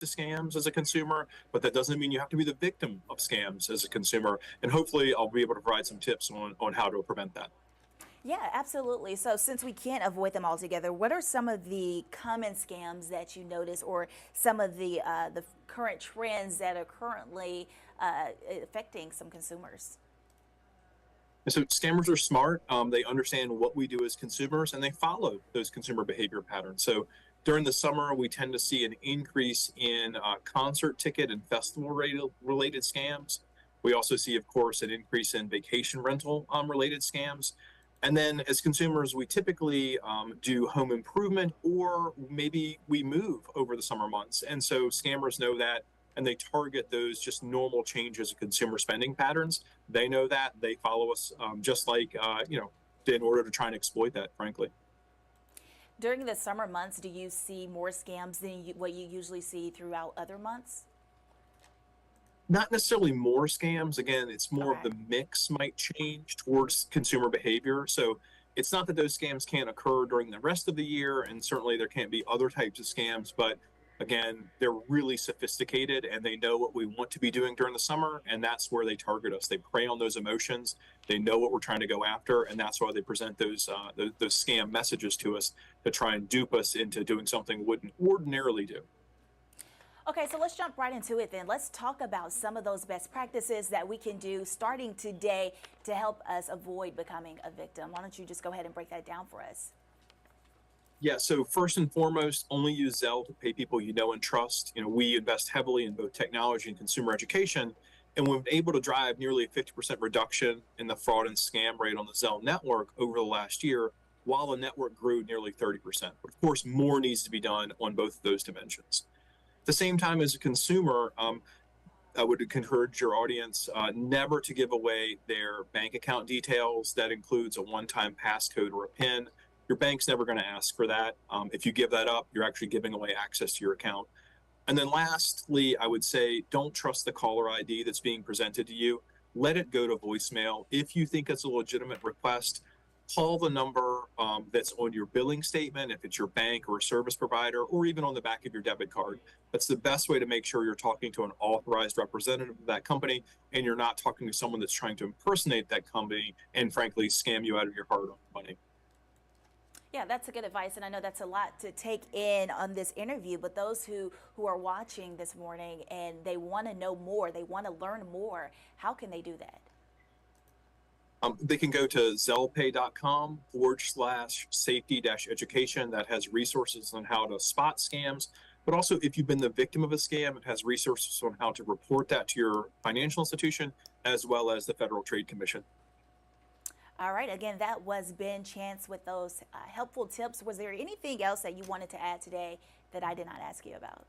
to scams as a consumer, but that doesn't mean you have to be the victim of scams as a consumer. And hopefully I'll be able to provide some tips on how to prevent that. Yeah, absolutely. So, since we can't avoid them altogether, what are some of the common scams that you notice, or some of the current trends that are currently affecting some consumers? And so scammers are smart. They understand what we do as consumers and they follow those consumer behavior patterns. So during the summer, we tend to see an increase in concert ticket and festival related scams. We also see, of course, an increase in vacation rental related scams. And then as consumers, we typically do home improvement or maybe we move over the summer months. And so scammers know that and they target those just normal changes in consumer spending patterns. They know that they follow us just like, in order to try and exploit that, frankly. During the summer months, do you see more scams than what you usually see throughout other months? Not necessarily more scams. Again, it's more of Okay. the mix might change towards consumer behavior. So it's not that those scams can't occur during the rest of the year, and certainly there can't be other types of scams. But again, they're really sophisticated and they know what we want to be doing during the summer, and that's where they target us. They prey on those emotions. They know what we're trying to go after, and that's why they present those scam messages to us to try and dupe us into doing something we wouldn't ordinarily do. Okay, so let's jump right into it then. Let's talk about some of those best practices that we can do starting today to help us avoid becoming a victim. Why don't you just go ahead and break that down for us? Yeah, so first and foremost, only use Zelle to pay people you know and trust. We invest heavily in both technology and consumer education, and we've been able to drive nearly a 50% reduction in the fraud and scam rate on the Zelle network over the last year, while the network grew nearly 30%. But of course, more needs to be done on both of those dimensions. At the same time, as a consumer, I would encourage your audience never to give away their bank account details. That includes a one-time passcode or a PIN. Your bank's never going to ask for that. If you give that up, you're actually giving away access to your account. And then lastly, I would say don't trust the caller ID that's being presented to you. Let it go to voicemail. If you think it's a legitimate request, call the number that's on your billing statement, if it's your bank or a service provider, or even on the back of your debit card. That's the best way to make sure you're talking to an authorized representative of that company and you're not talking to someone that's trying to impersonate that company and frankly scam you out of your hard-earned money. Yeah, that's a good advice, and I know that's a lot to take in on this interview. But those who are watching this morning and they want to know more, they want to learn more, how can they do that? They can go to zellpay.com/safety education. That has resources on how to spot scams. But also, if you've been the victim of a scam, it has resources on how to report that to your financial institution, as well as the Federal Trade Commission. All right, again, that was Ben Chance with those helpful tips. Was there anything else that you wanted to add today that I did not ask you about?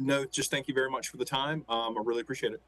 No, just thank you very much for the time. I really appreciate it.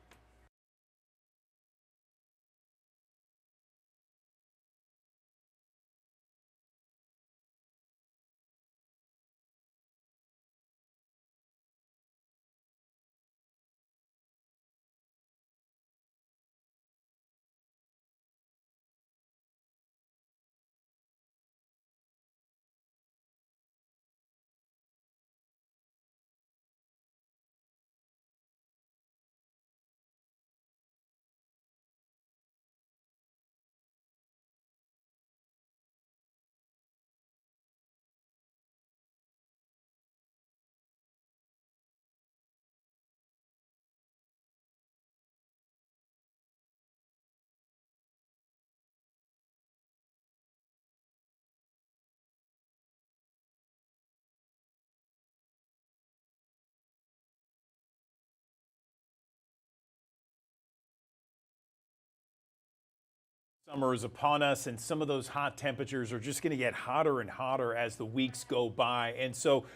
Summer is upon us, and some of those hot temperatures are just going to get hotter and hotter as the weeks go by. And so,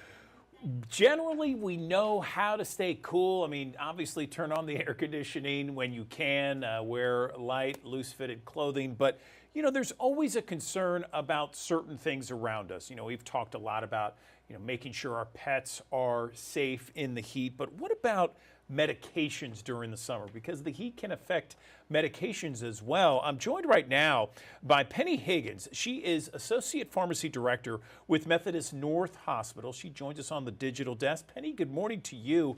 generally, we know how to stay cool. I mean, obviously, turn on the air conditioning when you can, wear light, loose fitted clothing. But, there's always a concern about certain things around us. We've talked a lot about, making sure our pets are safe in the heat. But what about medications during the summer? Because the heat can affect medications as well. I'm joined right now by Penny Higgins. She is Associate Pharmacy Director with Methodist North Hospital. She joins us on the digital desk. Penny, good morning to you.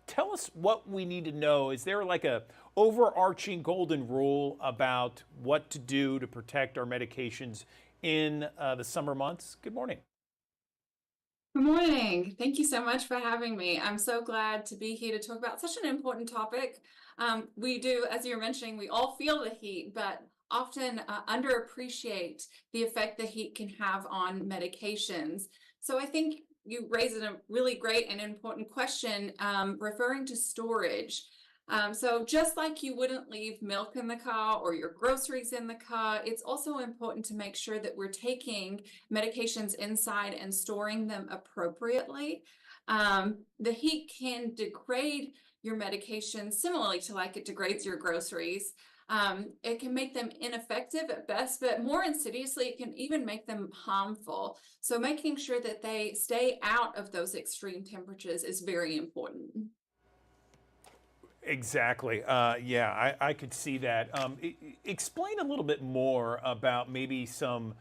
Tell us what we need to know. Is there like a overarching golden rule about what to do to protect our medications in the summer months? Good morning. Good morning. Thank you so much for having me. I'm so glad to be here to talk about such an important topic. We do, as you're mentioning, we all feel the heat, but often underappreciate the effect the heat can have on medications. So I think you raised a really great and important question referring to storage. So just like you wouldn't leave milk in the car or your groceries in the car, it's also important to make sure that we're taking medications inside and storing them appropriately. The heat can degrade your medications similarly to like it degrades your groceries. It can make them ineffective at best, but more insidiously, it can even make them harmful. So making sure that they stay out of those extreme temperatures is very important. Exactly. Yeah, I could see that. Explain a little bit more about maybe some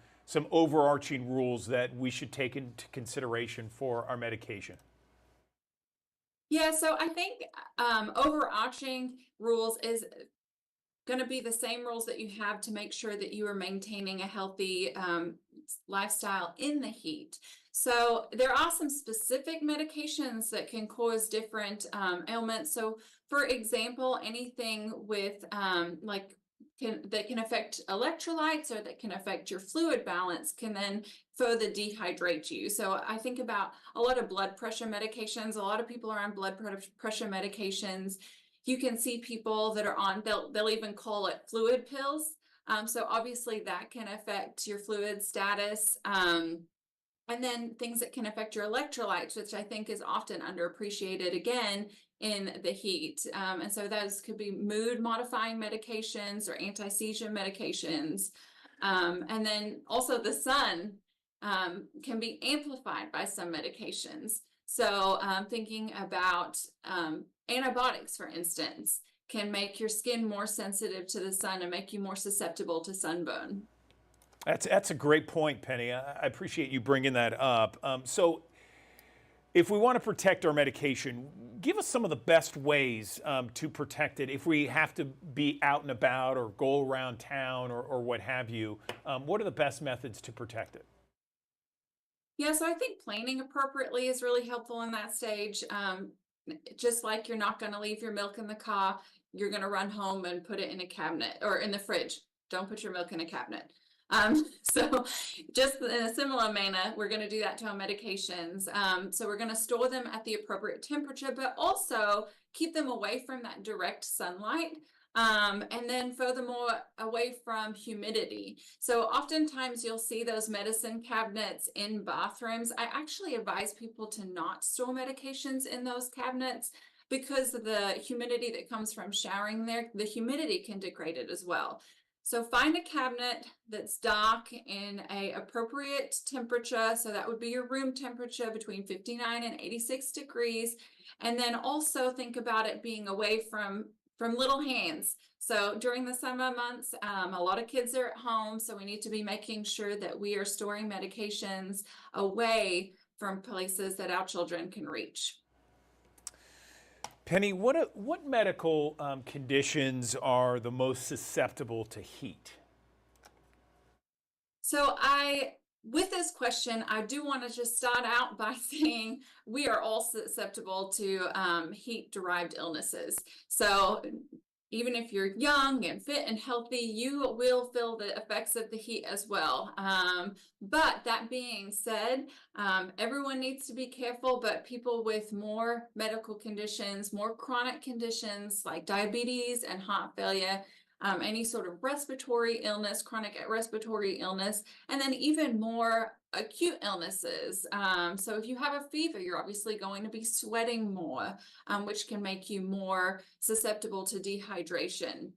overarching rules that we should take into consideration for our medication. Yeah, so I think overarching rules is going to be the same rules that you have to make sure that you are maintaining a healthy lifestyle in the heat. So there are some specific medications that can cause different ailments. So for example, anything with that can affect electrolytes or that can affect your fluid balance can then further dehydrate you. So I think about a lot of blood pressure medications. A lot of people are on blood pressure medications. You can see people that are on, they'll even call it fluid pills. So obviously that can affect your fluid status. And then things that can affect your electrolytes, which I think is often underappreciated again in the heat. And so those could be mood modifying medications or anti-seizure medications. And then also the sun can be amplified by some medications. So thinking about antibiotics, for instance, can make your skin more sensitive to the sun and make you more susceptible to sunburn. That's a great point, Penny. I appreciate you bringing that up. So if we want to protect our medication, give us some of the best ways to protect it. If we have to be out and about or go around town or what have you, what are the best methods to protect it? Yeah, so I think planning appropriately is really helpful in that stage. Just like you're not going to leave your milk in the car, you're going to run home and put it in a cabinet or in the fridge. Don't put your milk in a cabinet. So just in a similar manner, we're going to do that to our medications. So we're going to store them at the appropriate temperature, but also keep them away from that direct sunlight. And then furthermore, away from humidity. So oftentimes you'll see those medicine cabinets in bathrooms. I actually advise people to not store medications in those cabinets because of the humidity that comes from showering there. The humidity can degrade it as well. So find a cabinet that's dark in a appropriate temperature. So that would be your room temperature between 59 and 86 degrees. And then also think about it being away from little hands. So during the summer months, a lot of kids are at home. So we need to be making sure that we are storing medications away from places that our children can reach. Penny, what medical conditions are the most susceptible to heat? So with this question, I do want to just start out by saying we are all susceptible to heat-derived illnesses. So even if you're young and fit and healthy, you will feel the effects of the heat as well. But that being said, everyone needs to be careful, but people with more medical conditions, more chronic conditions like diabetes and heart failure, any sort of respiratory illness, chronic respiratory illness, and then even more acute illnesses. So if you have a fever, you're obviously going to be sweating more, which can make you more susceptible to dehydration.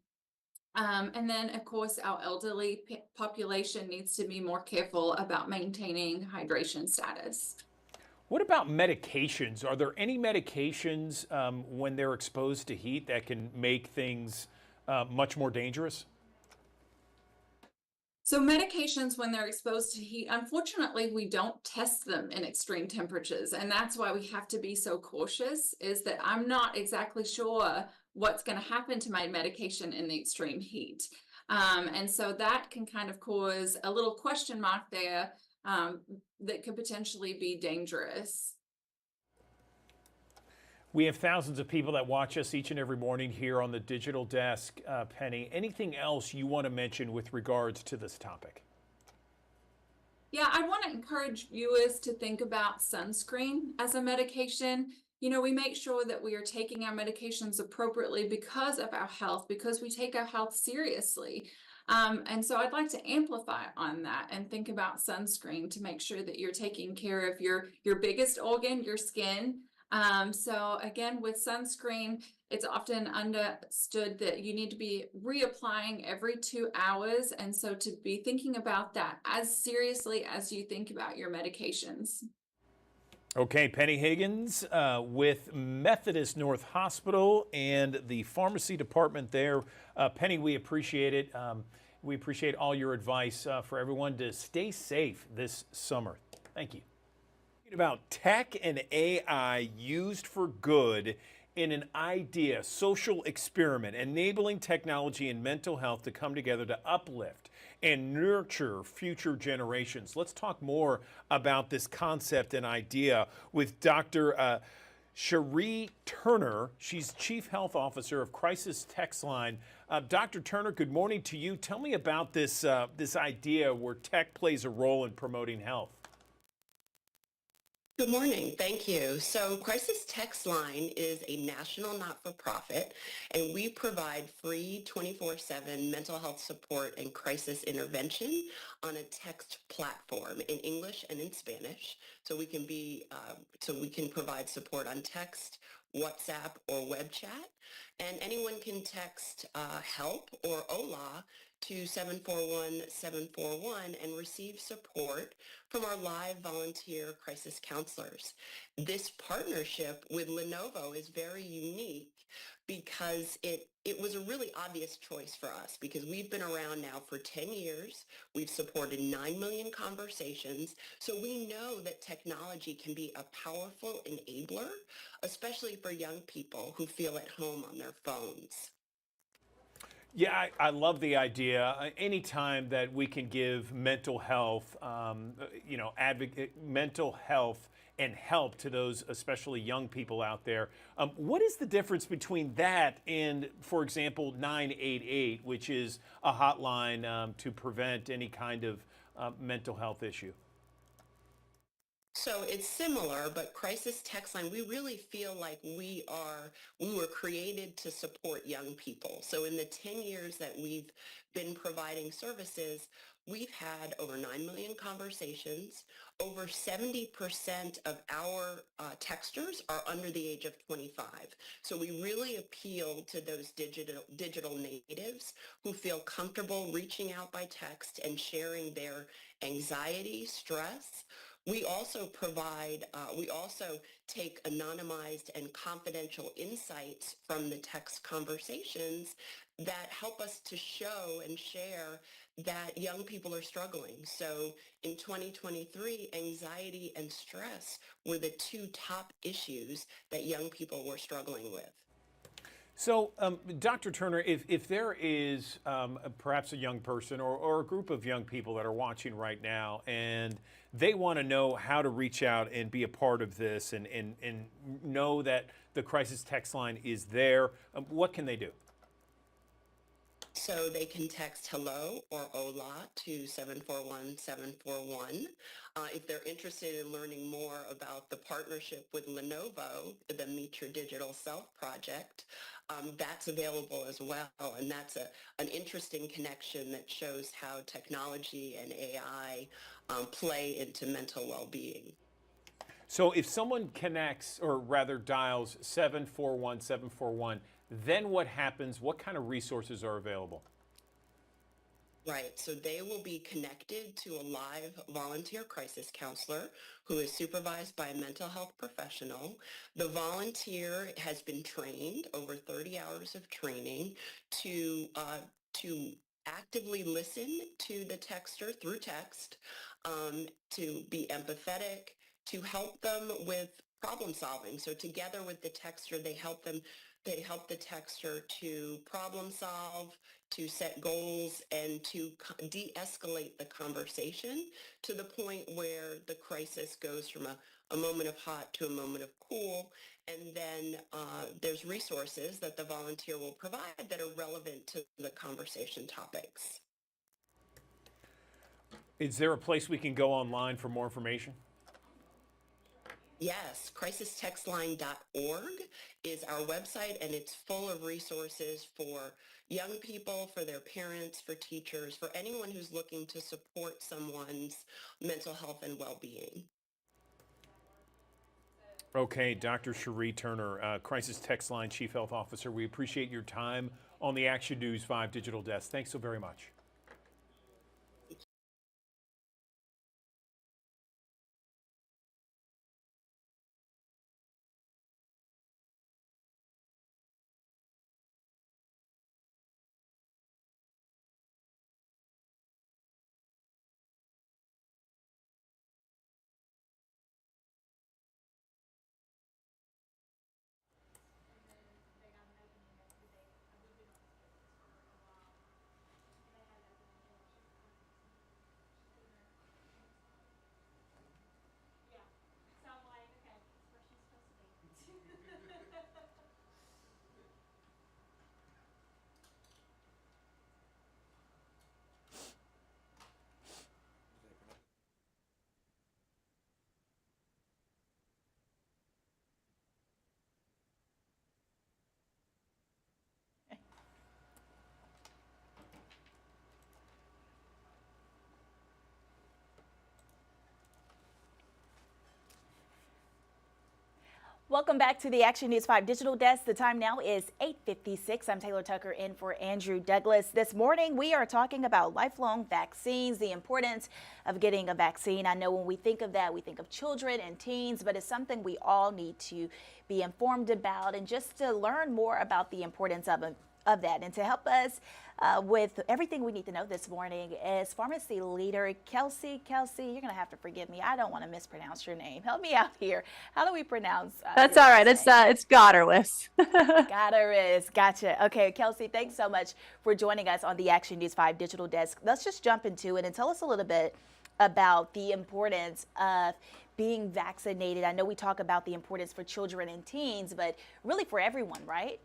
And then, of course, our elderly population needs to be more careful about maintaining hydration status. What about medications? Are there any medications when they're exposed to heat that can make things much more dangerous? So medications, when they're exposed to heat, unfortunately, we don't test them in extreme temperatures. And that's why we have to be so cautious, is that I'm not exactly sure what's going to happen to my medication in the extreme heat. And so that can kind of cause a little question mark there, that could potentially be dangerous. We have thousands of people that watch us each and every morning here on the digital desk. Penny, anything else you want to mention with regards to this topic? Yeah, I want to encourage viewers to think about sunscreen as a medication. You know, we make sure that we are taking our medications appropriately because of our health, because we take our health seriously. And so I'd like to amplify on that and think about sunscreen to make sure that you're taking care of your biggest organ, your skin. So again, with sunscreen, it's often understood that you need to be reapplying every 2 hours. And so to be thinking about that as seriously as you think about your medications. Okay, Penny Higgins with Methodist North Hospital and the pharmacy department there. Penny, we appreciate it. We appreciate all your advice for everyone to stay safe this summer. Thank you. About tech and AI used for good in an idea, social experiment, enabling technology and mental health to come together to uplift and nurture future generations. Let's talk more about this concept and idea with Dr. Cherie Turner. She's Chief Health Officer of Crisis Text Line. Dr. Turner, good morning to you. Tell me about this idea where tech plays a role in promoting health. Good morning. Thank you. So Crisis Text Line is a national not-for-profit, and we provide free 24/7 mental health support and crisis intervention on a text platform in English and in Spanish. So we can provide support on text, WhatsApp, or web chat. And anyone can text help or hola to 741-741 and receive support from our live volunteer crisis counselors. This partnership with Lenovo is very unique because it was a really obvious choice for us because we've been around now for 10 years. We've supported 9 million conversations. So we know that technology can be a powerful enabler, especially for young people who feel at home on their phones. Yeah, I love the idea. Anytime that we can give mental health, mental health and help to those, especially young people out there. What is the difference between that and, for example, 988, which is a hotline to prevent any kind of mental health issue? So it's similar, but Crisis Text Line, we really feel like we were created to support young people. So in the 10 years that we've been providing services, we've had over 9 million conversations. Over 70% of our texters are under the age of 25. So we really appeal to those digital natives who feel comfortable reaching out by text and sharing their anxiety, stress. We also take anonymized and confidential insights from the text conversations that help us to show and share that young people are struggling. So in 2023, anxiety and stress were the two top issues that young people were struggling with. So, Dr. Turner, if there is perhaps a young person or a group of young people that are watching right now and they want to know how to reach out and be a part of this and know that the Crisis Text Line is there, what can they do? So they can text hello or hola to 741-741. If they're interested in learning more about the partnership with Lenovo, the Meet Your Digital Self project, that's available as well. And that's an interesting connection that shows how technology and AI play into mental well-being. So if someone connects or rather dials 741-741, then what happens? What kind of resources are available? Right. So they will be connected to a live volunteer crisis counselor who is supervised by a mental health professional. The volunteer has been trained over 30 hours of training to actively listen to the texter through text, to be empathetic, to help them with problem solving. So together with the texter, they help the texter to problem solve, to set goals, and to de-escalate the conversation to the point where the crisis goes from a moment of hot to a moment of cool. And then there's resources that the volunteer will provide that are relevant to the conversation topics. Is there a place we can go online for more information? Yes, crisistextline.org is our website, and it's full of resources for young people, for their parents, for teachers, for anyone who's looking to support someone's mental health and well-being. Okay, Dr. Cherie Turner, Crisis Text Line Chief Health Officer, we appreciate your time on the Action News 5 Digital Desk. Thanks so very much. Welcome back to the Action News 5 Digital Desk. The time now is 8:56. I'm Taylor Tucker in for Andrew Douglas. This morning, we are talking about lifelong vaccines, the importance of getting a vaccine. I know when we think of that, we think of children and teens, but it's something we all need to be informed about and just to learn more about the importance of that. And to help us with everything we need to know this morning is pharmacy leader Kelsey. Kelsey, you're going to have to forgive me. I don't want to mispronounce your name. Help me out here. How do we pronounce That's all right. It's Goddardless. Goddardless. Gotcha. Okay, Kelsey, thanks so much for joining us on the Action News 5 Digital Desk. Let's just jump into it and tell us a little bit about the importance of being vaccinated. I know we talk about the importance for children and teens, but really for everyone, right?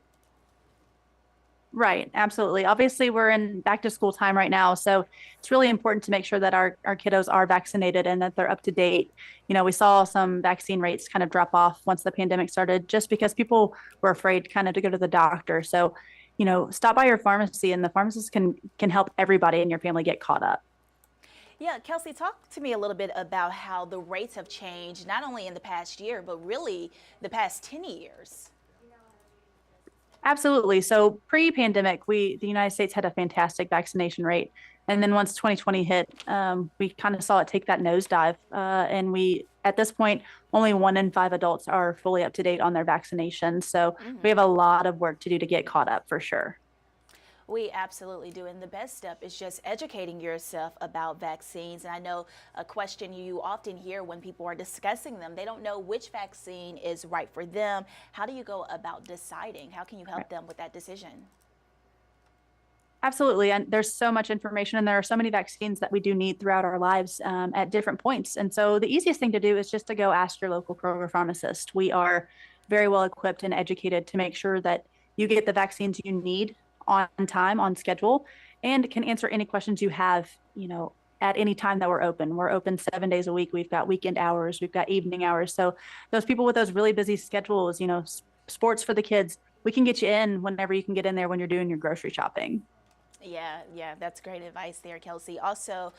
Right. Absolutely. Obviously, we're in back to school time right now. So it's really important to make sure that our kiddos are vaccinated and that they're up to date. You know, we saw some vaccine rates kind of drop off once the pandemic started, just because people were afraid kind of to go to the doctor. So, you know, stop by your pharmacy, and the pharmacist can help everybody in your family get caught up. Yeah, Kelsey, talk to me a little bit about how the rates have changed, not only in the past year, but really the past 10 years. Absolutely. So pre-pandemic, the United States had a fantastic vaccination rate. And then once 2020 hit, we kind of saw it take that nosedive. And at this point, only 1 in 5 adults are fully up to date on their vaccinations. So we have a lot of work to do to get caught up for sure. We absolutely do. And the best step is just educating yourself about vaccines. And I know a question you often hear when people are discussing them, they don't know which vaccine is right for them. How do you go about deciding? How can you help them with that decision? Absolutely. And there's so much information, and there are so many vaccines that we do need throughout our lives at different points. And so the easiest thing to do is just to go ask your local Kroger pharmacist. We are very well equipped and educated to make sure that you get the vaccines you need on time, on schedule, and can answer any questions you have, you know, at any time that we're open. We're open 7 days a week. We've got weekend hours, we've got evening hours. So those people with those really busy schedules, you know, sports for the kids, we can get you in whenever you can get in there when you're doing your grocery shopping. Yeah, that's great advice there, Kelsey. Also,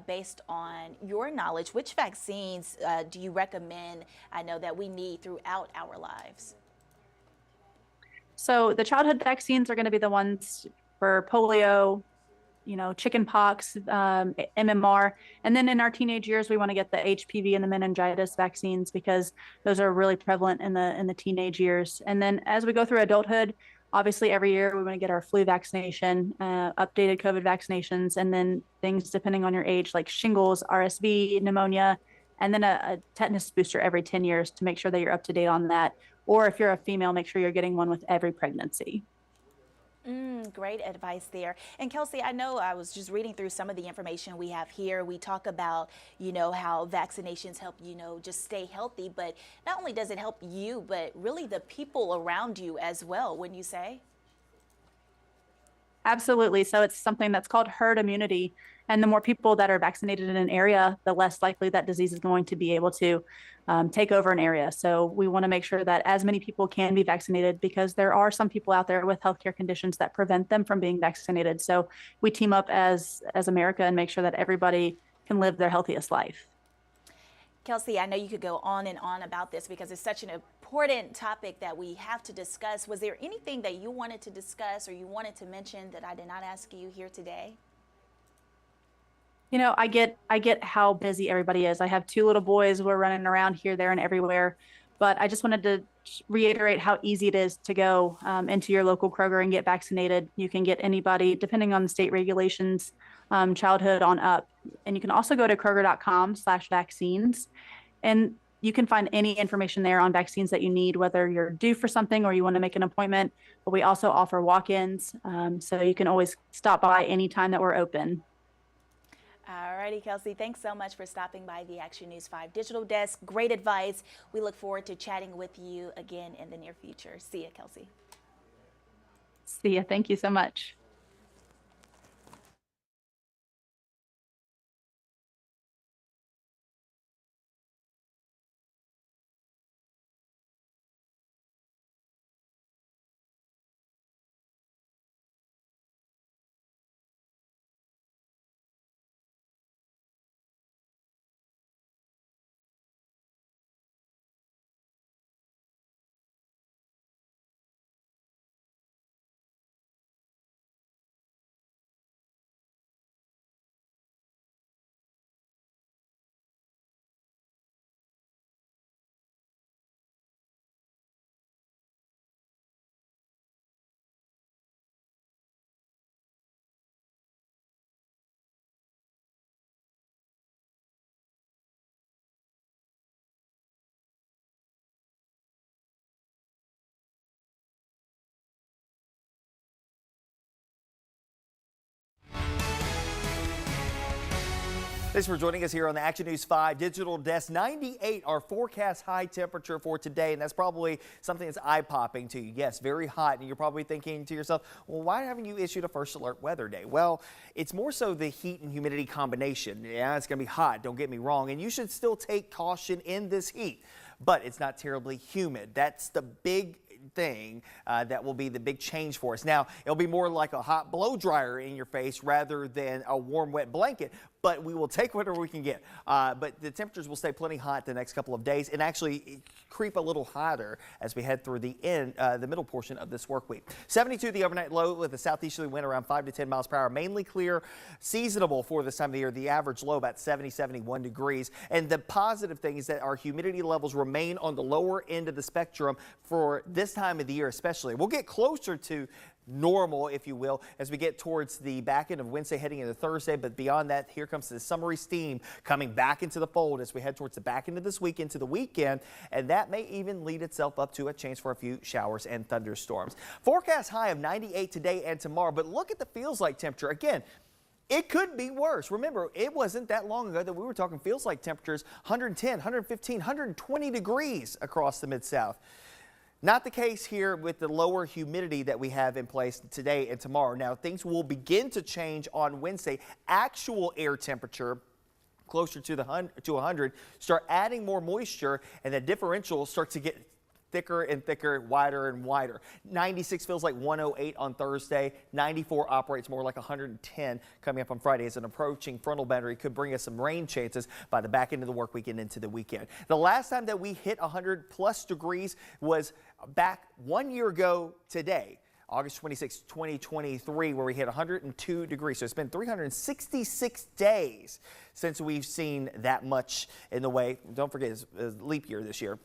based on your knowledge, which vaccines do you recommend? I know that we need throughout our lives. So the childhood vaccines are going to be the ones for polio, chicken pox, MMR. And then in our teenage years, we want to get the HPV and the meningitis vaccines because those are really prevalent in the teenage years. And then as we go through adulthood, obviously every year we want to get our flu vaccination, updated COVID vaccinations, and then things depending on your age like shingles, RSV, pneumonia, and then a tetanus booster every 10 years to make sure that you're up to date on that. Or if you're a female, make sure you're getting one with every pregnancy. Great advice there. And Kelsey, I know I was just reading through some of the information we have here. We talk about, how vaccinations help, just stay healthy. But not only does it help you, but really the people around you as well, wouldn't you say? Absolutely. So it's something that's called herd immunity. And the more people that are vaccinated in an area, the less likely that disease is going to be able to take over an area. So we want to make sure that as many people can be vaccinated, because there are some people out there with healthcare conditions that prevent them from being vaccinated. So we team up as America and make sure that everybody can live their healthiest life. Kelsey, I know you could go on and on about this because it's such an important topic that we have to discuss. Was there anything that you wanted to discuss or you wanted to mention that I did not ask you here today? I get how busy everybody is. I have 2 little boys who are running around here, there, and everywhere. But I just wanted to reiterate how easy it is to go into your local Kroger and get vaccinated. You can get anybody, depending on the state regulations, childhood on up. And you can also go to Kroger.com/vaccines. And you can find any information there on vaccines that you need, whether you're due for something or you want to make an appointment. But we also offer walk-ins. So you can always stop by anytime that we're open. All righty, Kelsey, thanks so much for stopping by the Action News 5 Digital Desk. Great advice. We look forward to chatting with you again in the near future. See ya, Kelsey. See ya. Thank you so much. Thanks for joining us here on the Action News 5 Digital Desk. 98 our forecast high temperature for today, and that's probably something that's eye-popping to you. Yes, very hot, and you're probably thinking to yourself, well, why haven't you issued a first alert weather day? Well, it's more so the heat and humidity combination. Yeah, it's going to be hot, don't get me wrong, and you should still take caution in this heat, but it's not terribly humid. That's the big thing that will be the big change for us. Now, it'll be more like a hot blow dryer in your face rather than a warm, wet blanket, but we will take whatever we can get. But the temperatures will stay plenty hot the next couple of days and actually creep a little hotter as we head through the middle portion of this work week. 72 the overnight low with a southeasterly wind around 5 to 10 miles per hour. Mainly clear, seasonable for this time of the year. The average low about 70, 71 degrees. And the positive thing is that our humidity levels remain on the lower end of the spectrum for this time of the year especially. We'll get closer to normal, if you will, as we get towards the back end of Wednesday heading into Thursday. But beyond that, here comes the summery steam coming back into the fold as we head towards the back end of this week into the weekend. And that may even lead itself up to a chance for a few showers and thunderstorms. Forecast high of 98 today and tomorrow. But look at the feels like temperature. Again, it could be worse. Remember, it wasn't that long ago that we were talking feels like temperatures 110, 115, 120 degrees across the Mid-South. Not the case here with the lower humidity that we have in place today and tomorrow. Now, things will begin to change on Wednesday. Actual air temperature closer to 100, start adding more moisture, and the differential starts to get thicker and thicker, wider and wider. 96 feels like 108 on Thursday. 94 operates more like 110 coming up on Friday as an approaching frontal boundary could bring us some rain chances by the back end of the work weekend into the weekend. The last time that we hit 100 plus degrees was back 1 year ago today. August 26, 2023, where we hit 102 degrees. So it's been 366 days since we've seen that much in the way. Don't forget, it's a leap year this year.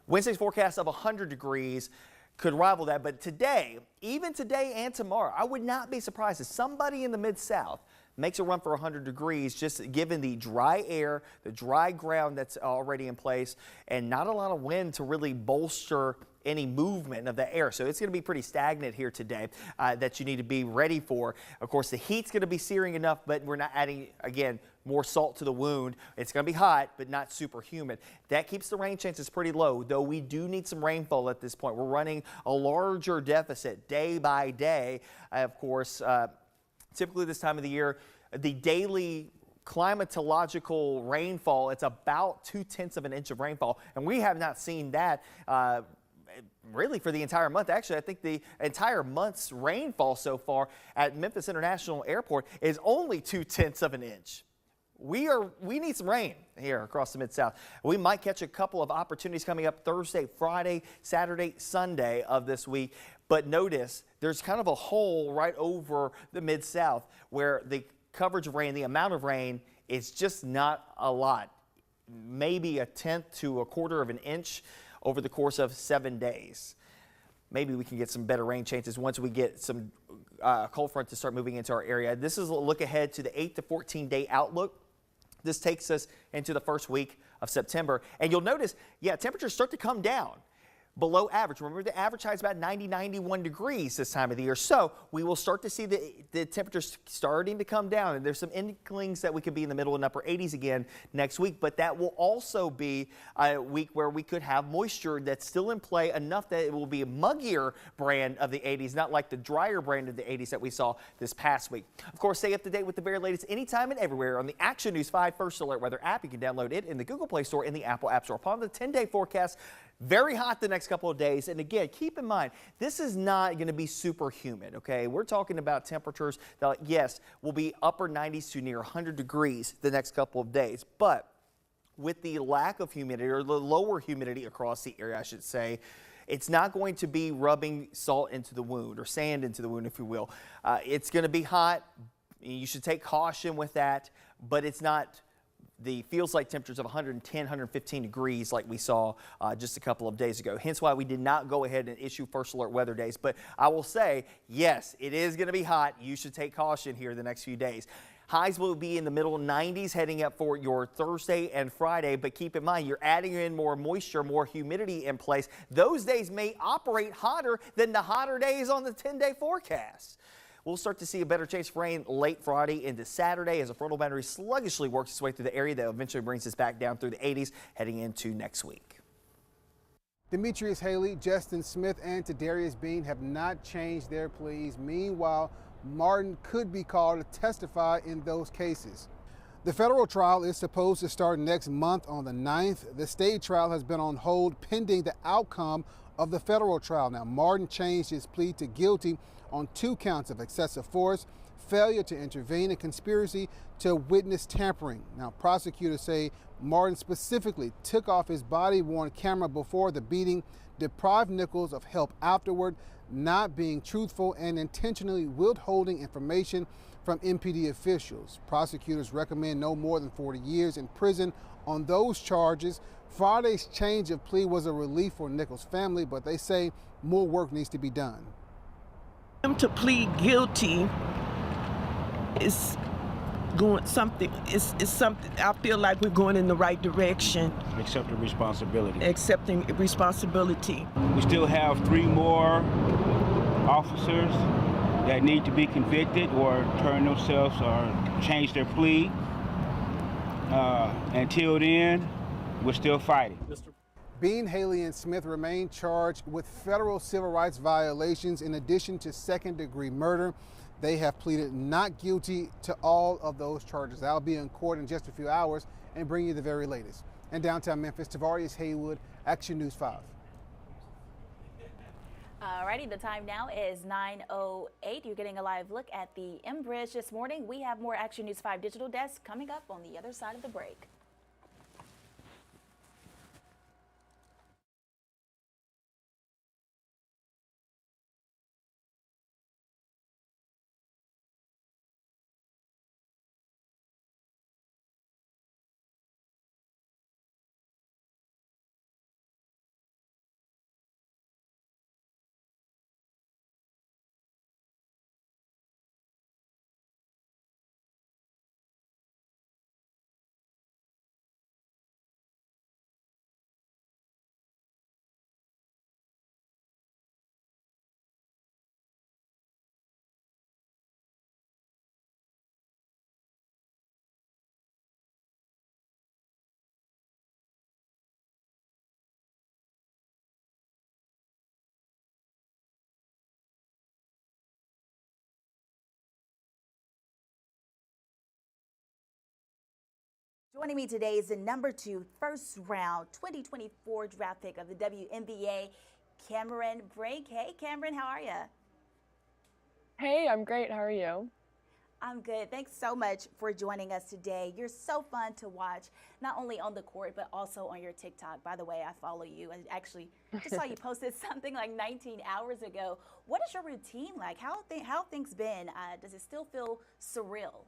Wednesday's forecast of 100 degrees could rival that. But today, even today and tomorrow, I would not be surprised if somebody in the Mid-South makes a run for 100 degrees, just given the dry air, the dry ground that's already in place, and not a lot of wind to really bolster any movement of the air. So it's going to be pretty stagnant here today that you need to be ready for. Of course, the heat's going to be searing enough, but we're not adding, again, more salt to the wound. It's going to be hot, but not super humid. That keeps the rain chances pretty low, though we do need some rainfall at this point. We're running a larger deficit day by day. Of course, typically this time of the year, the daily climatological rainfall, it's about 0.2 of an inch of rainfall, and we have not seen that really for the entire month. Actually, I think the entire month's rainfall so far at Memphis International Airport is only 0.2 of an inch. We need some rain here across the Mid-South. We might catch a couple of opportunities coming up Thursday, Friday, Saturday, Sunday of this week. But notice there's kind of a hole right over the Mid-South where the coverage of rain, the amount of rain is just not a lot. Maybe 1/10 to 1/4 of an inch over the course of 7 days. Maybe we can get some better rain chances once we get some cold front to start moving into our area. This is a look ahead to the 8 to 14 day outlook. This takes us into the first week of September. And you'll notice, temperatures start to come down below average. Remember, the average high is about 90, 91 degrees this time of the year. So we will start to see the temperatures starting to come down. And there's some inklings that we could be in the middle and upper 80s again next week. But that will also be a week where we could have moisture that's still in play enough that it will be a muggier brand of the 80s, not like the drier brand of the 80s that we saw this past week. Of course, stay up to date with the very latest anytime and everywhere on the Action News 5 First Alert Weather app. You can download it in the Google Play Store and the Apple App Store. Upon the 10-day forecast, very hot the next couple of days. And again, keep in mind, this is not going to be super humid, okay? We're talking about temperatures that, yes, will be upper 90s to near 100 degrees the next couple of days. But with the lack of humidity, or the lower humidity across the area, I should say, it's not going to be rubbing salt into the wound, or sand into the wound, if you will. It's going to be hot. You should take caution with that, but it's not the feels like temperatures of 110, 115 degrees like we saw just a couple of days ago. Hence why we did not go ahead and issue first alert weather days. But I will say, yes, it is going to be hot. You should take caution here the next few days. Highs will be in the middle 90s heading up for your Thursday and Friday. But keep in mind, you're adding in more moisture, more humidity in place. Those days may operate hotter than the hotter days on the 10-day forecast. We'll start to see a better chance of rain late Friday into Saturday as a frontal boundary sluggishly works its way through the area that eventually brings us back down through the 80s heading into next week. Demetrius Haley, Justin Smith, and Tadarius Bean have not changed their pleas. Meanwhile, Martin could be called to testify in those cases. The federal trial is supposed to start next month on the 9th. The state trial has been on hold pending the outcome of the federal trial. Now, Martin changed his plea to guilty on 2 counts of excessive force, failure to intervene, and conspiracy to witness tampering. Now, prosecutors say Martin specifically took off his body-worn camera before the beating, deprived Nichols of help afterward, not being truthful, and intentionally withholding information from MPD officials. Prosecutors recommend no more than 40 years in prison on those charges. Friday's change of plea was a relief for Nichols' family, but they say more work needs to be done. Him to plead guilty is going something. It's something. I feel like we're going in the right direction. Accepting responsibility. Accepting responsibility. We still have 3 more officers that need to be convicted or turn themselves or change their plea. Until then, we're still fighting. Bean, Haley, and Smith remain charged with federal civil rights violations in addition to second-degree murder. They have pleaded not guilty to all of those charges. I'll be in court in just a few hours and bring you the very latest. In downtown Memphis, Tavarius Haywood, Action News 5. Alrighty, the time now is 9:08. You're getting a live look at the M Bridge this morning. We have more Action News 5 digital desk coming up on the other side of the break. Joining me today is the #2 first round 2024 draft pick of the WNBA, Cameron Brink. Hey, Cameron, how are you? Hey, I'm great. How are you? I'm good. Thanks so much for joining us today. You're so fun to watch, not only on the court, but also on your TikTok. By the way, I follow you. I actually just saw you posted something like 19 hours ago. What is your routine like? How things been? Does it still feel surreal?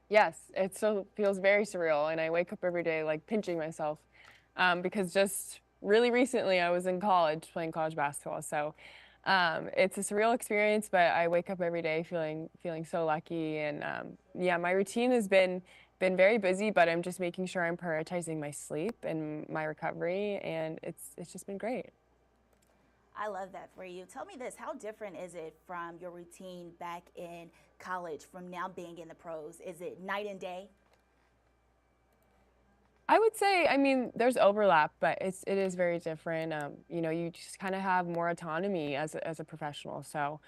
Yes, it still feels very surreal, and I wake up every day like pinching myself because just really recently I was in college playing college basketball. So it's a surreal experience, but I wake up every day feeling so lucky. And yeah, my routine has been very busy, but I'm just making sure I'm prioritizing my sleep and my recovery, and it's just been great. I love that for you. Tell me this, how different is it from your routine back in college from now being in the pros? Is it night and day? I would say, I mean, there's overlap, but it is very different. You know, you just kind of have more autonomy as a professional. So,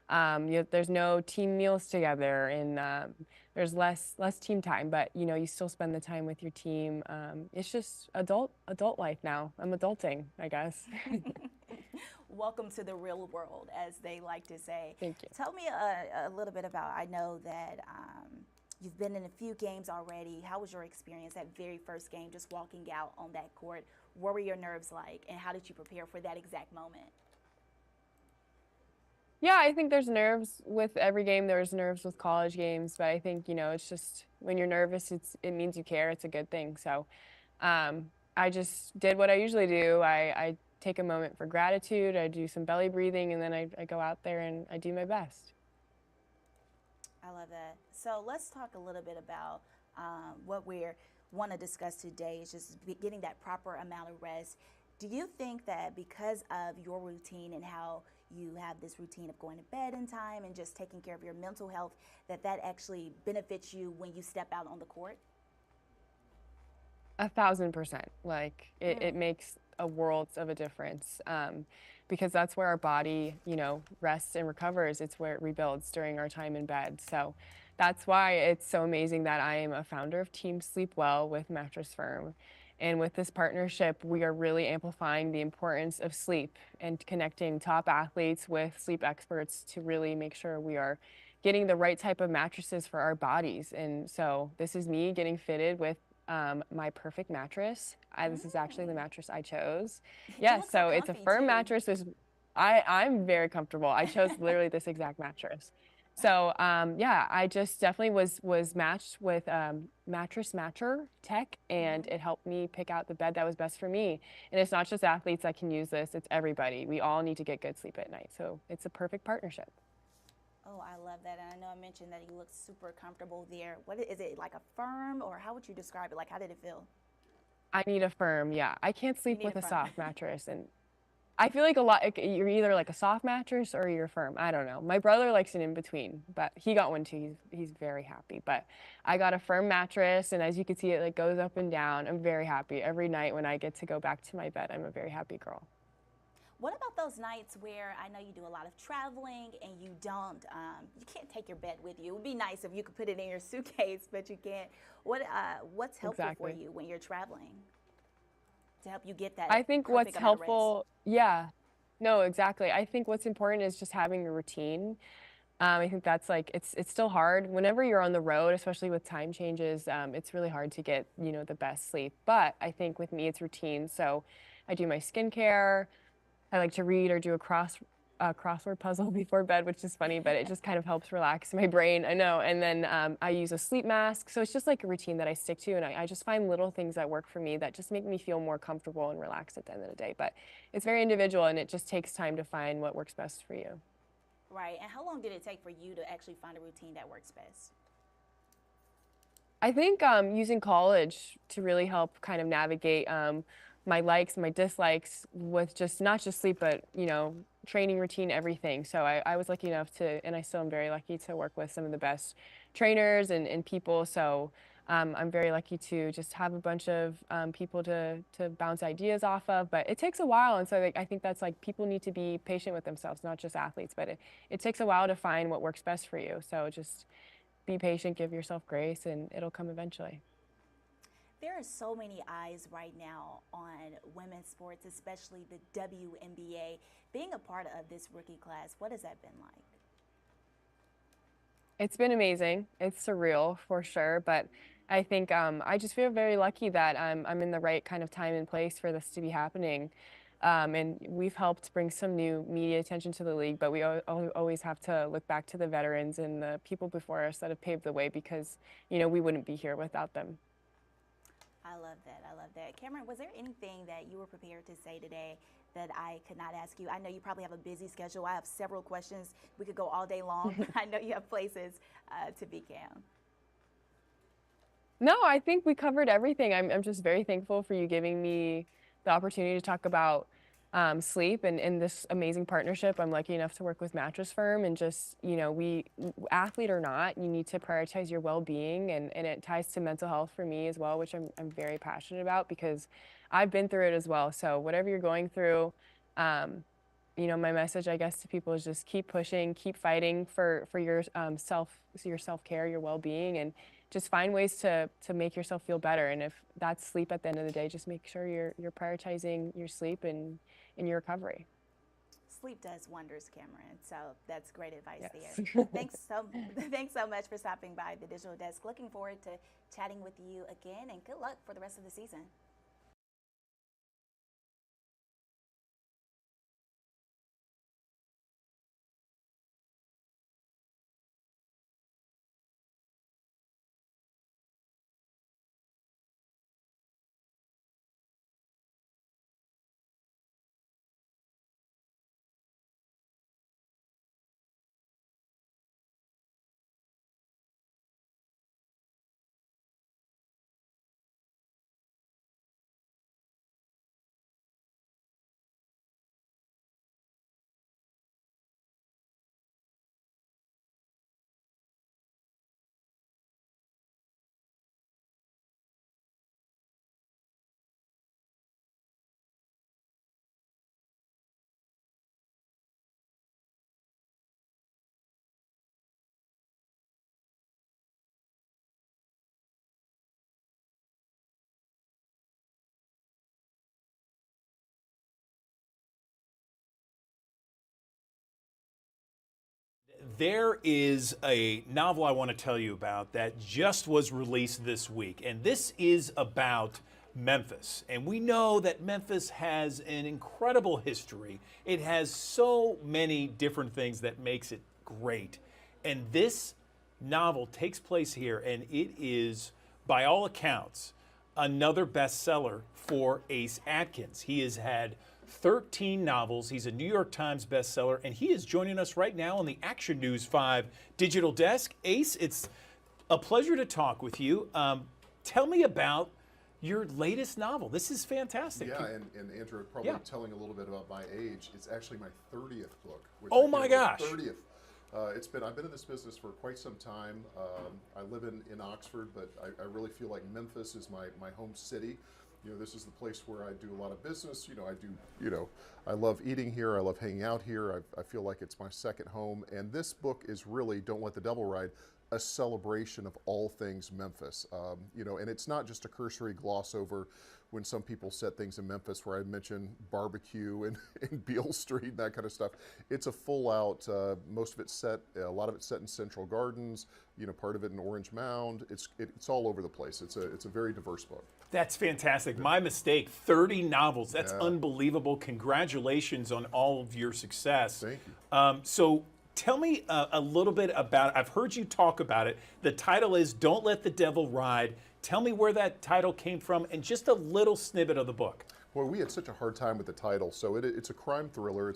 there's no team meals together, and there's less team time. But you know, you still spend the time with your team. It's just adult life now. I'm adulting, I guess. Welcome to the real world, as they like to say. Thank you. Tell me a little bit about, I know that you've been in a few games already. How was your experience, that very first game, just walking out on that court? What were your nerves like, and how did you prepare for that exact moment? Yeah, I think there's nerves with every game. There's nerves with college games, but I think, you know, it's just when you're nervous, it means you care. It's a good thing. So I just did what I usually do. I take a moment for gratitude. I do some belly breathing, and then I go out there and I do my best. I love that. So let's talk a little bit about what we want to discuss today is just getting that proper amount of rest. Do you think that because of your routine and how you have this routine of going to bed in time and just taking care of your mental health, that actually benefits you when you step out on the court? 1,000%. Like it makes a world of a difference because that's where our body, you know, rests and recovers. It's where it rebuilds during our time in bed. So that's why it's so amazing that I am a founder of Team Sleep Well with Mattress Firm. And with this partnership, we are really amplifying the importance of sleep and connecting top athletes with sleep experts to really make sure we are getting the right type of mattresses for our bodies. And so this is me getting fitted with my perfect mattress. This is actually the mattress I chose. Yeah, so it's a firm mattress. I'm very comfortable. I chose literally this exact mattress. So yeah, I just definitely was matched with Mattress Matcher Tech, and it helped me pick out the bed that was best for me. And it's not just athletes that can use this, it's everybody. We all need to get good sleep at night. So it's a perfect partnership. Oh, I love that. And I know I mentioned that you look super comfortable there. What is it, like a firm, or how would you describe it? Like, how did it feel? I need a firm, yeah. I can't sleep with a soft mattress, and I feel like you're either like a soft mattress or you're firm. I don't know. My brother likes an in between, but he got one too. He's very happy. But I got a firm mattress, and as you can see, it like goes up and down. I'm very happy every night when I get to go back to my bed. I'm a very happy girl. What about those nights where I know you do a lot of traveling and you can't take your bed with you? It would be nice if you could put it in your suitcase, but you can't. What's helpful for you when you're traveling to help you get that? I think what's helpful, yeah, no, exactly. I think what's important is just having a routine. I think that's like, it's still hard whenever you're on the road, especially with time changes. It's really hard to get, you know, the best sleep. But I think with me, it's routine. So I do my skincare. I like to read or do a crossword puzzle before bed, which is funny, but it just kind of helps relax my brain. I know. And then I use a sleep mask. So it's just like a routine that I stick to. And I just find little things that work for me that just make me feel more comfortable and relaxed at the end of the day. But it's very individual, and it just takes time to find what works best for you. Right. And how long did it take for you to actually find a routine that works best? I think using college to really help kind of navigate my likes, my dislikes with just not just sleep, but, you know, training routine, everything. So I was lucky enough to, and I still am very lucky to work with some of the best trainers and people. So I'm very lucky to just have a bunch of people to bounce ideas off of, but it takes a while. And so I think that's like, people need to be patient with themselves, not just athletes, but it takes a while to find what works best for you. So just be patient, give yourself grace, and it'll come eventually. There are so many eyes right now on women's sports, especially the WNBA. Being a part of this rookie class, what has that been like? It's been amazing. It's surreal for sure, but I think I just feel very lucky that I'm in the right kind of time and place for this to be happening. And we've helped bring some new media attention to the league, but we always have to look back to the veterans and the people before us that have paved the way, because, you know, we wouldn't be here without them. I love that. I love that. Cameron, was there anything that you were prepared to say today that I could not ask you? I know you probably have a busy schedule. I have several questions. We could go all day long. I know you have places to be, Cam. No, I think we covered everything. I'm just very thankful for you giving me the opportunity to talk about sleep and this amazing partnership. I'm lucky enough to work with Mattress Firm, and just, you know, athlete or not, you need to prioritize your well-being, and it ties to mental health for me as well, which I'm very passionate about, because I've been through it as well. So whatever you're going through, you know, my message, I guess, to people is just keep pushing, keep fighting for your self-care, your well-being, and just find ways to make yourself feel better. And if that's sleep at the end of the day, just make sure you're prioritizing your sleep and your recovery. Sleep does wonders, Cameron. So that's great advice Yes. there. Thanks so much for stopping by the Digital Desk. Looking forward to chatting with you again, and good luck for the rest of the season. There is a novel I want to tell you about that just was released this week, and this is about Memphis. And we know that Memphis has an incredible history. It has so many different things that makes it great. And this novel takes place here, and it is, by all accounts, another bestseller for Ace Atkins. He has had 13 novels. He's a New York Times bestseller, and he is joining us right now on the Action News 5 Digital Desk. Ace, it's a pleasure to talk with you. Tell me about your latest novel. This is fantastic. Yeah, and Andrew, probably telling a little bit about my age. It's actually my 30th book. Oh my gosh. 30th. I've been in this business for quite some time. I live in Oxford, but I really feel like Memphis is my home city. You know, this is the place where I do a lot of business. I love eating here. I love hanging out here. I feel like it's my second home. And this book is really, Don't Let the Devil Ride, a celebration of all things Memphis. And it's not just a cursory gloss over when some people set things in Memphis where I mention barbecue and Beale Street and that kind of stuff. It's a full out, most of it set, a lot of it set in Central Gardens, part of it in Orange Mound. It's all over the place. It's a very diverse book. That's fantastic. My mistake, 30 novels. That's unbelievable. Congratulations on all of your success. Thank you. So tell me a little bit about, I've heard you talk about it. The title is Don't Let the Devil Ride. Tell me where that title came from and just a little snippet of the book. Well, we had such a hard time with the title. So it's a crime thriller.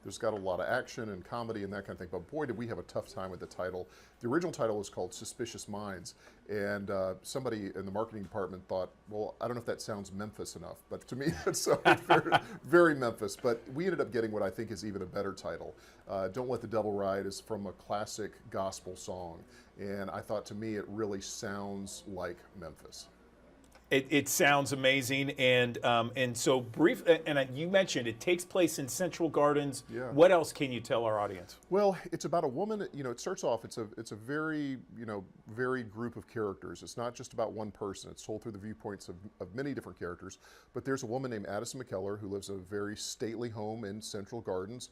There's got a lot of action and comedy and that kind of thing. But boy, did we have a tough time with the title. The original title was called Suspicious Minds. And somebody in the marketing department thought, well, I don't know if that sounds Memphis enough. But to me, that sounded very, very Memphis. But we ended up getting what I think is even a better title. Don't Let the Devil Ride is from a classic gospel song. And I thought, to me, it really sounds like Memphis. It sounds amazing, and so brief. And you mentioned it takes place in Central Gardens. Yeah. What else can you tell our audience? Well, it's about a woman. You know, it starts off. It's a very varied group of characters. It's not just about one person. It's told through the viewpoints of many different characters. But there's a woman named Addison McKellar who lives in a very stately home in Central Gardens.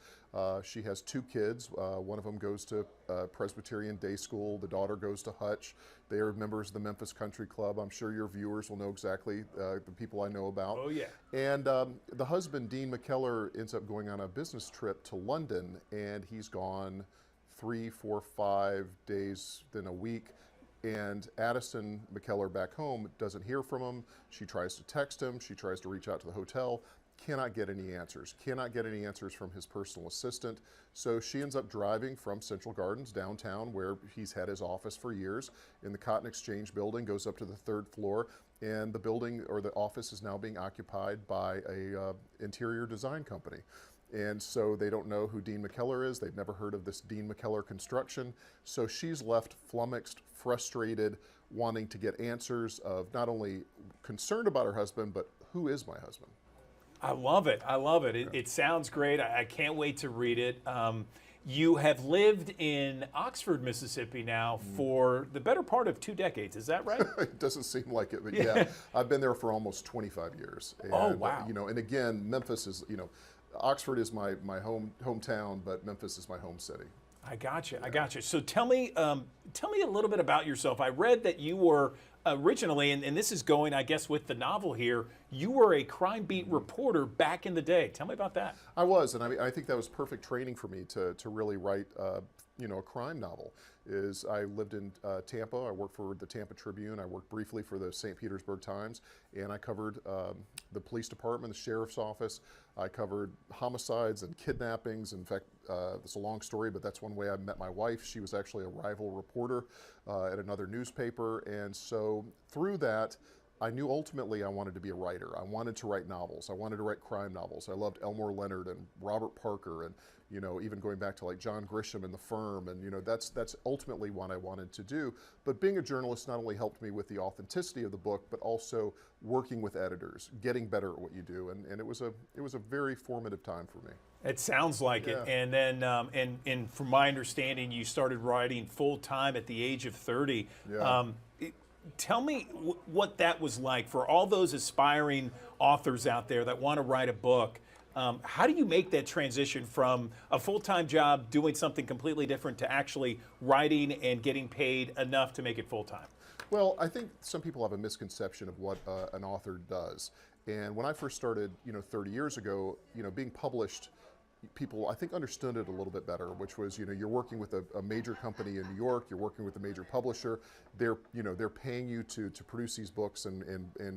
She has 2 kids. One of them goes to Presbyterian day school. The daughter goes to Hutch. They are members of the Memphis Country Club. I'm sure your viewers will know exactly the people I know about. Oh, yeah. And the husband, Dean McKellar, ends up going on a business trip to London, and he's gone 3, 4, 5 days, then a week. And Addison McKellar back home doesn't hear from him. She tries to text him. She tries to reach out to the hotel. Cannot get any answers. Cannot get any answers from his personal assistant. So she ends up driving from Central Gardens downtown, where he's had his office for years, in the Cotton Exchange building, goes up to the 3rd floor, and the building or the office is now being occupied by a interior design company. And so they don't know who Dean McKellar is. They've never heard of this Dean McKellar construction. So she's left flummoxed, frustrated, wanting to get answers of not only concerned about her husband, but who is my husband? I love it. I love it. It sounds great. I can't wait to read it. You have lived in Oxford, Mississippi now for the better part of 2 decades. Is that right? It doesn't seem like it, but yeah, I've been there for almost 25 years. And, oh, wow. And again, Memphis is, Oxford is my hometown, but Memphis is my home city. I gotcha. I gotcha. So tell me a little bit about yourself. I read that you were originally, and this is going, I guess, with the novel here, you were a crime beat reporter back in the day. Tell me about that. I was, and I think that was perfect training for me to really write, a crime novel. I lived in Tampa. I worked for the Tampa Tribune. I worked briefly for the St. Petersburg Times, and I covered the police department, the sheriff's office. I covered homicides and kidnappings. In fact, it's a long story, but that's one way I met my wife. She was actually a rival reporter at another newspaper, and so through that, I knew ultimately I wanted to be a writer. I wanted to write novels. I wanted to write crime novels. I loved Elmore Leonard and Robert Parker, and even going back to like John Grisham and The Firm, and that's ultimately what I wanted to do. But being a journalist not only helped me with the authenticity of the book, but also working with editors, getting better at what you do, and it was a very formative time for me. It sounds like it. And then, and from my understanding, you started writing full time at the age of 30. Yeah. Tell me what that was like for all those aspiring authors out there that want to write a book. How do you make that transition from a full-time job doing something completely different to actually writing and getting paid enough to make it full-time? Well, I think some people have a misconception of what an author does. And when I first started, 30 years ago, being published, people I think understood it a little bit better, which was, you're working with a major company in New York, you're working with a major publisher, they're paying you to produce these books, and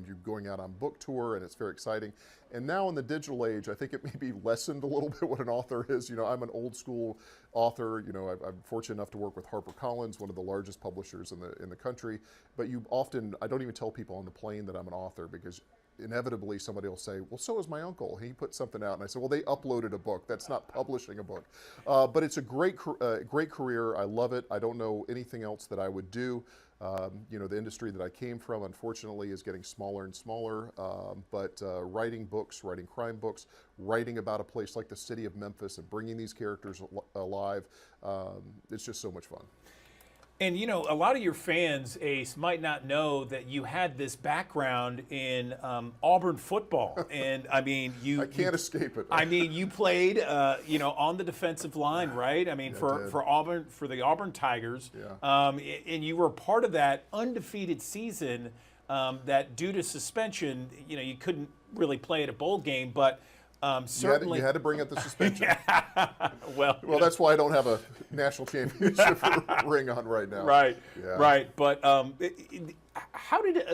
you're going out on book tour, and it's very exciting. And now in the digital age, I think it may be lessened a little bit what an author is. I'm an old school author. I'm fortunate enough to work with HarperCollins, one of the largest publishers in the country. But I don't even tell people on the plane that I'm an author, because inevitably somebody will say, well, so is my uncle. He put something out. And I said, well, they uploaded a book. That's not publishing a book. But it's a great career. I love it. I don't know anything else that I would do. The industry that I came from, unfortunately, is getting smaller and smaller. But writing books, writing crime books, writing about a place like the city of Memphis and bringing these characters alive, it's just so much fun. And a lot of your fans, Ace, might not know that you had this background in Auburn football, and I mean, I can't escape it. I mean, you played, on the defensive line, right? I mean, for Auburn, for the Auburn Tigers, and you were part of that undefeated season that, due to suspension, you couldn't really play at a bowl game, but. Certainly, you had to bring up the suspension. Well, that's why I don't have a national championship ring on right now. Right, yeah. Right. But how did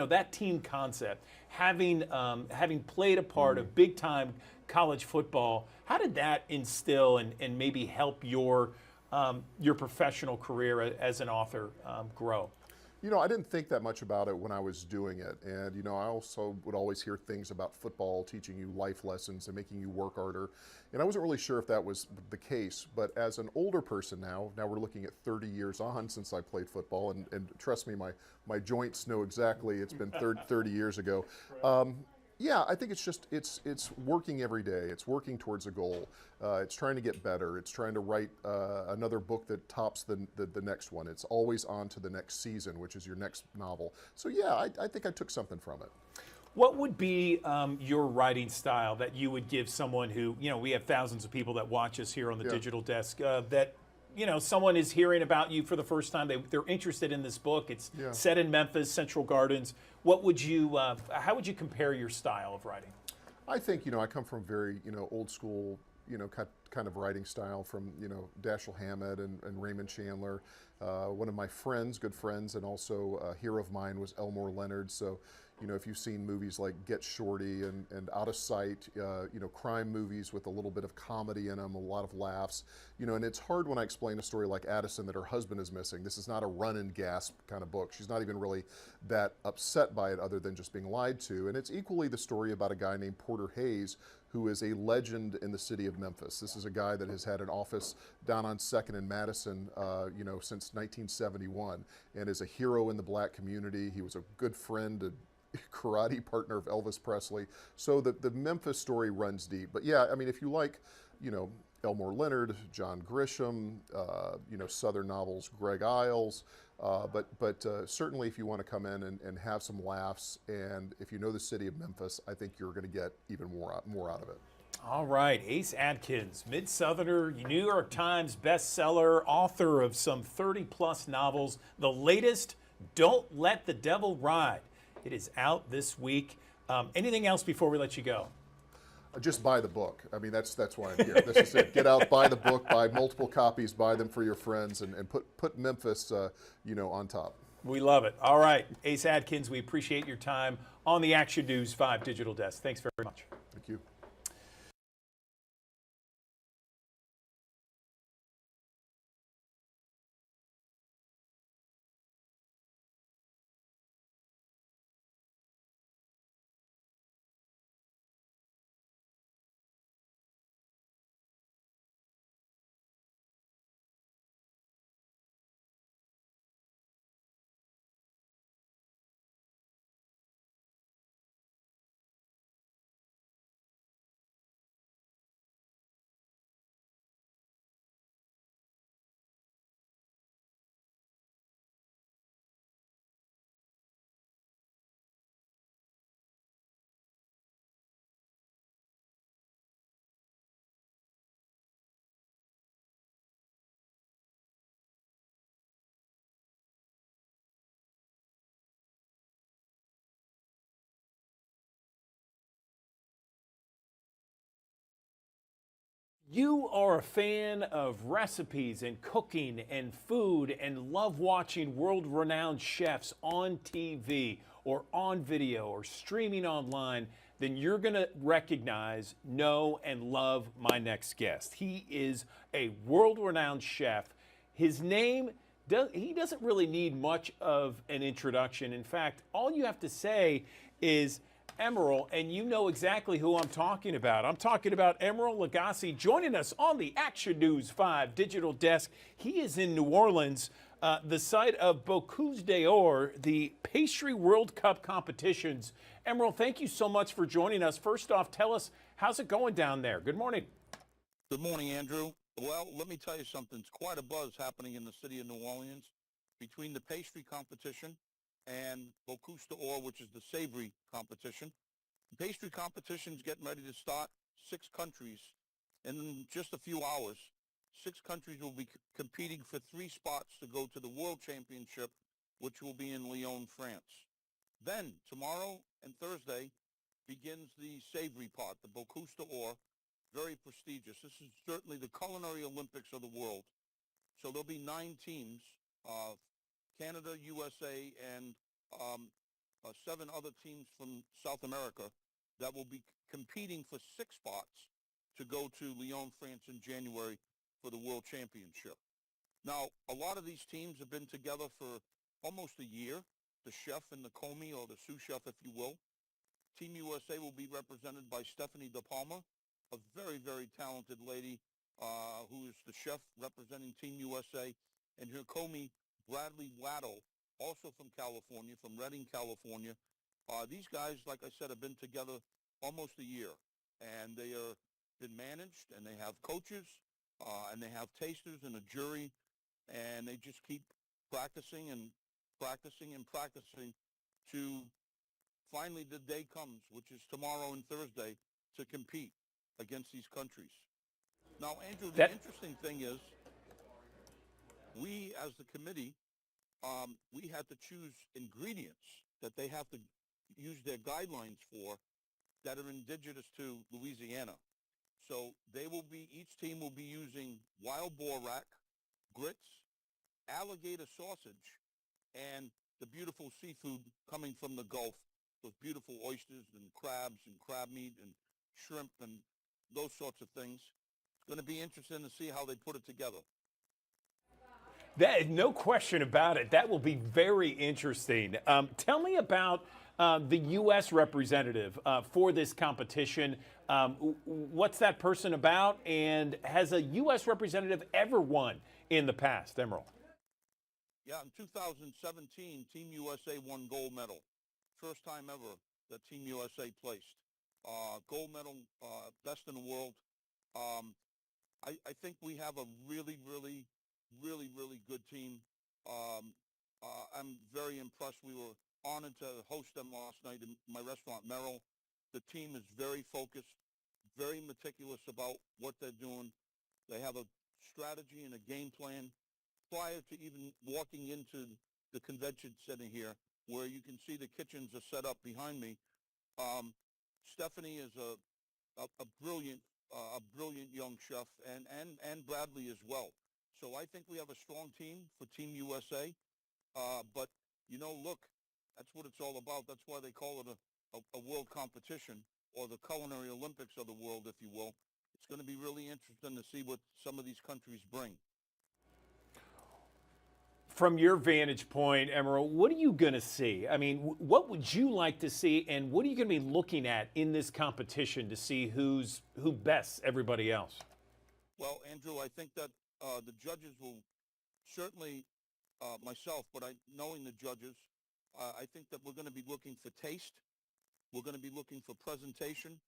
that team concept, having played a part of big time college football, how did that instill and maybe help your professional career as an author grow? You know, I didn't think that much about it when I was doing it. And, you know, I also would always hear things about football teaching you life lessons and making you work harder. And I wasn't really sure if that was the case. But as an older person now we're looking at 30 years on since I played football. And trust me, my joints know exactly it's been 30 years ago. Yeah, I think it's working every day. It's working towards a goal. It's trying to get better. It's trying to write another book that tops the next one. It's always on to the next season, which is your next novel. So yeah, I think I took something from it. What would be your writing style that you would give someone who, you know, we have thousands of people that watch us here on the digital desk that, you know, someone is hearing about you for the first time. They're interested in this book. It's set in Memphis, Central Gardens. What would you, how would you compare your style of writing? I think, you know, I come from very, you know, old school, you know, kind of writing style from, you know, Dashiell Hammett and Raymond Chandler. One of my friends, good friends, and also a hero of mine was Elmore Leonard. So, you know, if you've seen movies like Get Shorty and Out of Sight, you know, crime movies with a little bit of comedy in them, a lot of laughs, you know, and it's hard when I explain a story like Addison that her husband is missing. This is not a run and gasp kind of book. She's not even really that upset by it other than just being lied to. And it's equally the story about a guy named Porter Hayes, who is a legend in the city of Memphis. This is a guy that has had an office down on 2nd and Madison, you know, since 1971, and is a hero in the black community. He was a good friend, a karate partner of Elvis Presley. So the Memphis story runs deep. But yeah, I mean, if you like, you know, Elmore Leonard, John Grisham, you know, Southern novels, Greg Iles, but certainly if you want to come in and have some laughs, and if you know the city of Memphis, I think you're going to get even more out of it. All right, Ace Atkins, Mid-Southerner, New York Times bestseller, author of some 30-plus novels. The latest, Don't Let the Devil Ride. It is out this week. Anything else before we let you go? Just buy the book. I mean, that's why I'm here. This is it. Get out, buy the book, buy multiple copies, buy them for your friends, and put Memphis, you know, on top. We love it. All right, Ace Atkins, we appreciate your time on the Action News 5 Digital Desk. Thanks very much. Thank you. You are a fan of recipes and cooking and food and love watching world-renowned chefs on TV or on video or streaming online, then you're going to recognize, know, and love my next guest. He is a world-renowned chef. His name, he doesn't really need much of an introduction. In fact, all you have to say is Emeril, and you know exactly who I'm talking about. I'm talking about Emeril Lagasse joining us on the Action News 5 Digital Desk. He is in New Orleans, the site of Bocuse d'Or, the Pastry World Cup competitions. Emeril, thank you so much for joining us. First off, tell us, how's it going down there? Good morning. Good morning, Andrew. Well, let me tell you something. It's quite a buzz happening in the city of New Orleans between the pastry competition and Bocuse d'Or, which is the savory competition. The pastry competition is getting ready to start. 6 countries in just a few hours. 6 countries will be competing for 3 spots to go to the World Championship, which will be in Lyon, France. Then, tomorrow and Thursday, begins the savory part, the Bocuse d'Or. Very prestigious. This is certainly the Culinary Olympics of the world. So there'll be 9 teams, Canada, USA, and 7 other teams from South America that will be competing for 6 spots to go to Lyon, France in January for the World Championship. Now, a lot of these teams have been together for almost a year, the chef and the commis, or the sous chef, if you will. Team USA will be represented by Stephanie De Palma, a very, very talented lady who is the chef representing Team USA, and her commis, Bradley Waddle, also from California, from Redding, California. These guys, like I said, have been together almost a year, and they are been managed, and they have coaches, and they have tasters and a jury, and they just keep practicing and practicing and practicing to finally the day comes, which is tomorrow and Thursday, to compete against these countries. Now, Andrew, the interesting thing is, we as the committee, we had to choose ingredients that they have to use their guidelines for that are indigenous to Louisiana. So they will be, each team will be using wild boar rack, grits, alligator sausage, and the beautiful seafood coming from the Gulf, those beautiful oysters and crabs and crab meat and shrimp and those sorts of things. It's going to be interesting to see how they put it together. No question about it. That will be very interesting. Tell me about the U.S. representative for this competition. What's that person about, and has a U.S. representative ever won in the past, Emerald? Yeah, in 2017, Team USA won gold medal. First time ever that Team USA placed. Gold medal, best in the world. I think we have a really good team. I'm very impressed. We were honored to host them last night in my restaurant, Merrill. The team is very focused, very meticulous about what they're doing. They have a strategy and a game plan prior to even walking into the convention center here, where you can see the kitchens are set up behind me. Stephanie is a brilliant young chef, and Bradley as well. So I think we have a strong team for Team USA. But, look, that's what it's all about. That's why they call it a world competition, or the Culinary Olympics of the world, if you will. It's going to be really interesting to see what some of these countries bring. From your vantage point, Emerald, what are you going to see? I mean, what would you like to see, and what are you going to be looking at in this competition to see who bests everybody else? Well, Andrew, I think that the judges will certainly, myself, but knowing the judges, I think that we're going to be looking for taste. We're going to be looking for presentation,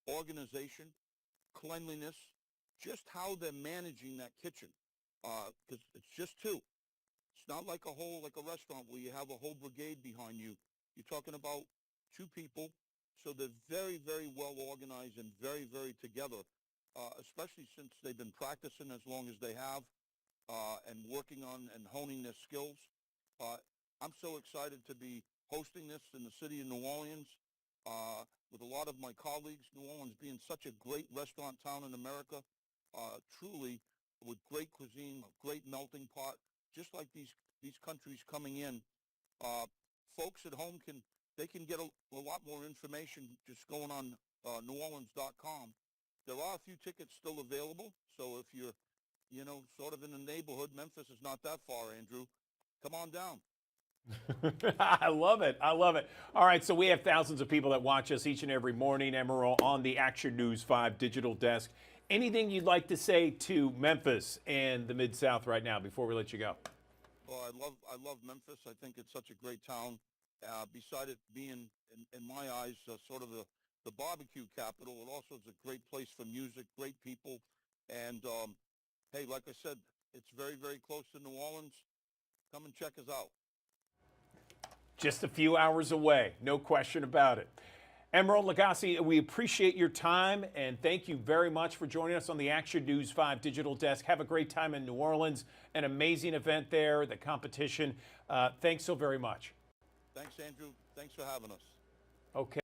organization, cleanliness, just how they're managing that kitchen, because it's just two. It's not like a restaurant where you have a whole brigade behind you. You're talking about two people, so they're very, very well organized and very, very together, especially since they've been practicing as long as they have and working on and honing their skills. I'm so excited to be hosting this in the city of New Orleans with a lot of my colleagues. New Orleans being such a great restaurant town in America, truly with great cuisine, a great melting pot. Just like these countries coming in, folks at home can get a lot more information just going on NewOrleans.com. There are a few tickets still available, so if you're, sort of in the neighborhood, Memphis is not that far, Andrew. Come on down. I love it. I love it. All right, so we have thousands of people that watch us each and every morning, Emerald, on the Action News 5 digital desk. Anything you'd like to say to Memphis and the Mid-South right now before we let you go? Well, I love Memphis. I think it's such a great town. Beside it being, in my eyes, sort of the barbecue capital, it also is a great place for music, great people. And, hey, like I said, it's very, very close to New Orleans. Come and check us out. Just a few hours away, no question about it. Emerald Lagasse, we appreciate your time, and thank you very much for joining us on the Action News 5 digital desk. Have a great time in New Orleans. An amazing event there, the competition. Thanks so very much. Thanks, Andrew. Thanks for having us. Okay.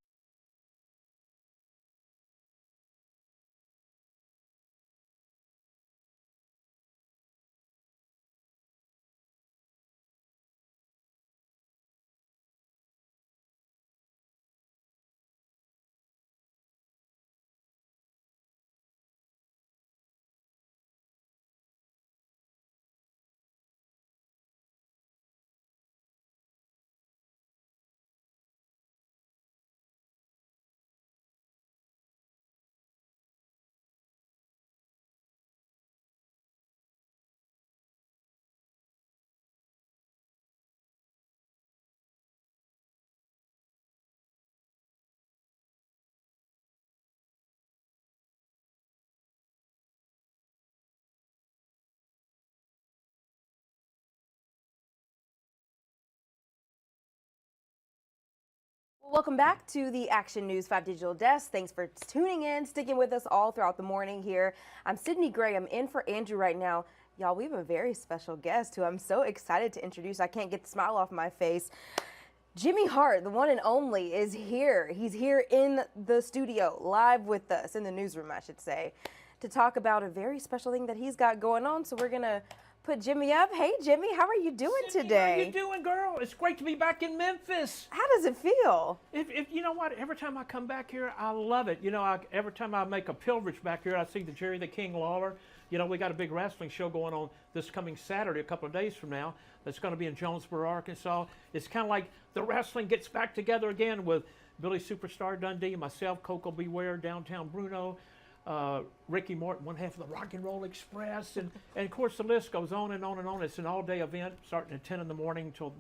Welcome back to the Action News 5 Digital Desk. Thanks for tuning in, sticking with us all throughout the morning here. I'm Sydney Gray. I'm in for Andrew right now. Y'all, we have a very special guest who I'm so excited to introduce. I can't get the smile off my face. Jimmy Hart, the one and only, is here. He's here in the studio, live with us, in the newsroom, I should say, to talk about a very special thing that he's got going on. So we're going to put Jimmy up. Hey, Jimmy, how are you doing Sydney, today? How you doing, girl? It's great to be back in Memphis. How does it feel? If you know what, every time I come back here, I love it. You know, every time I make a pilgrimage back here, I see the Jerry the King Lawler. You know, we got a big wrestling show going on this coming Saturday, a couple of days from now. That's going to be in Jonesboro, Arkansas. It's kind of like the wrestling gets back together again with Billy Superstar Dundee, myself, Coco Beware, Downtown Bruno, Ricky Morton, one half of the Rock and Roll Express, and of course the list goes on and on and on. It's an all-day event starting at 10 in the morning till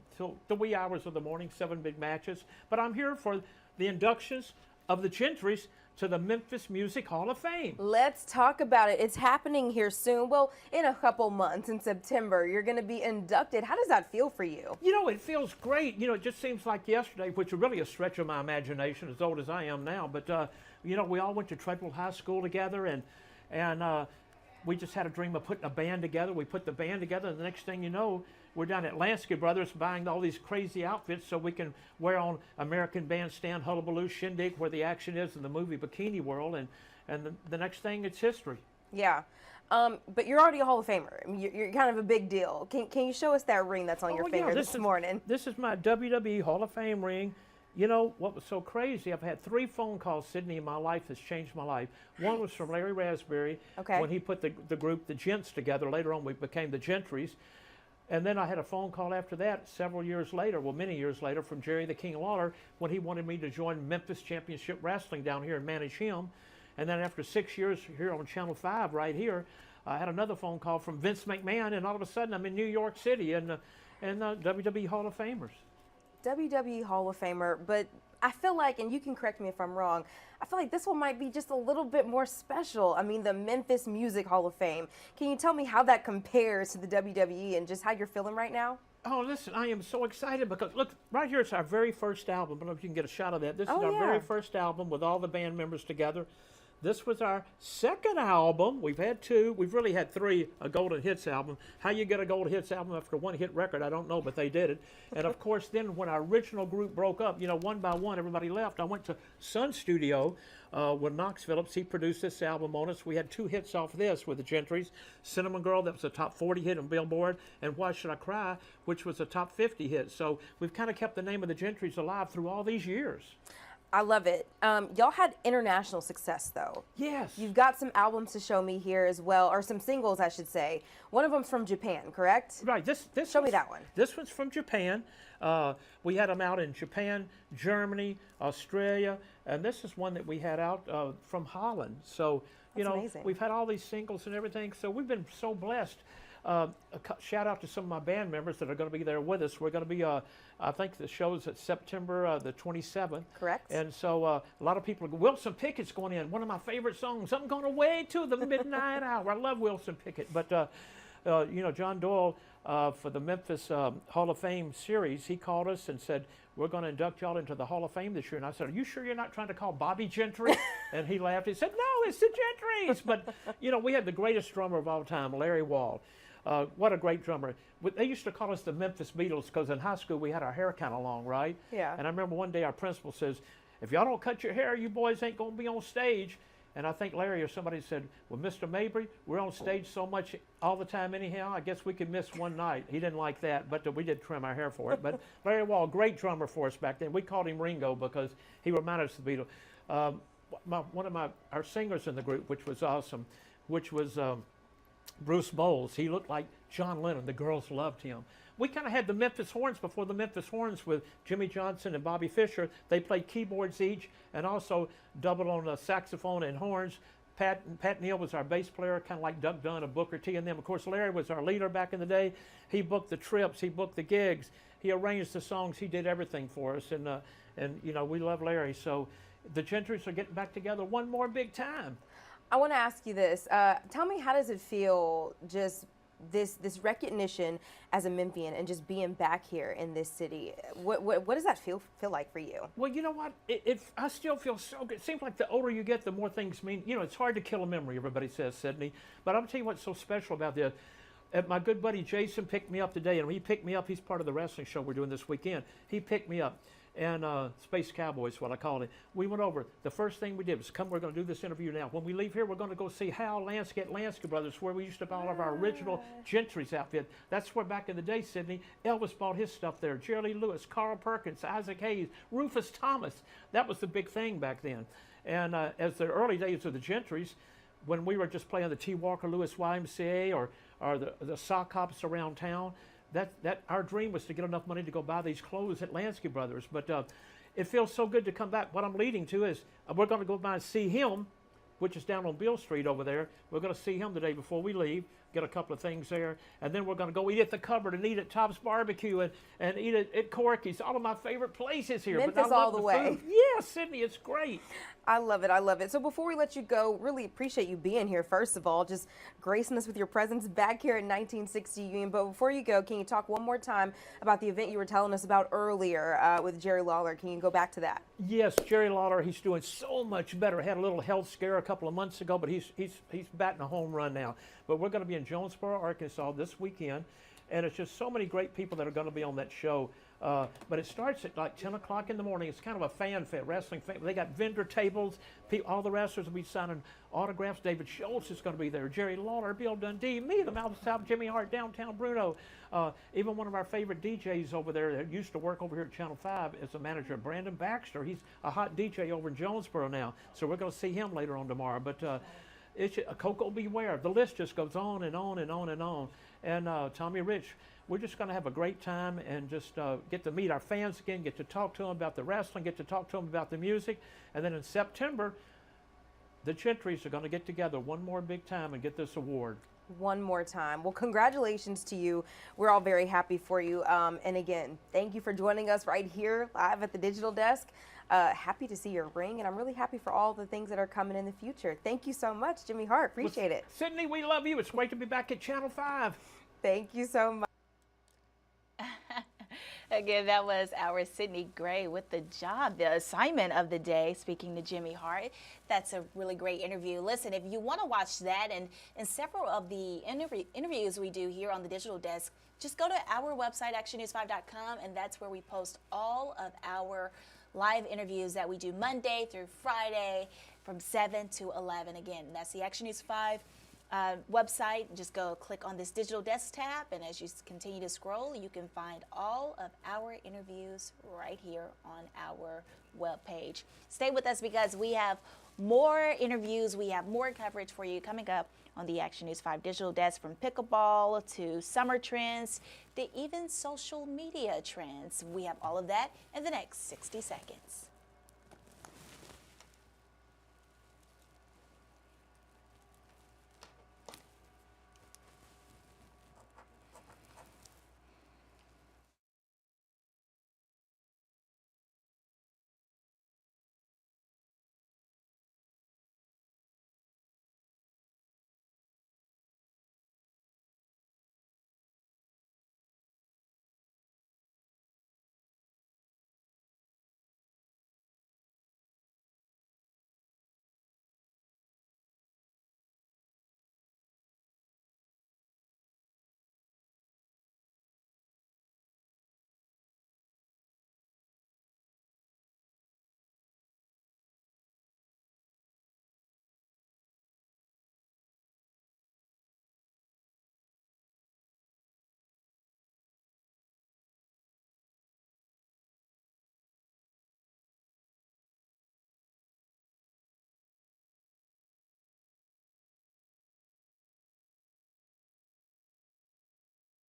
the wee hours of the morning, 7 big matches. But I'm here for the inductions of the Gentrys to the Memphis Music Hall of Fame. Let's talk about it. It's happening here soon. Well, in a couple months, in September, you're going to be inducted. How does that feel for you? You know, it feels great. You know, it just seems like yesterday, which is really a stretch of my imagination, as old as I am now. But, you know, we all went to Treadwell High School together, and we just had a dream of putting a band together. We put the band together, and the next thing you know, we're down at Lansky Brothers buying all these crazy outfits so we can wear on American Bandstand, Hullabaloo, Shindig, where the action is in the movie Bikini World, and the next thing, it's history. Yeah. But you're already a Hall of Famer. I mean, you're kind of a big deal. Can you show us that ring that's on your finger this morning? This is my WWE Hall of Fame ring. You know, what was so crazy, I've had 3 phone calls, Sydney, in my life that's changed my life. One was from Larry Raspberry, when he put the group, the Gents, together. Later on, we became the Gentrys. And then I had a phone call after that several years later, well, many years later, from Jerry the King Lawler when he wanted me to join Memphis Championship Wrestling down here and manage him. And then after 6 years here on Channel 5 right here, I had another phone call from Vince McMahon, and all of a sudden I'm in New York City and WWE Hall of Famers. WWE Hall of Famer, but I feel like, and you can correct me if I'm wrong, I feel like this one might be just a little bit more special. I mean, the Memphis Music Hall of Fame. Can you tell me how that compares to the WWE and just how you're feeling right now? Oh, listen, I am so excited because, look, right here, it's our very first album. I don't know if you can get a shot of that. This is our very first album with all the band members together. This was our second album. We've had 2. We've really had 3, a Golden Hits album. How you get a Golden Hits album after a one-hit record, I don't know, but they did it. And, of course, then when our original group broke up, you know, one by one, everybody left. I went to Sun Studio with Knox Phillips. He produced this album on us. We had 2 hits off this with the Gentrys. Cinnamon Girl, that was a top 40 hit on Billboard, and Why Should I Cry, which was a top 50 hit. So we've kind of kept the name of the Gentrys alive through all these years. I love it. Y'all had international success, though. Yes. You've got some albums to show me here as well, or some singles, I should say. One of them's from Japan, correct? Right. Show me that one. This one's from Japan. We had them out in Japan, Germany, Australia, and this is one that we had out from Holland. So, you know, amazing. We've had all these singles and everything, so we've been so blessed. Shout out to some of my band members that are going to be there with us. We're going to be, I think the show's at September the 27th. Correct. And so a lot of people, Wilson Pickett's going in, one of my favorite songs, I'm going away to the midnight hour. I love Wilson Pickett. But, you know, John Doyle, for the Memphis Hall of Fame series, he called us and said, we're going to induct y'all into the Hall of Fame this year. And I said, are you sure you're not trying to call Bobby Gentry? And he laughed. He said, no, it's the Gentrys. But, you know, we had the greatest drummer of all time, Larry Wall. What a great drummer. They used to call us the Memphis Beatles because in high school we had our hair kind of long, right? Yeah. And I remember one day our principal says, if y'all don't cut your hair, you boys ain't going to be on stage. And I think Larry or somebody said, well, Mr. Mabry, we're on stage so much all the time anyhow, I guess we could miss one night. He didn't like that, but we did trim our hair for it. But Larry Wall, great drummer for us back then. We called him Ringo because he reminded us of the Beatles. One of our singers in the group, which was awesome, which was Bruce Bowles. He looked like John Lennon. The girls loved him. We kind of had the Memphis Horns before the Memphis Horns with Jimmy Johnson and Bobby Fischer. They played keyboards each and also doubled on the saxophone and horns. Pat Neal was our bass player, kind of like Duck Dunn and Booker T and them. Of course, Larry was our leader back in the day. He booked the trips. He booked the gigs. He arranged the songs. He did everything for us. And you know, we love Larry. So the Gentrys are getting back together one more big time. I want to ask you this. Tell me, how does it feel just this recognition as a Memphian and just being back here in this city, what does that feel like for you? Well, you know what? I still feel so good. It seems like the older you get, the more things mean. You know, it's hard to kill a memory, everybody says, Sydney. But I'm tell you what's so special about this. My good buddy Jason picked me up today, and when he picked me up, he's part of the wrestling show we're doing this weekend. He picked me up. And Space Cowboys, what I called it. We went over. The first thing we did was we're going to do this interview now. When we leave here, we're going to go see Hal Lansky at Lansky Brothers, where we used to buy all of our original Gentry's outfit. That's where back in the day, Sydney, Elvis bought his stuff there. Jerry Lee Lewis, Carl Perkins, Isaac Hayes, Rufus Thomas. That was the big thing back then. And as the early days of the Gentrys, when we were just playing the T. Walker Lewis YMCA or the sock hops around town, that our dream was to get enough money to go buy these clothes at Lansky Brothers. But it feels so good to come back. What I'm leading to is we're going to go by and see him, which is down on Beale Street over there. We're going to see him today before we leave, get a couple of things there, and then we're going to go eat at the Cupboard and eat at Tops Barbecue and eat at Corky's, all of my favorite places here. Memphis but I love all the way. Food. Yeah, Sydney, it's great. I love it. I love it. So before we let you go, really appreciate you being here, first of all, just gracing us with your presence back here at 1960 Union. But before you go, can you talk one more time about the event you were telling us about earlier with Jerry Lawler? Can you go back to that? Yes, Jerry Lawler, he's doing so much better. Had a little health scare a couple of months ago, but he's batting a home run now. But we're going to be in Jonesboro, Arkansas this weekend, and it's just so many great people that are going to be on that show. But it starts at like 10 o'clock in the morning. It's kind of a fan fit, wrestling fan. They got vendor tables. All the wrestlers will be signing autographs. David Schultz is going to be there. Jerry Lawler, Bill Dundee, me, the Mouth of South, Jimmy Hart, Downtown Bruno. Even one of our favorite DJs over there that used to work over here at Channel 5 is the manager, Brandon Baxter. He's a hot DJ over in Jonesboro now. So we're going to see him later on tomorrow. But it's Coco Beware. The list just goes on and on and on and on. And Tommy Rich, we're just going to have a great time and just get to meet our fans again, get to talk to them about the wrestling, get to talk to them about the music. And then in September, the Gentrys are going to get together one more big time and get this award. One more time. Well, congratulations to you. We're all very happy for you. And again, thank you for joining us right here live at the Digital Desk. Happy to see your ring, and I'm really happy for all the things that are coming in the future. Thank you so much, Jimmy Hart. Appreciate it. Sydney, we love you. It's great to be back at Channel 5. Thank you so much. Again, that was our Sydney Gray with the job, the assignment of the day, speaking to Jimmy Hart. That's a really great interview. Listen, if you want to watch that and several of the interviews we do here on the Digital Desk, just go to our website, actionnews5.com, and that's where we post all of our live interviews that we do Monday through Friday from 7 to 11. Again, that's the Action News 5 website. Just go click on this Digital Desk tab, and as you continue to scroll, you can find all of our interviews right here on our webpage. Stay with us because we have more interviews, we have more coverage for you coming up on the Action News 5 Digital Desk, from pickleball to summer trends to even social media trends. We have all of that in the next 60 seconds.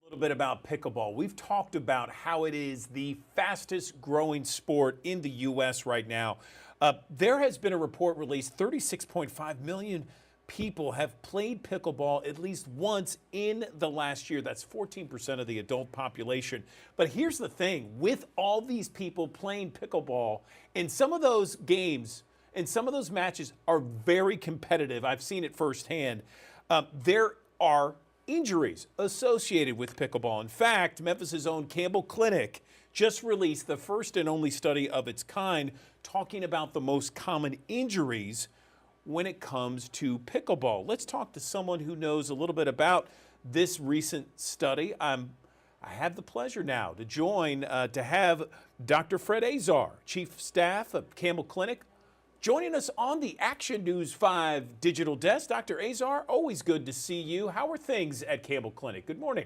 A little bit about pickleball. We've talked about how it is the fastest growing sport in the U.S. right now. There has been a report released, 36.5 million people have played pickleball at least once in the last year. That's 14% of the adult population. But here's the thing, with all these people playing pickleball, and some of those games and some of those matches are very competitive. I've seen it firsthand. There are injuries associated with pickleball. In fact, Memphis's own Campbell Clinic just released the first and only study of its kind talking about the most common injuries when it comes to pickleball. Let's talk to someone who knows a little bit about this recent study. I have the pleasure now to join, to have Dr. Fred Azar, Chief Staff of Campbell Clinic, joining us on the Action News 5 digital desk. Dr. Azar, always good to see you. How are things at Campbell Clinic? Good morning.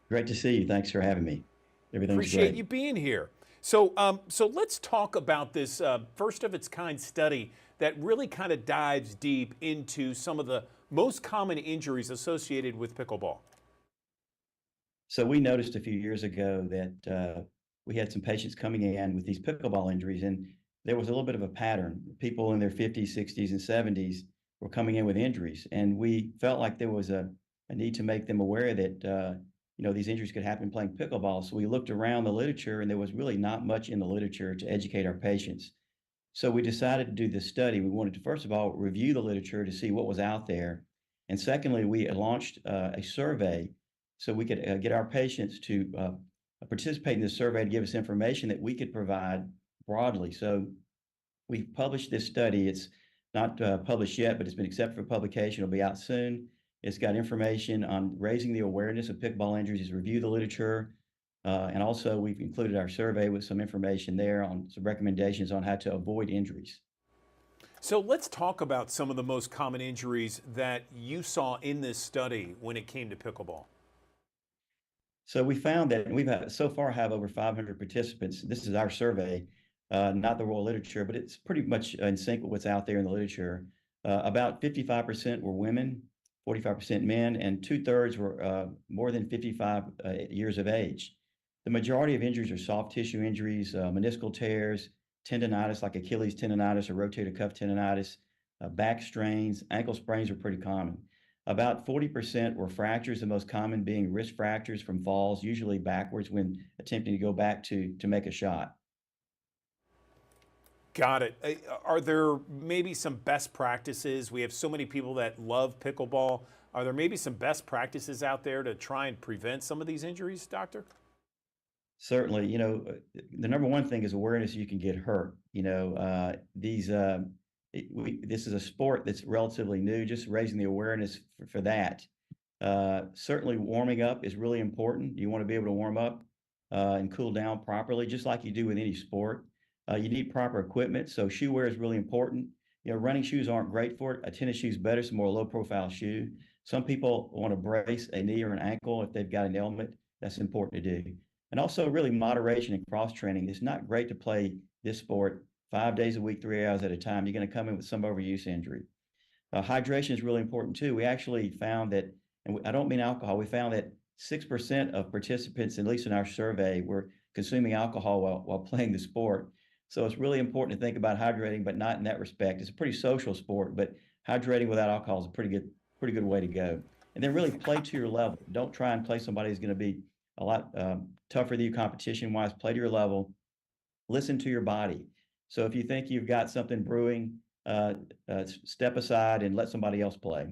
Great to see you. Thanks for having me. Everything's Appreciate great. you being here. So let's talk about this first of its kind study that really kind of dives deep into some of the most common injuries associated with pickleball. So we noticed a few years ago that we had some patients coming in with these pickleball injuries, and there was a little bit of a pattern. People in their 50s, 60s, and 70s were coming in with injuries, and we felt like there was a need to make them aware that these injuries could happen playing pickleball. So we looked around the literature, and there was really not much in the literature to educate our patients. So we decided to do this study. We wanted to, first of all, review the literature to see what was out there. And secondly, we launched a survey so we could get our patients to participate in this survey to give us information that we could provide broadly. So we published this study. It's not published yet, but it's been accepted for publication. It'll be out soon. It's got information on raising the awareness of pickleball injuries. It's reviewed the literature. And also, we've included our survey with some information there on some recommendations on how to avoid injuries. So let's talk about some of the most common injuries that you saw in this study when it came to pickleball. So we found that we've so far have over 500 participants. This is our survey, not the raw literature, but it's pretty much in sync with what's out there in the literature. About 55% were women, 45% men, and 2/3 were more than 55 years of age. The majority of injuries are soft tissue injuries, meniscal tears, tendonitis like Achilles tendonitis or rotator cuff tendonitis, back strains, ankle sprains are pretty common. About 40% were fractures, the most common being wrist fractures from falls, usually backwards when attempting to go back to make a shot. Got it. Are there maybe some best practices? We have so many people that love pickleball. Are there maybe some best practices out there to try and prevent some of these injuries, Doctor? Certainly, the number one thing is awareness. You can get hurt. This is a sport that's relatively new. Just raising the awareness for that. Certainly, warming up is really important. You want to be able to warm up and cool down properly, just like you do with any sport. You need proper equipment, so shoe wear is really important. Running shoes aren't great for it. A tennis shoe is better, it's a more low-profile shoe. Some people want to brace a knee or an ankle if they've got an ailment. That's important to do. And also really moderation and cross-training. It's not great to play this sport 5 days a week, 3 hours at a time. You're going to come in with some overuse injury. Hydration is really important too. We actually found that, and I don't mean alcohol, we found that 6% of participants, at least in our survey, were consuming alcohol while playing the sport. So it's really important to think about hydrating, but not in that respect. It's a pretty social sport, but hydrating without alcohol is a pretty good way to go. And then really play to your level. Don't try and play somebody who's going to be a lot tougher than you competition-wise. Play to your level. Listen to your body. So if you think you've got something brewing, step aside and let somebody else play.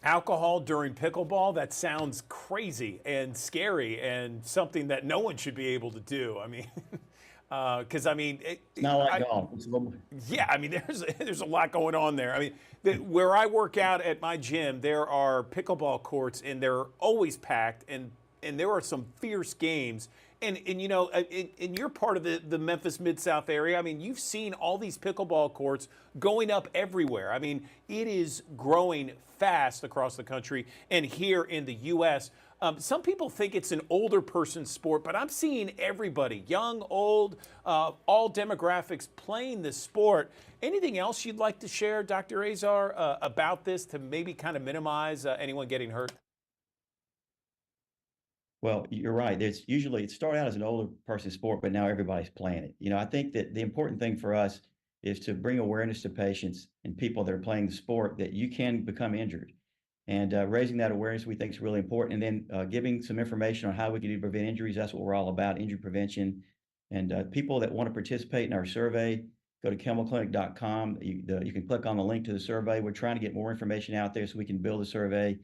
Alcohol during pickleball, that sounds crazy and scary and something that no one should be able to do. I mean, because it's not like golf. Yeah, I mean, there's a lot going on there. I mean, where I work out at my gym, there are pickleball courts, and they're always packed, and there are some fierce games. And in your part of the Memphis Mid-South area, I mean, you've seen all these pickleball courts going up everywhere. I mean, it is growing fast across the country and here in the U.S. Some people think it's an older person's sport, but I'm seeing everybody, young, old, all demographics playing this sport. Anything else you'd like to share, Dr. Azar, about this to maybe kind of minimize anyone getting hurt? Well, you're right. It started out as an older person's sport, but now everybody's playing it. I think that the important thing for us is to bring awareness to patients and people that are playing the sport that you can become injured. And raising that awareness we think is really important. And then giving some information on how we can do to prevent injuries. That's what we're all about, injury prevention. And people that want to participate in our survey, go to camelclinic.com. You can click on the link to the survey. We're trying to get more information out there so we can build a survey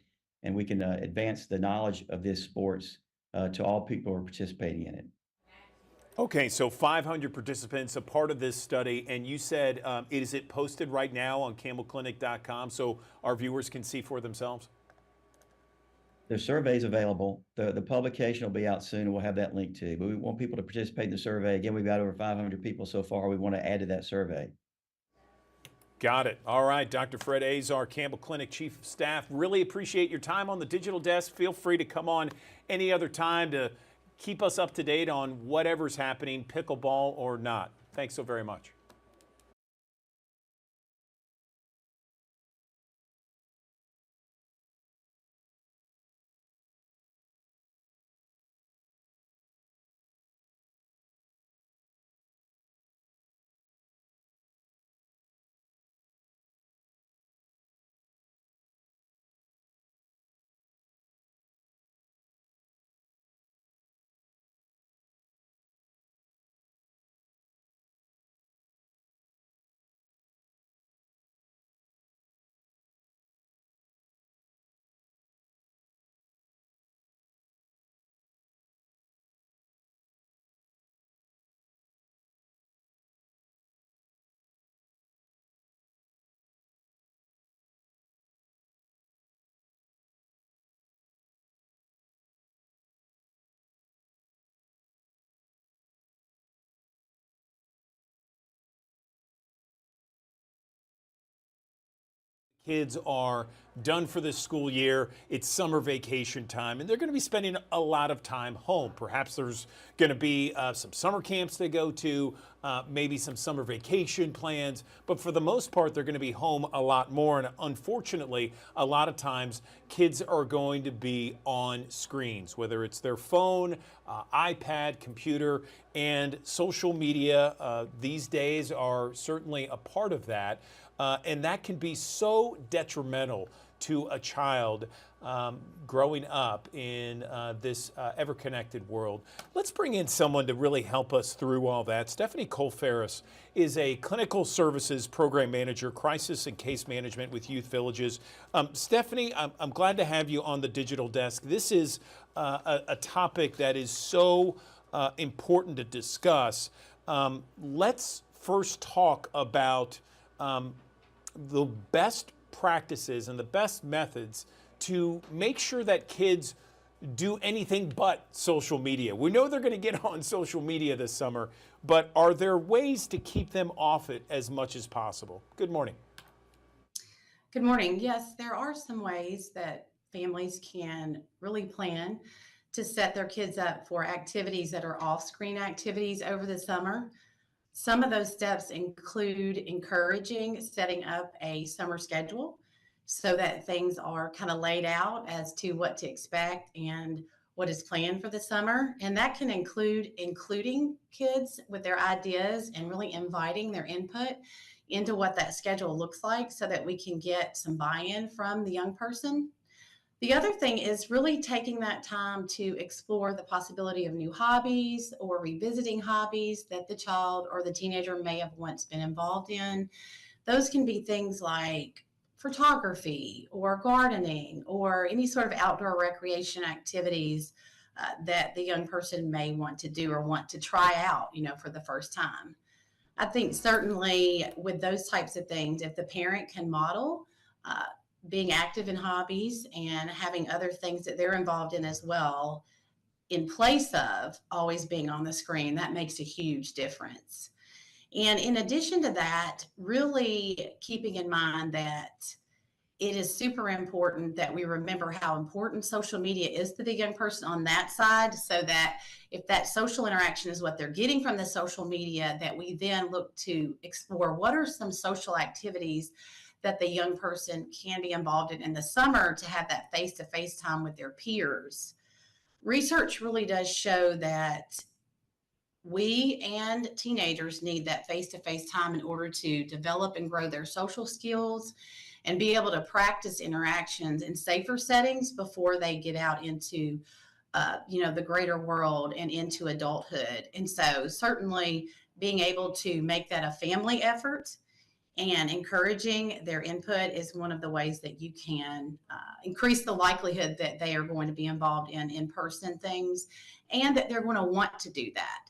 and we can advance the knowledge of this sports to all people who are participating in it. Okay, so 500 participants, a part of this study, and you said, is it posted right now on camelclinic.com so our viewers can see for themselves? The survey's available. The publication will be out soon, and we'll have that link too. But we want people to participate in the survey. Again, we've got over 500 people so far. We want to add to that survey. Got it. All right, Dr. Fred Azar, Campbell Clinic Chief of Staff. Really appreciate your time on the digital desk. Feel free to come on any other time to keep us up to date on whatever's happening, pickleball or not. Thanks so very much. Kids are done for this school year. It's summer vacation time, and they're going to be spending a lot of time home. Perhaps there's going to be some summer camps they go to, maybe some summer vacation plans. But for the most part, they're going to be home a lot more. And unfortunately, a lot of times, kids are going to be on screens, whether it's their phone, iPad, computer, and social media these days are certainly a part of that. And that can be so detrimental to a child growing up in this ever-connected world. Let's bring in someone to really help us through all that. Stephanie Cole-Ferris is a clinical services program manager, crisis and case management with Youth Villages. Stephanie, I'm glad to have you on the digital desk. This is a topic that is so important to discuss. Let's first talk about the best practices and the best methods to make sure that kids do anything but social media. We know they're going to get on social media this summer, but are there ways to keep them off it as much as possible? Good morning. Good morning. Yes, there are some ways that families can really plan to set their kids up for activities that are off-screen activities over the summer. Some of those steps include encouraging setting up a summer schedule so that things are kind of laid out as to what to expect and what is planned for the summer. And that can include including kids with their ideas and really inviting their input into what that schedule looks like so that we can get some buy-in from the young person. The other thing is really taking that time to explore the possibility of new hobbies or revisiting hobbies that the child or the teenager may have once been involved in. Those can be things like photography or gardening or any sort of outdoor recreation activities that the young person may want to do or want to try out, for the first time. I think certainly with those types of things, if the parent can model being active in hobbies and having other things that they're involved in as well, in place of always being on the screen, that makes a huge difference. And in addition to that, really keeping in mind that it is super important that we remember how important social media is to the young person on that side, so that if that social interaction is what they're getting from the social media, that we then look to explore what are some social activities that the young person can be involved in the summer to have that face-to-face time with their peers. Research really does show that we and teenagers need that face-to-face time in order to develop and grow their social skills and be able to practice interactions in safer settings before they get out into the greater world and into adulthood. And so certainly being able to make that a family effort and encouraging their input is one of the ways that you can increase the likelihood that they are going to be involved in in-person things and that they're going to want to do that.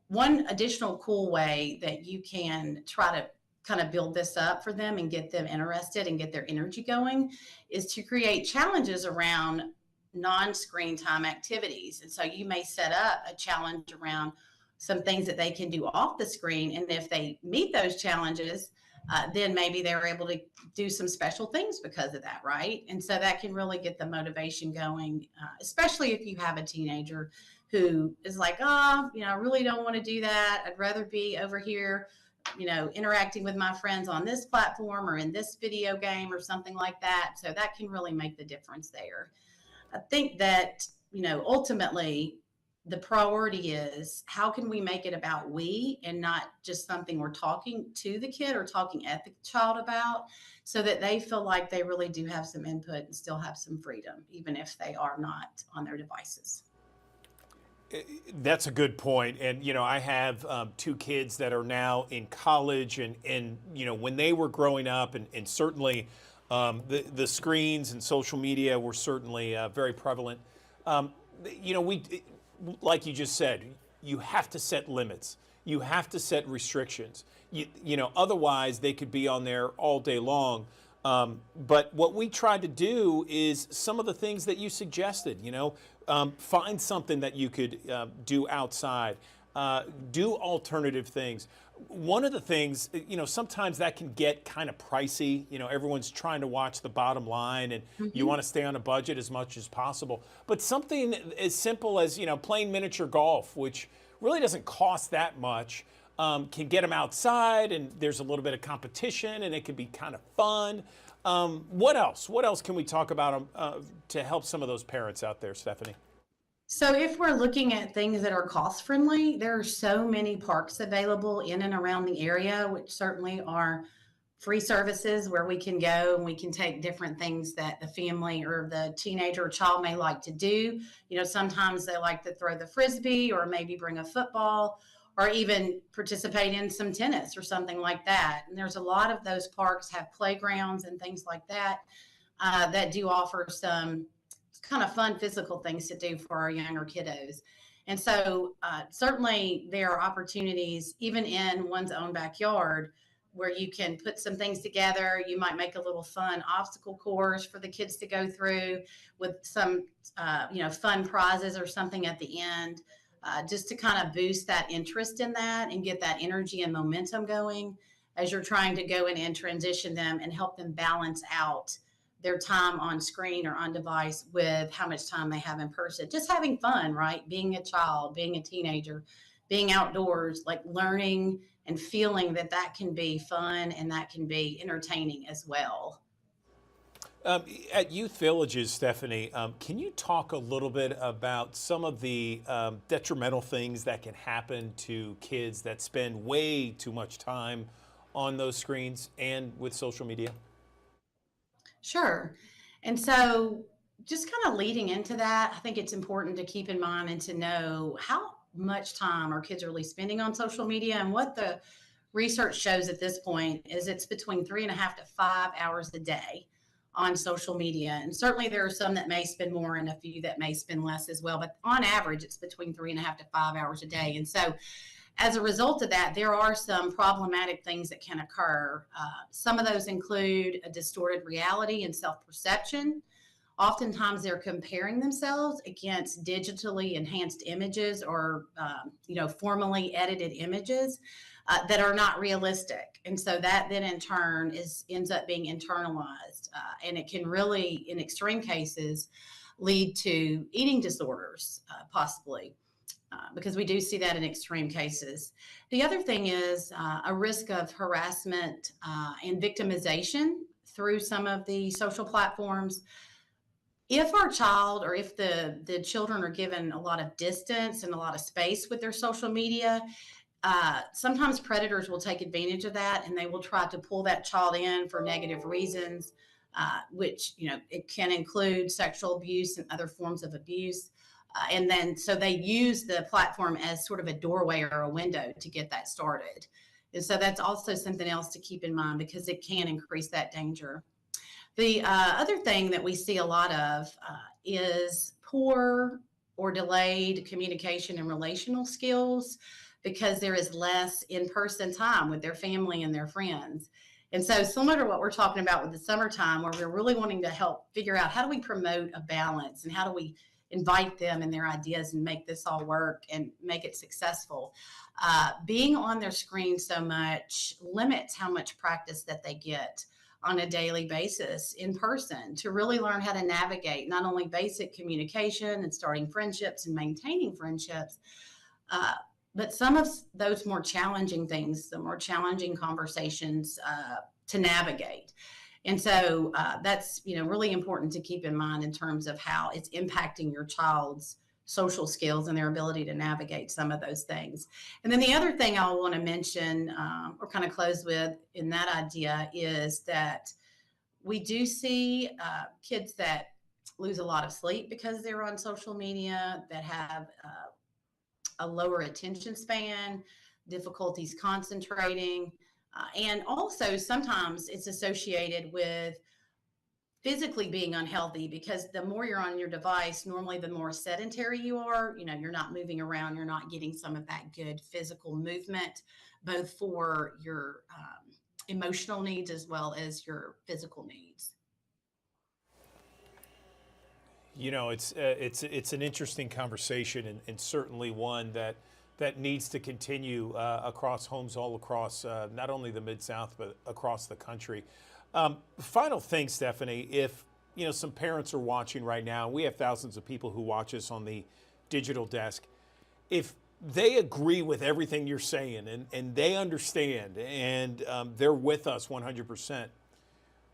One additional cool way that you can try to kind of build this up for them and get them interested and get their energy going is to create challenges around non-screen time activities. And so you may set up a challenge around some things that they can do off the screen. And if they meet those challenges, then maybe they're able to do some special things because of that, right? And so that can really get the motivation going, especially if you have a teenager who is like, oh, I really don't want to do that. I'd rather be over here, interacting with my friends on this platform or in this video game or something like that. So that can really make the difference there. I think that, ultimately, the priority is how can we make it about we and not just something we're talking to the kid or talking at the child about, so that they feel like they really do have some input and still have some freedom, even if they are not on their devices. That's a good point. And, I have 2 kids that are now in college and when they were growing up and certainly the screens and social media were certainly very prevalent. Like you just said, you have to set limits. You have to set restrictions. Otherwise they could be on there all day long. But what we tried to do is some of the things that you suggested, find something that you could do outside, do alternative things. One of the things, sometimes that can get kind of pricey. Everyone's trying to watch the bottom line and you want to stay on a budget as much as possible. But something as simple as, playing miniature golf, which really doesn't cost that much, can get them outside and there's a little bit of competition and it can be kind of fun. What else? What else can we talk about to help some of those parents out there, Stephanie? So if we're looking at things that are cost friendly, there are so many parks available in and around the area, which certainly are free services where we can go and we can take different things that the family or the teenager or child may like to do. Sometimes they like to throw the Frisbee or maybe bring a football or even participate in some tennis or something like that. And there's a lot of those parks have playgrounds and things like that that do offer some kind of fun physical things to do for our younger kiddos. And so certainly there are opportunities even in one's own backyard where you can put some things together. You might make a little fun obstacle course for the kids to go through with some fun prizes or something at the end, just to kind of boost that interest in that and get that energy and momentum going as you're trying to go in and transition them and help them balance out their time on screen or on device with how much time they have in person. Just having fun, right? Being a child, being a teenager, being outdoors, like learning and feeling that can be fun and that can be entertaining as well. At Youth Villages, Stephanie, can you talk a little bit about some of the detrimental things that can happen to kids that spend way too much time on those screens and with social media? Sure. And so just kind of leading into that, I think it's important to keep in mind and to know how much time our kids are really spending on social media. And what the research shows at this point is it's between 3.5 to 5 hours a day on social media. And certainly there are some that may spend more and a few that may spend less as well. But on average, it's between 3.5 to 5 hours a day. And so as a result of that, there are some problematic things that can occur. Some of those include a distorted reality and self-perception. Oftentimes they're comparing themselves against digitally enhanced images or, formally edited images that are not realistic. And so that then in turn ends up being internalized. And it can really, in extreme cases, lead to eating disorders, possibly. Because we do see that in extreme cases. The other thing is a risk of harassment and victimization through some of the social platforms. If our child or if the children are given a lot of distance and a lot of space with their social media, sometimes predators will take advantage of that and they will try to pull that child in for negative reasons, which, it can include sexual abuse and other forms of abuse. And then so they use the platform as sort of a doorway or a window to get that started. And so that's also something else to keep in mind because it can increase that danger. The other thing that we see a lot of is poor or delayed communication and relational skills because there is less in-person time with their family and their friends. And so similar to what we're talking about with the summertime, where we're really wanting to help figure out how do we promote a balance and how do we invite them and their ideas and make this all work and make it successful. Being on their screen so much limits how much practice that they get on a daily basis in person to really learn how to navigate not only basic communication and starting friendships and maintaining friendships, but some of those more challenging things, the more challenging conversations to navigate. And so that's, really important to keep in mind in terms of how it's impacting your child's social skills and their ability to navigate some of those things. And then the other thing I want to mention or kind of close with in that idea is that we do see kids that lose a lot of sleep because they're on social media, that have a lower attention span, difficulties concentrating, and also sometimes it's associated with physically being unhealthy because the more you're on your device, normally the more sedentary you are. You're not moving around, you're not getting some of that good physical movement, both for your emotional needs as well as your physical needs. It's an interesting conversation and certainly one that needs to continue across homes all across not only the Mid-South but across the country. Final thing, Stephanie, if some parents are watching right now, we have thousands of people who watch us on the digital desk. If they agree with everything you're saying and they understand and they're with us 100%,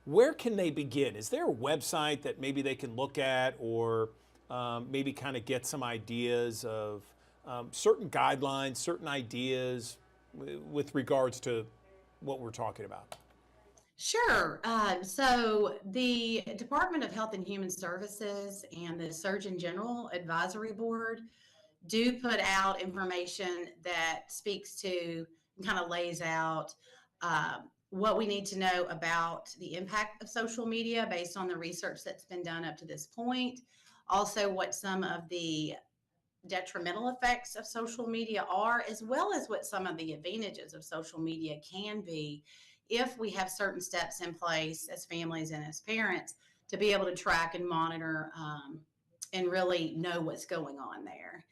where can they begin? Is there a website that maybe they can look at or maybe kind of get some ideas of certain guidelines, certain ideas with regards to what we're talking about? Sure. So the Department of Health and Human Services and the Surgeon General Advisory Board do put out information that speaks to and kind of lays out what we need to know about the impact of social media based on the research that's been done up to this point. Also, what some of the detrimental effects of social media are, as well as what some of the advantages of social media can be if we have certain steps in place as families and as parents to be able to track and monitor and really know what's going on there.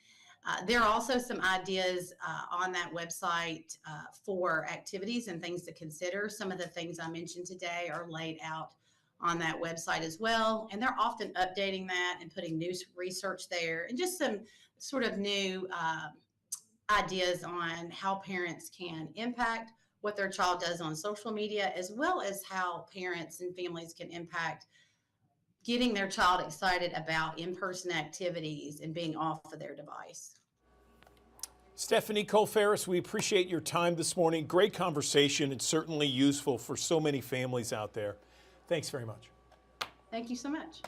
There are also some ideas on that website for activities and things to consider. Some of the things I mentioned today are laid out on that website as well. And they're often updating that and putting new research there and just some sort of new ideas on how parents can impact what their child does on social media, as well as how parents and families can impact getting their child excited about in-person activities and being off of their device. Stephanie Cole-Ferris, we appreciate your time this morning. Great conversation. It's certainly useful for so many families out there. Thanks very much. Thank you so much.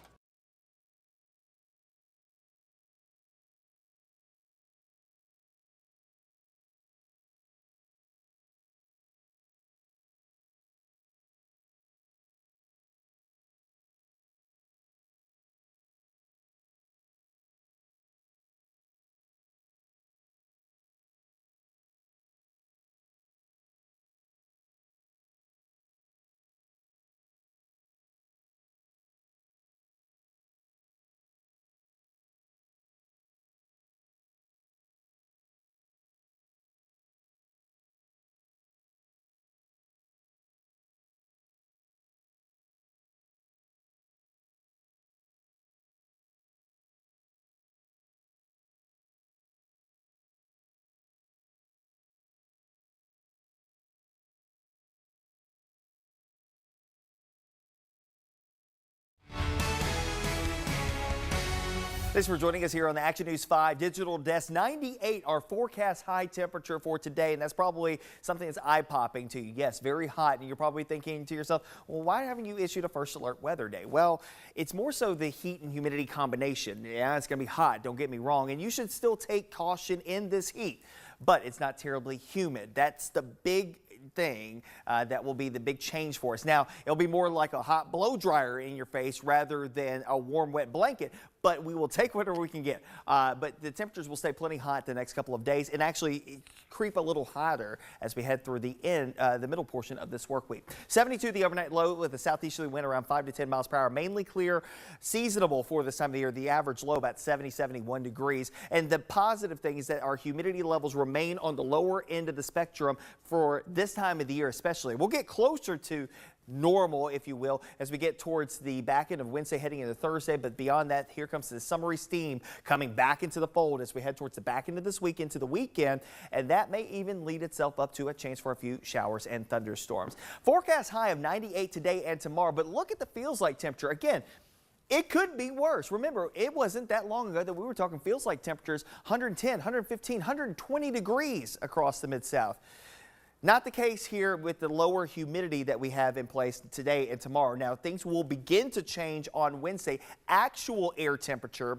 Thanks for joining us here on the Action News 5 Digital Desk. 98 our forecast high temperature for today, and that's probably something that's eye-popping to you. Yes, very hot, and you're probably thinking to yourself, well, why haven't you issued a first alert weather day? Well, it's more so the heat and humidity combination. Yeah, it's going to be hot, don't get me wrong, and you should still take caution in this heat, but it's not terribly humid. That's the big thing that will be the big change for us. Now, it'll be more like a hot blow dryer in your face rather than a warm, wet blanket, but we will take whatever we can get. But the temperatures will stay plenty hot the next couple of days and actually creep a little hotter as we head through the middle portion of this work week. 72 the overnight low with a southeasterly wind around 5 to 10 miles per hour. Mainly clear, seasonable for this time of the year. The average low about 70, 71 degrees. And the positive thing is that our humidity levels remain on the lower end of the spectrum for this time of the year especially. We'll get closer to normal, if you will, as we get towards the back end of Wednesday heading into Thursday. But beyond that, here comes the summery steam coming back into the fold as we head towards the back end of this week into the weekend, and that may even lead itself up to a chance for a few showers and thunderstorms. Forecast high of 98 today and tomorrow, but look at the feels like temperature. Again, it could be worse. Remember, it wasn't that long ago that we were talking feels like temperatures 110, 115, 120 degrees across the Mid-South. Not the case here with the lower humidity that we have in place today and tomorrow. Now, things will begin to change on Wednesday. Actual air temperature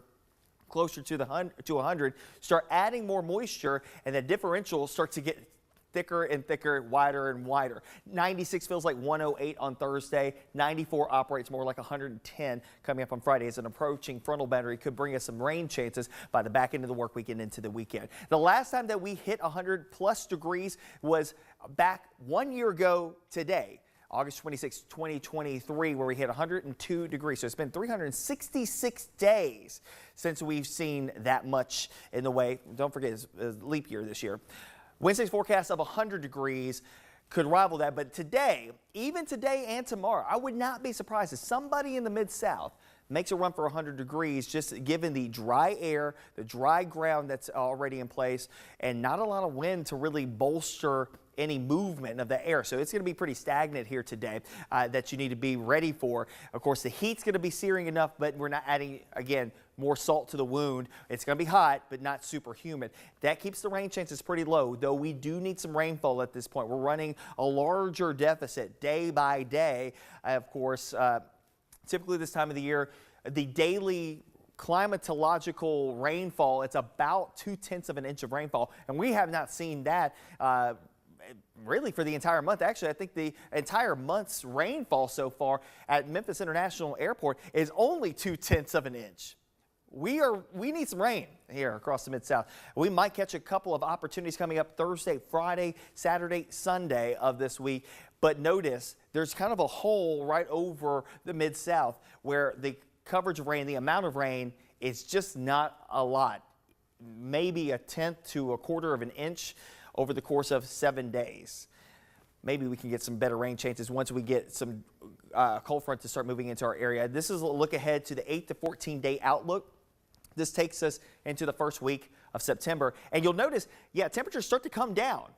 closer to 100, start adding more moisture, and the differential starts to get thicker and thicker, wider and wider. 96 feels like 108 on Thursday. 94 operates more like 110 coming up on Friday as an approaching frontal boundary could bring us some rain chances by the back end of the work week and into the weekend. The last time that we hit 100 plus degrees was back 1 year ago today, August 26, 2023, where we hit 102 degrees. So it's been 366 days since we've seen that much in the way. Don't forget, it's a leap year this year. Wednesday's forecast of 100 degrees could rival that, but today, even today and tomorrow, I would not be surprised if somebody in the Mid-South makes a run for 100 degrees, just given the dry air, the dry ground that's already in place, and not a lot of wind to really bolster any movement of the air. So it's going to be pretty stagnant here today that you need to be ready for. Of course, the heat's going to be searing enough, but we're not adding, again, more salt to the wound. It's going to be hot, but not super humid. That keeps the rain chances pretty low, though we do need some rainfall at this point. We're running a larger deficit day by day. Of course, typically this time of the year, the daily climatological rainfall, it's about 0.2 of an inch of rainfall, and we have not seen that really for the entire month. Actually, I think the entire month's rainfall so far at Memphis International Airport is only 0.2 of an inch. We need some rain here across the Mid-South. We might catch a couple of opportunities coming up Thursday, Friday, Saturday, Sunday of this week. But notice there's kind of a hole right over the Mid-South where the coverage of rain, the amount of rain is just not a lot. Maybe 1/10 to 1/4 of an inch over the course of 7 days. Maybe we can get some better rain chances once we get some cold front to start moving into our area. This is a look ahead to the 8 to 14 day outlook. This takes us into the first week of September. And you'll notice, yeah, temperatures start to come down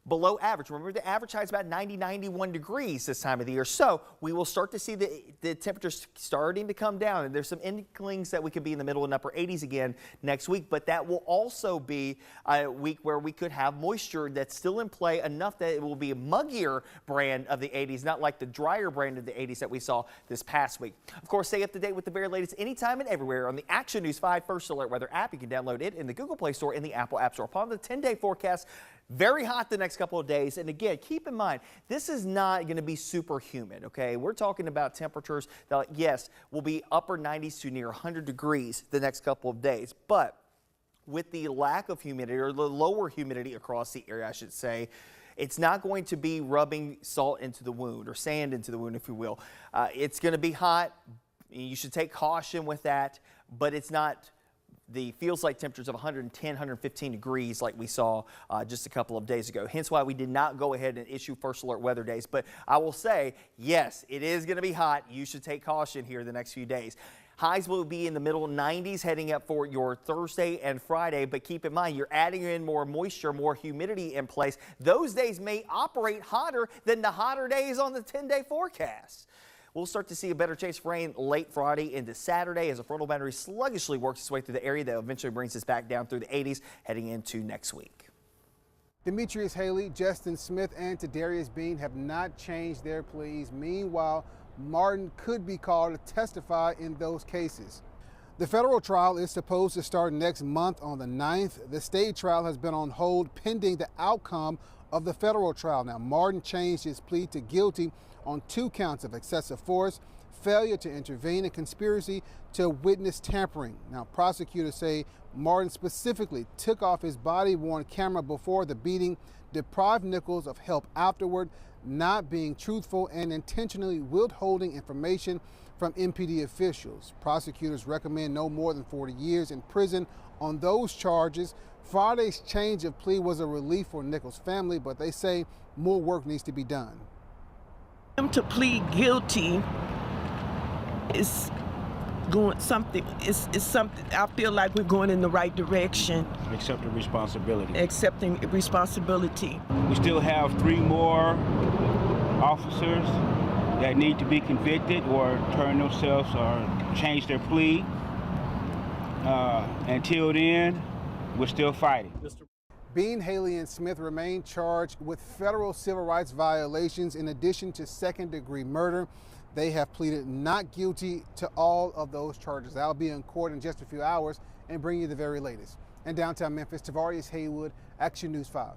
below average. Remember, the average high is about 90, 91 degrees this time of the year. So we will start to see the temperatures starting to come down. And there's some inklings that we could be in the middle and upper 80s again next week. But that will also be a week where we could have moisture that's still in play enough that it will be a muggier brand of the 80s, not like the drier brand of the 80s that we saw this past week. Of course, stay up to date with the very latest anytime and everywhere on the Action News 5 First Alert Weather app. You can download it in the Google Play Store and the Apple App Store. Upon the 10-day forecast, very hot the next couple of days. And again, keep in mind, this is not going to be super humid, okay? We're talking about temperatures that, yes, will be upper 90s to near 100 degrees the next couple of days. But with the lack of humidity, or the lower humidity across the area, I should say, it's not going to be rubbing salt into the wound or sand into the wound, if you will. It's going to be hot. You should take caution with that, but it's not the feels like temperatures of 110, 115 degrees like we saw just a couple of days ago. Hence why we did not go ahead and issue first alert weather days. But I will say, yes, it is going to be hot. You should take caution here the next few days. Highs will be in the middle 90s heading up for your Thursday and Friday, but keep in mind you're adding in more moisture, more humidity in place. Those days may operate hotter than the hotter days on the 10-day forecast. We'll start to see a better chance of rain late Friday into Saturday as a frontal boundary sluggishly works its way through the area that eventually brings us back down through the 80s heading into next week. Demetrius Haley, Justin Smith, and Darius Bean have not changed their pleas. Meanwhile, Martin could be called to testify in those cases. The federal trial is supposed to start next month on the 9th. The state trial has been on hold pending the outcome of the federal trial. Now, Martin changed his plea to guilty on 2 counts of excessive force, failure to intervene, and conspiracy to witness tampering. Now, prosecutors say Martin specifically took off his body-worn camera before the beating, deprived Nichols of help afterward, not being truthful, and intentionally withholding information from MPD officials. Prosecutors recommend no more than 40 years in prison on those charges. Friday's change of plea was a relief for Nichols' family, but they say more work needs to be done. Him to plead guilty is going something. It's something. I feel like we're going in the right direction. Accepting responsibility. Accepting responsibility. We still have 3 more officers that need to be convicted or turn themselves or change their plea. Until then, we're still fighting. Bean, Haley, and Smith remain charged with federal civil rights violations in addition to second-degree murder. They have pleaded not guilty to all of those charges. I'll be in court in just a few hours and bring you the very latest. In downtown Memphis, Tavarius Haywood, Action News 5.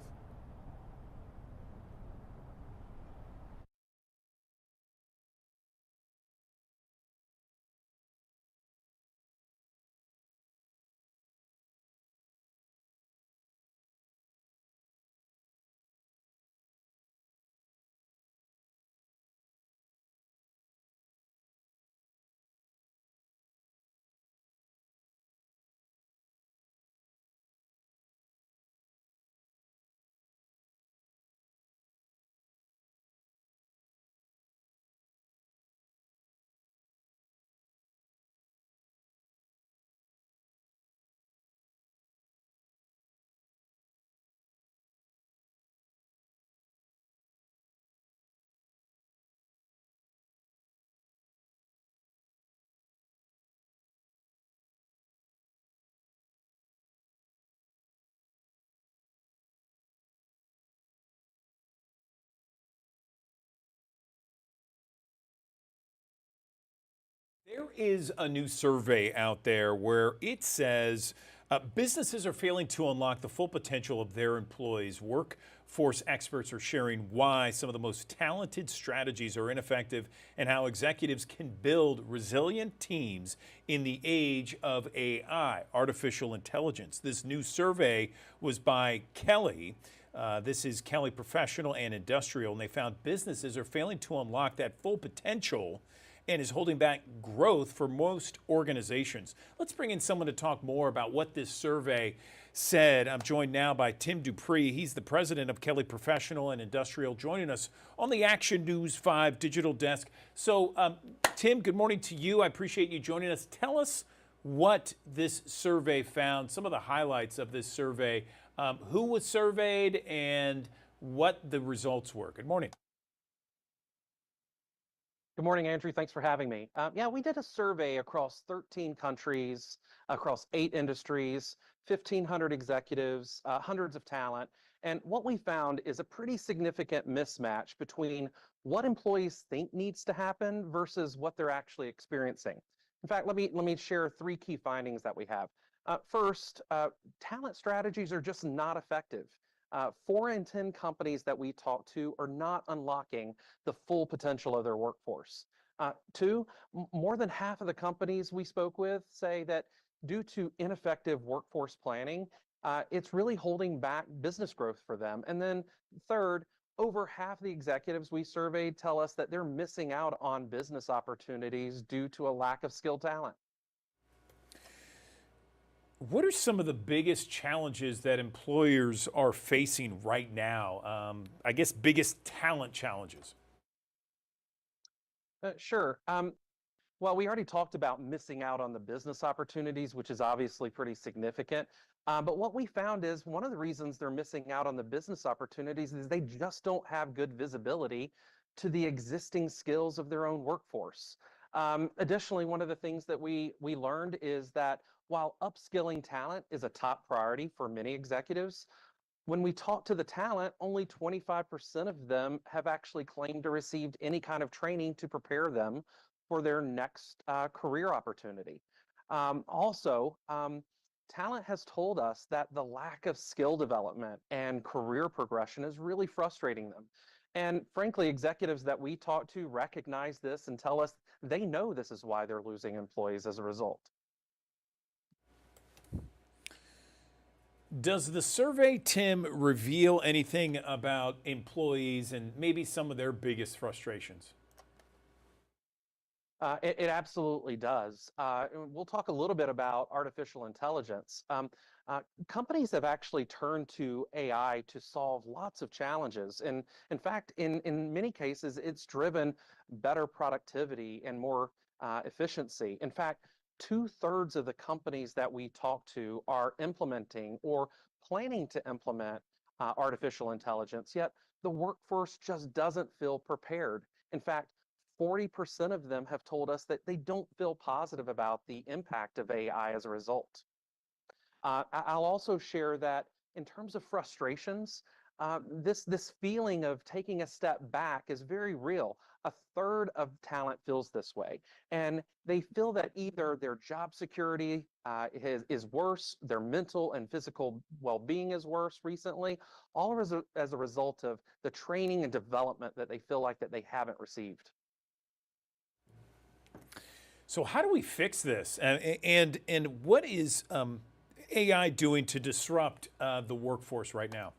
There is a new survey out there where it says businesses are failing to unlock the full potential of their employees. Workforce experts are sharing why some of the most talented strategies are ineffective and how executives can build resilient teams in the age of AI, artificial intelligence. This new survey was by Kelly. This is Kelly Professional and Industrial, and they found businesses are failing to unlock that full potential and is holding back growth for most organizations. Let's bring in someone to talk more about what this survey said. I'm joined now by Tim Dupree. He's the president of Kelly Professional and Industrial, joining us on the Action News 5 digital desk. So, Tim, good morning to you. I appreciate you joining us. Tell us what this survey found, some of the highlights of this survey, who was surveyed, and what the results were. Good morning. Good morning, Andrew. Thanks for having me. Yeah, we did a survey across 13 countries, across 8 industries, 1,500 executives, hundreds of talent. And what we found is a pretty significant mismatch between what employees think needs to happen versus what they're actually experiencing. In fact, let me share 3 key findings that we have. First, talent strategies are just not effective. 4 in 10 companies that we talk to are not unlocking the full potential of their workforce. 2, more than half of the companies we spoke with say that due to ineffective workforce planning, it's really holding back business growth for them. And then 3rd, over half the executives we surveyed tell us that they're missing out on business opportunities due to a lack of skilled talent. What are some of the biggest challenges that employers are facing right now? I guess biggest talent challenges. Sure. Well, we already talked about missing out on the business opportunities, which is obviously pretty significant. But what we found is one of the reasons they're missing out on the business opportunities is they just don't have good visibility to the existing skills of their own workforce. Additionally, one of the things that we learned is that while upskilling talent is a top priority for many executives, when we talk to the talent, only 25% of them have actually claimed to received any kind of training to prepare them for their next career opportunity. Talent has told us that the lack of skill development and career progression is really frustrating them. And frankly, executives that we talk to recognize this and tell us they know this is why they're losing employees as a result. Does the survey, Tim, reveal anything about employees and maybe some of their biggest frustrations? It absolutely does. We'll talk a little bit about artificial intelligence. Companies have actually turned to AI to solve lots of challenges. And in fact, in many cases, it's driven better productivity and more efficiency. In fact, 2/3 of the companies that we talk to are implementing or planning to implement artificial intelligence, yet the workforce just doesn't feel prepared. In fact, 40% of them have told us that they don't feel positive about the impact of AI as a result. I'll also share that in terms of frustrations, this feeling of taking a step back is very real. 1/3 of talent feels this way, and they feel that either their job security is worse, their mental and physical well-being is worse recently, all as a result of the training and development that they feel like that they haven't received. So how do we fix this? And what is AI doing to disrupt the workforce right now?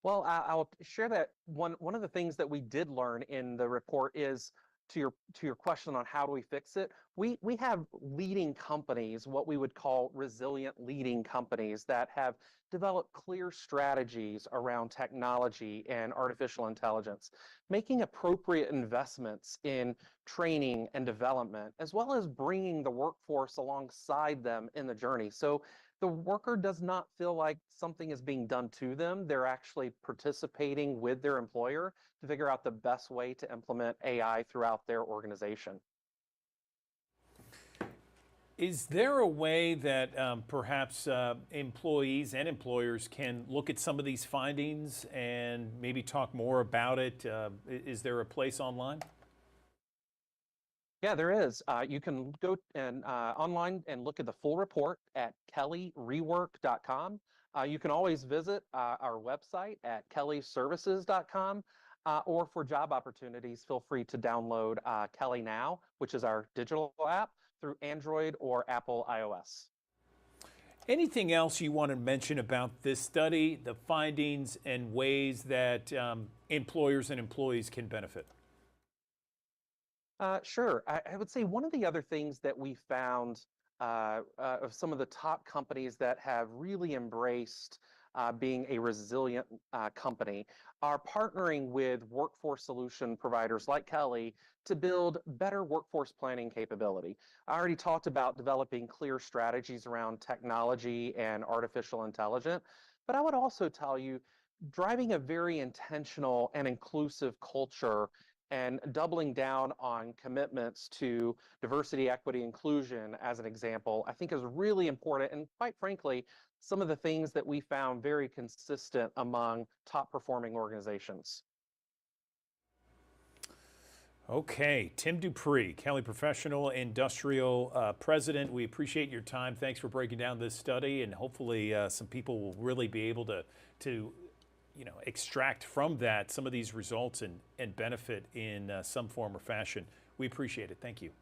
Well, I'll share that one of the things that we did learn in the report is to your question on how do we fix it. We have leading companies, what we would call resilient leading companies that have developed clear strategies around technology and artificial intelligence, making appropriate investments in training and development, as well as bringing the workforce alongside them in the journey. So the worker does not feel like something is being done to them. They're actually participating with their employer to figure out the best way to implement AI throughout their organization. Is there a way that perhaps employees and employers can look at some of these findings and maybe talk more about it? Is there a place online? Yeah, there is. You can go and online and look at the full report at kellyrework.com. You can always visit our website at kellyservices.com. Or for job opportunities, feel free to download Kelly Now, which is our digital app, through Android or Apple iOS. Anything else you want to mention about this study, the findings, and ways that employers and employees can benefit? Sure. I would say one of the other things that we found of some of the top companies that have really embraced being a resilient company are partnering with workforce solution providers like Kelly to build better workforce planning capability. I already talked about developing clear strategies around technology and artificial intelligence, but I would also tell you driving a very intentional and inclusive culture and doubling down on commitments to diversity, equity, inclusion, as an example, I think is really important. And quite frankly, some of the things that we found very consistent among top performing organizations. Okay, Tim Dupree, Kelly Professional Industrial President. We appreciate your time. Thanks for breaking down this study, and hopefully some people will really be able to extract from that some of these results and benefit in some form or fashion. We appreciate it. Thank you.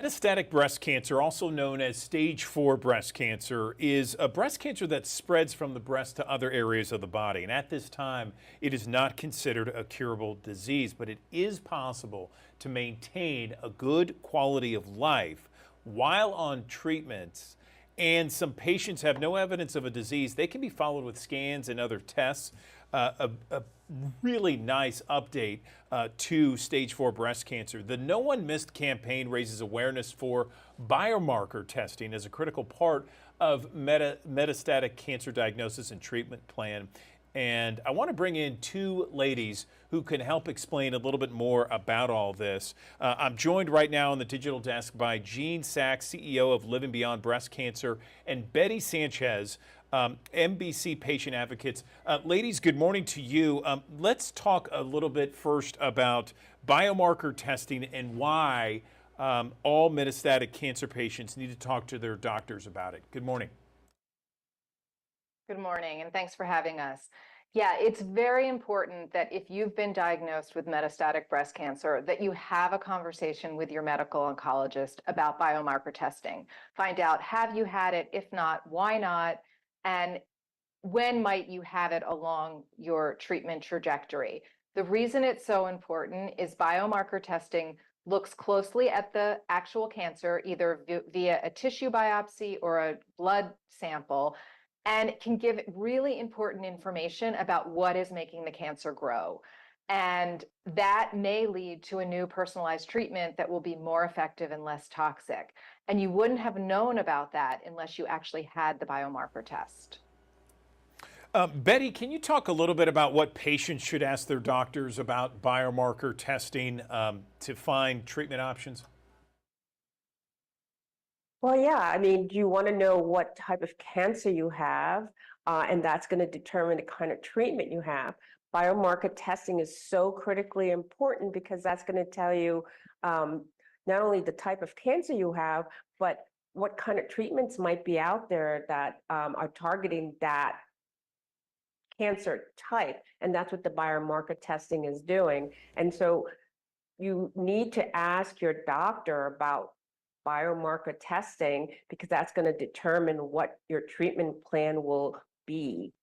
Metastatic breast cancer, also known as stage 4 breast cancer, is a breast cancer that spreads from the breast to other areas of the body. And at this time, it is not considered a curable disease, but it is possible to maintain a good quality of life while on treatments. And some patients have no evidence of a disease. They can be followed with scans and other tests. A really nice update to stage 4 breast cancer. The No One Missed campaign raises awareness for biomarker testing as a critical part of metastatic cancer diagnosis and treatment plan. And I want to bring in two ladies who can help explain a little bit more about all this. I'm joined right now on the digital desk by Jean Sachs, CEO of Living Beyond Breast Cancer, and Betty Sanchez, MBC Patient Advocates. Ladies, good morning to you. Let's talk a little bit first about biomarker testing and why all metastatic cancer patients need to talk to their doctors about it. Good morning. Good morning, and thanks for having us. Yeah, it's very important that if you've been diagnosed with metastatic breast cancer, that you have a conversation with your medical oncologist about biomarker testing. Find out, have you had it? If not, why not? And when might you have it along your treatment trajectory? The reason it's so important is biomarker testing looks closely at the actual cancer, either via a tissue biopsy or a blood sample, and can give really important information about what is making the cancer grow. And that may lead to a new personalized treatment that will be more effective and less toxic. And you wouldn't have known about that unless you actually had the biomarker test. Betty, can you talk a little bit about what patients should ask their doctors about biomarker testing to find treatment options? Well, yeah, I mean, you want to know what type of cancer you have, and that's going to determine the kind of treatment you have. Biomarker testing is so critically important because that's going to tell you not only the type of cancer you have, but what kind of treatments might be out there that are targeting that cancer type. And that's what the biomarker testing is doing. And so you need to ask your doctor about biomarker testing because that's going to determine what your treatment plan will be.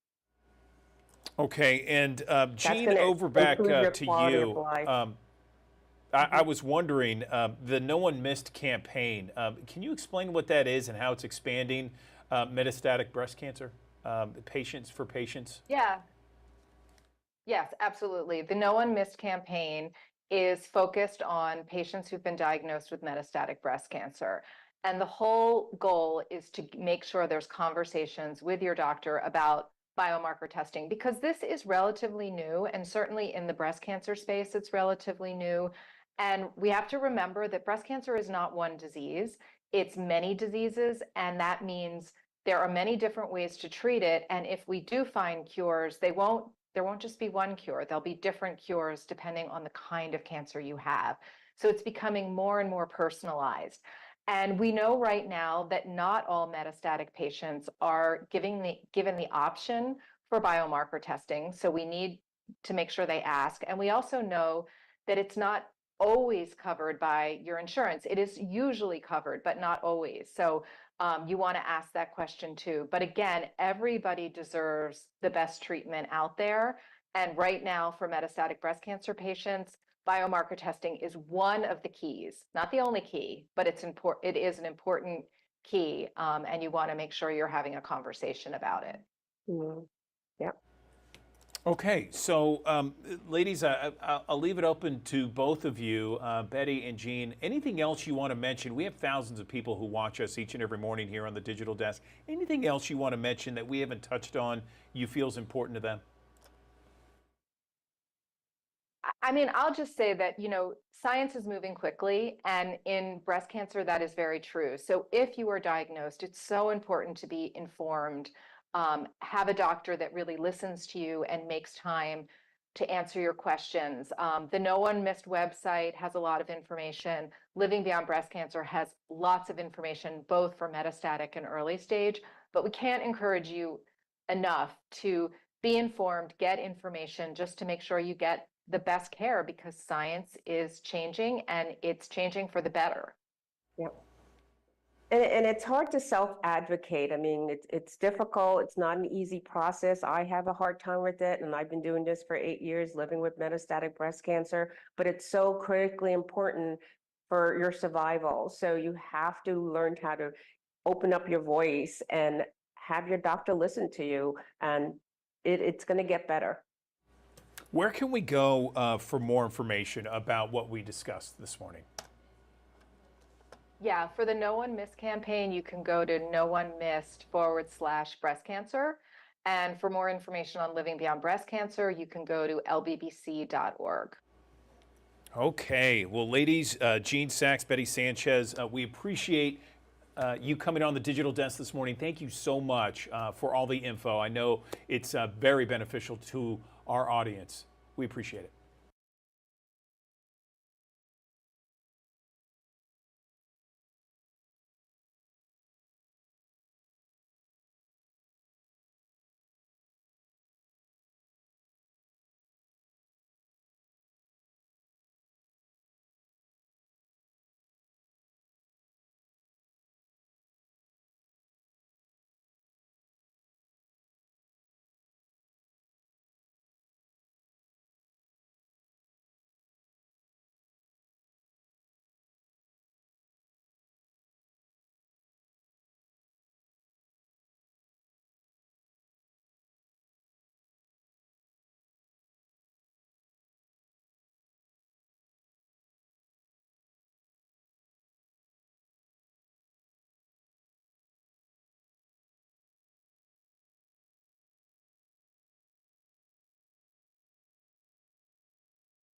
Okay, and Jean, over back to you. I was wondering, the No One Missed campaign, can you explain what that is and how it's expanding metastatic breast cancer patients for patients? Yeah. Yes, absolutely. The No One Missed campaign is focused on patients who've been diagnosed with metastatic breast cancer. And the whole goal is to make sure there's conversations with your doctor about biomarker testing, because this is relatively new, and certainly in the breast cancer space, it's relatively new. And we have to remember that breast cancer is not one disease, it's many diseases, and that means there are many different ways to treat it. And if we do find cures, there won't just be one cure. There'll be different cures depending on the kind of cancer you have. So it's becoming more and more personalized. And we know right now that not all metastatic patients are given the option for biomarker testing. So we need to make sure they ask. And we also know that it's not always covered by your insurance. It is usually covered, but not always. So you want to ask that question too. But again, everybody deserves the best treatment out there. And right now for metastatic breast cancer patients, biomarker testing is one of the keys, not the only key, but it is an important key. And you want to make sure you're having a conversation about it. Mm-hmm. Yep. Okay, so ladies, I'll leave it open to both of you, Betty and Jean. Anything else you want to mention? We have thousands of people who watch us each and every morning here on the digital desk. Anything else you want to mention that we haven't touched on you feel is important to them? I mean, I'll just say that, science is moving quickly, and in breast cancer, that is very true. So if you are diagnosed, it's so important to be informed. Have a doctor that really listens to you and makes time to answer your questions. The No One Missed website has a lot of information. Living Beyond Breast Cancer has lots of information, both for metastatic and early stage, but we can't encourage you enough to be informed, get information, just to make sure you get the best care, because science is changing and it's changing for the better. Yeah. And it's hard to self-advocate. I mean, it's difficult. It's not an easy process. I have a hard time with it, and I've been doing this for 8 years, living with metastatic breast cancer. But it's so critically important for your survival. So you have to learn how to open up your voice and have your doctor listen to you, and it's going to get better. Where can we go for more information about what we discussed this morning? Yeah, for the No One Missed campaign, you can go to noonemissed/breast cancer. And for more information on living beyond breast cancer, you can go to lbbc.org. Okay. Well, ladies, Jean Sachs, Betty Sanchez, we appreciate you coming on the digital desk this morning. Thank you so much for all the info. I know it's very beneficial to our audience. We appreciate it.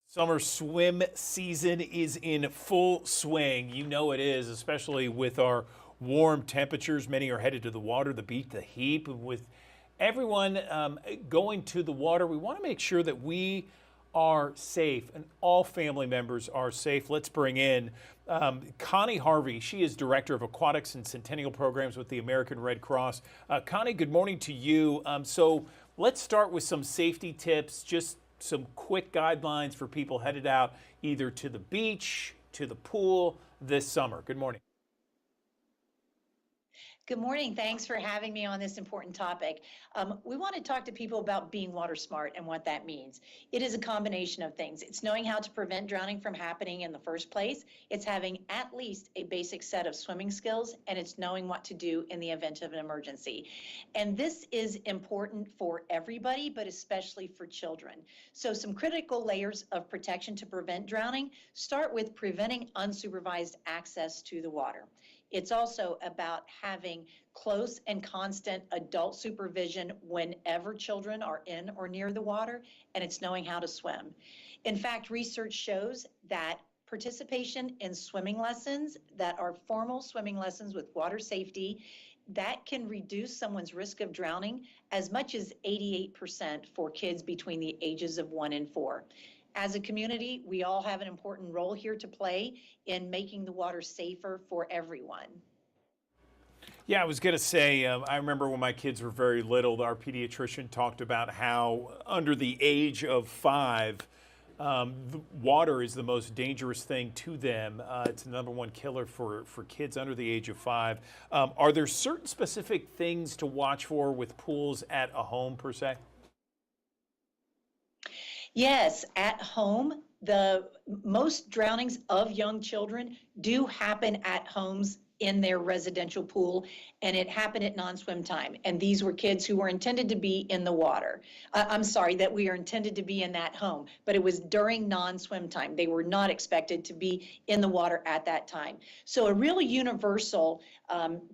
Summer swim season is in full swing. You know it is, especially with our warm temperatures. Many are headed to the water, the beach, the heat. With everyone going to the water, we want to make sure that we are safe and all family members are safe. Let's bring in Connie Harvey. She is Director of Aquatics and Centennial Programs with the American Red Cross. Connie, good morning to you. So let's start with some safety tips, just some quick guidelines for people headed out either to the beach, to the pool this summer. Good morning. Good morning. Thanks for having me on this important topic. We want to talk to people about being water smart and what that means. It is a combination of things. It's knowing how to prevent drowning from happening in the first place. It's having at least a basic set of swimming skills, and it's knowing what to do in the event of an emergency. And this is important for everybody, but especially for children. So some critical layers of protection to prevent drowning start with preventing unsupervised access to the water. It's also about having close and constant adult supervision whenever children are in or near the water, and it's knowing how to swim. In fact, research shows that participation in swimming lessons that are formal swimming lessons with water safety, that can reduce someone's risk of drowning as much as 88% for kids between the ages of 1 and 4. As a community, we all have an important role here to play in making the water safer for everyone. Yeah, I was going to say, I remember when my kids were very little, our pediatrician talked about how under the age of 5, the water is the most dangerous thing to them. It's the #1 killer for kids under the age of 5. Are there certain specific things to watch for with pools at a home per se? Yes, at home, the most drownings of young children do happen at homes in their residential pool, and it happened at non-swim time. And these were kids who were intended to be in the water. That we are intended to be in that home, but it was during non-swim time. They were not expected to be in the water at that time. So a really universal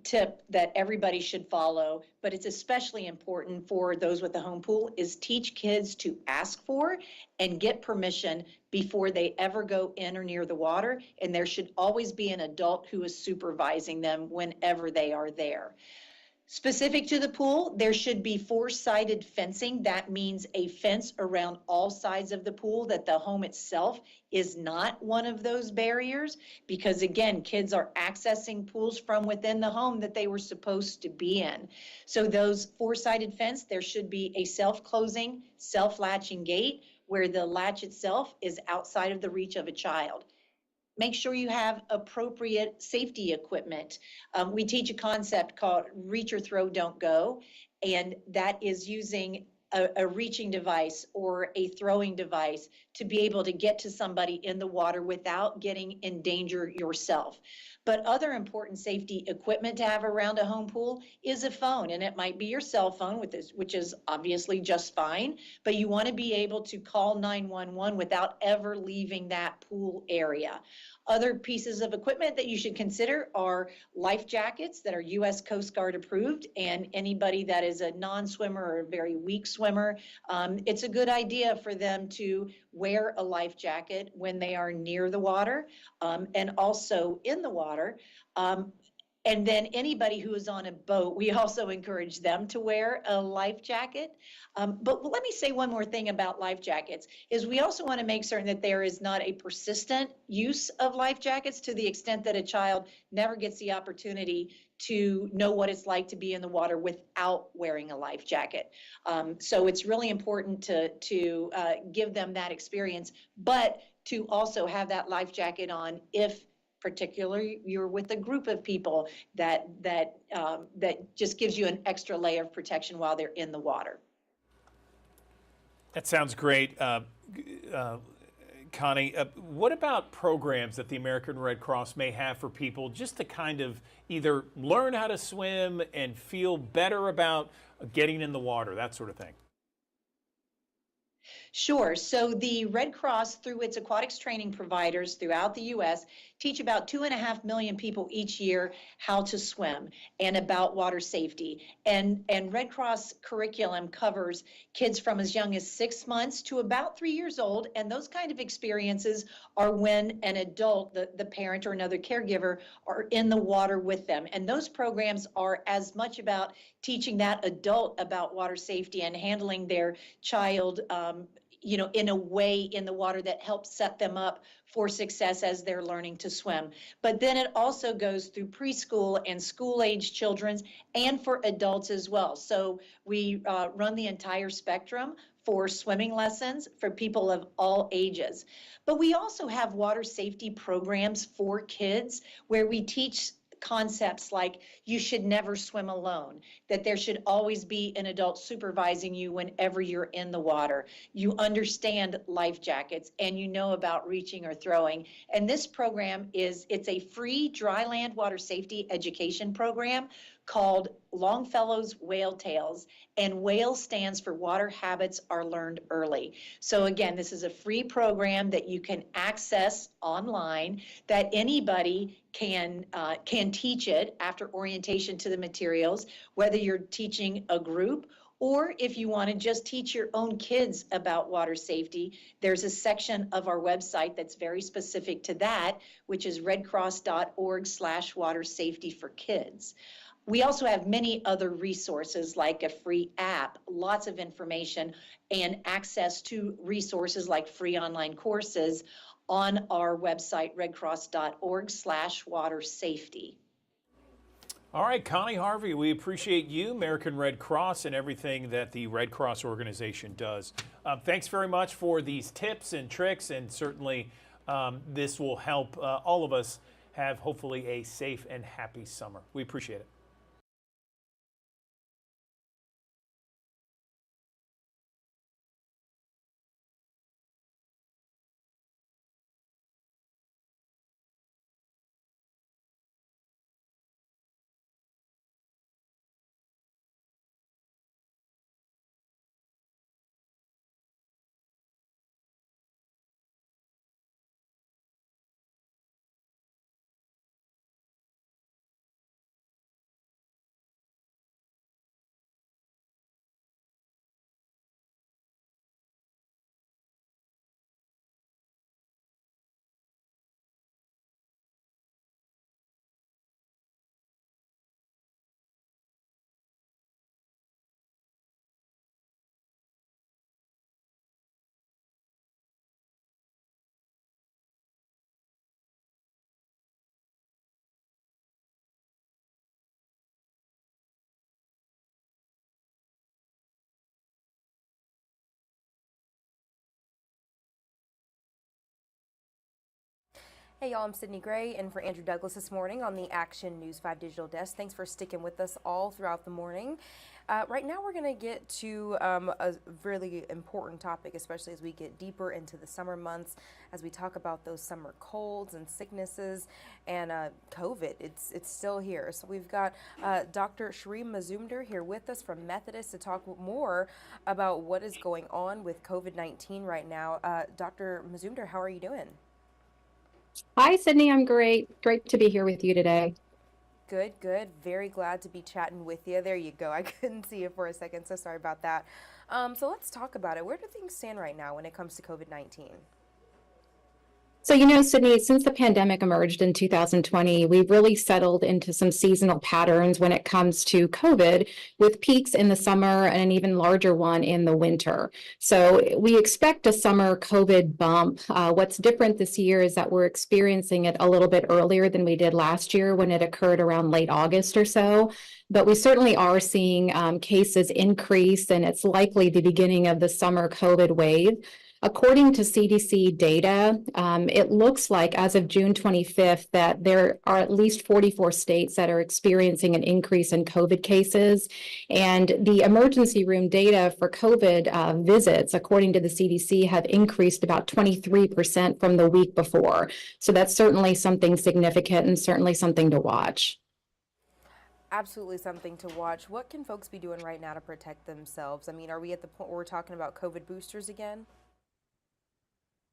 tip that everybody should follow, but it's especially important for those with a home pool, is teach kids to ask for and get permission before they ever go in or near the water. And there should always be an adult who is supervising them whenever they are there. Specific to the pool, there should be 4-sided fencing. That means a fence around all sides of the pool, that the home itself is not one of those barriers, because again, kids are accessing pools from within the home that they were supposed to be in. So those 4-sided fence, there should be a self-closing, self-latching gate where the latch itself is outside of the reach of a child. make sure you have appropriate safety equipment. We teach a concept called reach or throw, don't go, and that is using a reaching device or a throwing device to be able to get to somebody in the water without getting in danger yourself. But other important safety equipment to have around a home pool is a phone, and it might be your cell phone, which is obviously just fine, but you want to be able to call 911 without ever leaving that pool area. Other pieces of equipment that you should consider are life jackets that are U.S. Coast Guard approved, and anybody that is a non-swimmer or a very weak swimmer, it's a good idea for them to wear a life jacket when they are near the water and also in the water. And then anybody who is on a boat, we also encourage them to wear a life jacket. But let me say one more thing about life jackets, is we also want to make certain that there is not a persistent use of life jackets to the extent that a child never gets the opportunity to know what it's like to be in the water without wearing a life jacket. So it's really important to give them that experience, but to also have that life jacket on if particularly you're with a group of people that just gives you an extra layer of protection while they're in the water. That sounds great. Connie, what about programs that the American Red Cross may have for people just to kind of either learn how to swim and feel better about getting in the water, that sort of thing? Sure. So the Red Cross, through its aquatics training providers throughout the U.S., teach about 2.5 million people each year how to swim and about water safety. And Red Cross curriculum covers kids from as young as 6 months to about 3 years old. And those kind of experiences are when an adult, the parent or another caregiver, are in the water with them. And those programs are as much about teaching that adult about water safety and handling their child in a way in the water that helps set them up for success as they're learning to swim. But then it also goes through preschool and school-age children's and for adults as well. So we run the entire spectrum for swimming lessons for people of all ages. But we also have water safety programs for kids where we teach concepts like you should never swim alone, that there should always be an adult supervising you whenever you're in the water. You understand life jackets and you know about reaching or throwing. And this program it's a free dry land water safety education program called Longfellow's Whale Tales, and WHALE stands for Water Habits Are Learned Early. So again, this is a free program that you can access online, that anybody can teach it after orientation to the materials, whether you're teaching a group or if you want to just teach your own kids about water safety. There's a section of our website that's very specific to that, which is redcross.org/water safety for kids. We also have many other resources like a free app, lots of information, and access to resources like free online courses on our website, redcross.org/water safety. All right, Connie Harvey, we appreciate you, American Red Cross, and everything that the Red Cross organization does. Thanks very much for these tips and tricks, and certainly this will help all of us have hopefully a safe and happy summer. We appreciate it. Hey y'all, I'm Sydney Gray in for Andrew Douglas this morning on the Action News 5 Digital Desk. Thanks for sticking with us all throughout the morning. Right now we're going to get to a really important topic, especially as we get deeper into the summer months, as we talk about those summer colds and sicknesses and COVID. It's still here. So we've got Dr. Sheree Mazumdar here with us from Methodist to talk more about what is going on with COVID-19 right now. Dr. Mazumdar, how are you doing? Hi, Sydney. I'm great. Great to be here with you today. Good, good. Very glad to be chatting with you. There you go. I couldn't see you for a second, so sorry about that. So let's talk about it. Where do things stand right now when it comes to COVID-19? So, you know, Sydney, since the pandemic emerged in 2020, we've really settled into some seasonal patterns when it comes to COVID, with peaks in the summer and an even larger one in the winter. So we expect a summer COVID bump. What's different this year is that we're experiencing it a little bit earlier than we did last year when it occurred around late August or so. But we certainly are seeing cases increase, and it's likely the beginning of the summer COVID wave. According to CDC data, it looks like as of June 25th that there are at least 44 states that are experiencing an increase in COVID cases. And the emergency room data for COVID visits, according to the CDC, have increased about 23% from the week before. So that's certainly something significant and certainly something to watch. Absolutely something to watch. What can folks be doing right now to protect themselves? I mean, are we at the point where we're talking about COVID boosters again?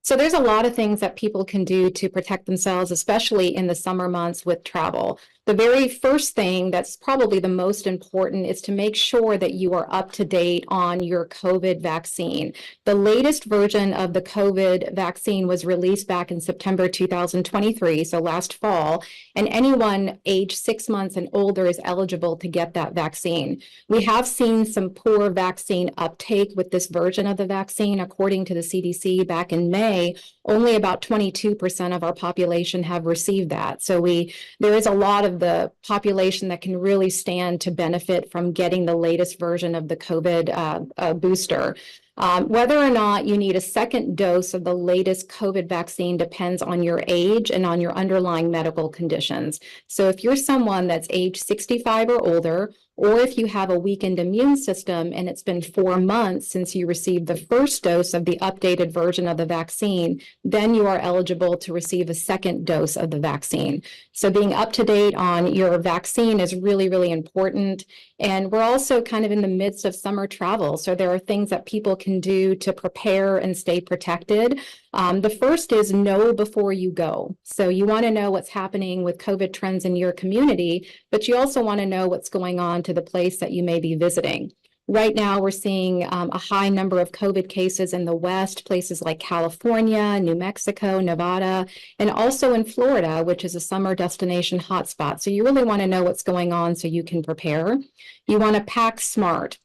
So there's a lot of things that people can do to protect themselves, especially in the summer months with travel. The very first thing that's probably the most important is to make sure that you are up to date on your COVID vaccine. The latest version of the COVID vaccine was released back in September 2023, so last fall, and anyone age 6 months and older is eligible to get that vaccine. We have seen some poor vaccine uptake with this version of the vaccine. According to the CDC, back in May, only about 22% of our population have received that. So there is a lot of the population that can really stand to benefit from getting the latest version of the COVID booster. Whether or not you need a second dose of the latest COVID vaccine depends on your age and on your underlying medical conditions. So if you're someone that's age 65 or older, or if you have a weakened immune system and it's been 4 months since you received the first dose of the updated version of the vaccine, then you are eligible to receive a second dose of the vaccine. So being up to date on your vaccine is really, really important. And we're also kind of in the midst of summer travel. So there are things that people can do to prepare and stay protected. The first is know before you go. So you want to know what's happening with COVID trends in your community, but you also want to know what's going on to the place that you may be visiting. Right now, we're seeing a high number of COVID cases in the West, places like California, New Mexico, Nevada, and also in Florida, which is a summer destination hotspot. So you really want to know what's going on so you can prepare. You want to pack smart.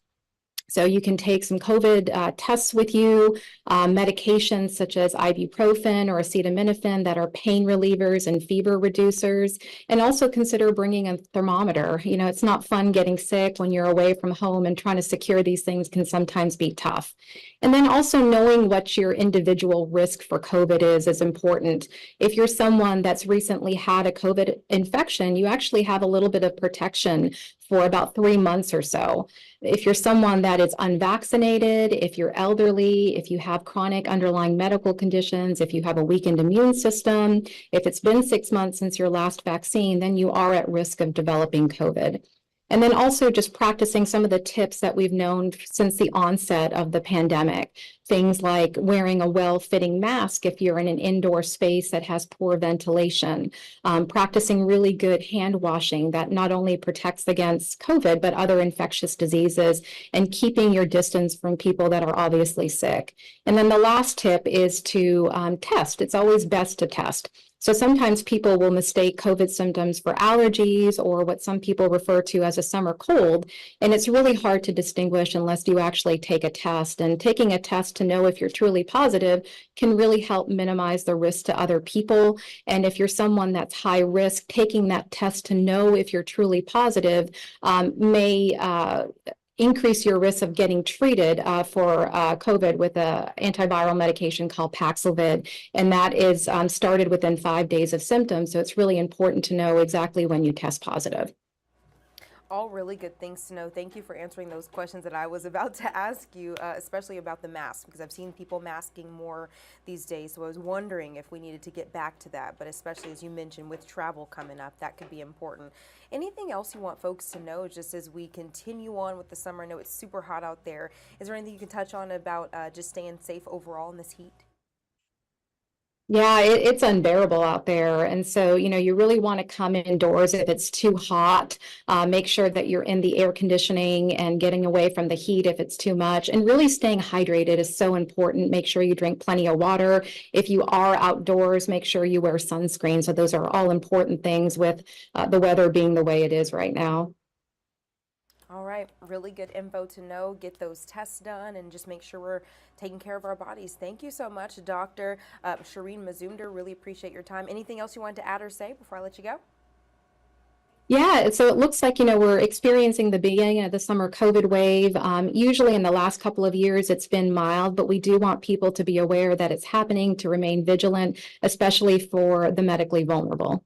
So you can take some COVID tests with you, medications such as ibuprofen or acetaminophen that are pain relievers and fever reducers, and also consider bringing a thermometer. You know, it's not fun getting sick when you're away from home, and trying to secure these things can sometimes be tough. And then also knowing what your individual risk for COVID is important. If you're someone that's recently had a COVID infection, you actually have a little bit of protection for about 3 months or so. If you're someone that is unvaccinated, if you're elderly, if you have chronic underlying medical conditions, if you have a weakened immune system, if it's been 6 months since your last vaccine, then you are at risk of developing COVID. And then also just practicing some of the tips that we've known since the onset of the pandemic. Things like wearing a well-fitting mask if you're in an indoor space that has poor ventilation, practicing really good hand washing that not only protects against COVID, but other infectious diseases, and keeping your distance from people that are obviously sick. And then the last tip is to test. It's always best to test. So sometimes people will mistake COVID symptoms for allergies or what some people refer to as a summer cold, and it's really hard to distinguish unless you actually take a test. And taking a test to know if you're truly positive can really help minimize the risk to other people. And if you're someone that's high risk, taking that test to know if you're truly positive may increase your risk of getting treated for COVID with an antiviral medication called Paxlovid. And that is started within 5 days of symptoms. So it's really important to know exactly when you test positive. All really good things to know. Thank you for answering those questions that I was about to ask you, especially about the mask, because I've seen people masking more these days. So I was wondering if we needed to get back to that, but especially as you mentioned with travel coming up, that could be important. Anything else you want folks to know just as we continue on with the summer? I know it's super hot out there. Is there anything you can touch on about just staying safe overall in this heat? Yeah, it's unbearable out there. And so, you really want to come indoors if it's too hot. Make sure that you're in the air conditioning and getting away from the heat if it's too much. And really staying hydrated is so important. Make sure you drink plenty of water. If you are outdoors, make sure you wear sunscreen. So those are all important things with the weather being the way it is right now. All right, really good info to know. Get those tests done and just make sure we're taking care of our bodies. Thank you so much, Dr. Shireen Mazumder. Really appreciate your time. Anything else you wanted to add or say before I let you go? Yeah, so it looks like, we're experiencing the beginning of the summer COVID wave. Usually in the last couple of years, it's been mild, but we do want people to be aware that it's happening, to remain vigilant, especially for the medically vulnerable.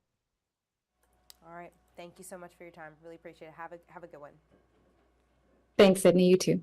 All right, thank you so much for your time. Really appreciate it. Have a good one. Thanks, Sydney. You too.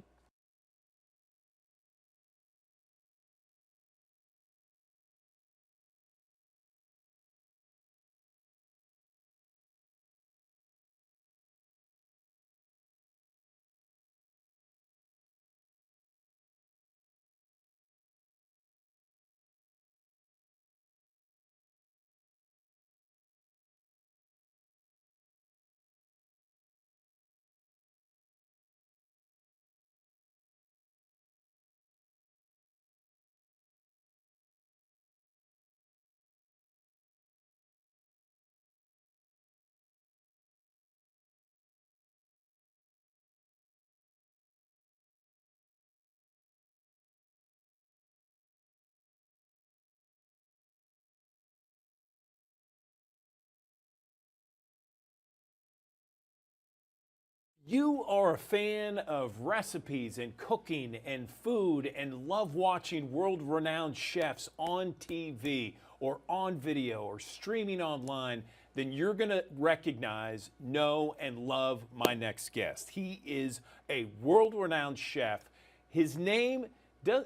You are a fan of recipes and cooking and food and love watching world-renowned chefs on TV or on video or streaming online, then you're going to recognize, know, and love my next guest. He is a world-renowned chef. His name,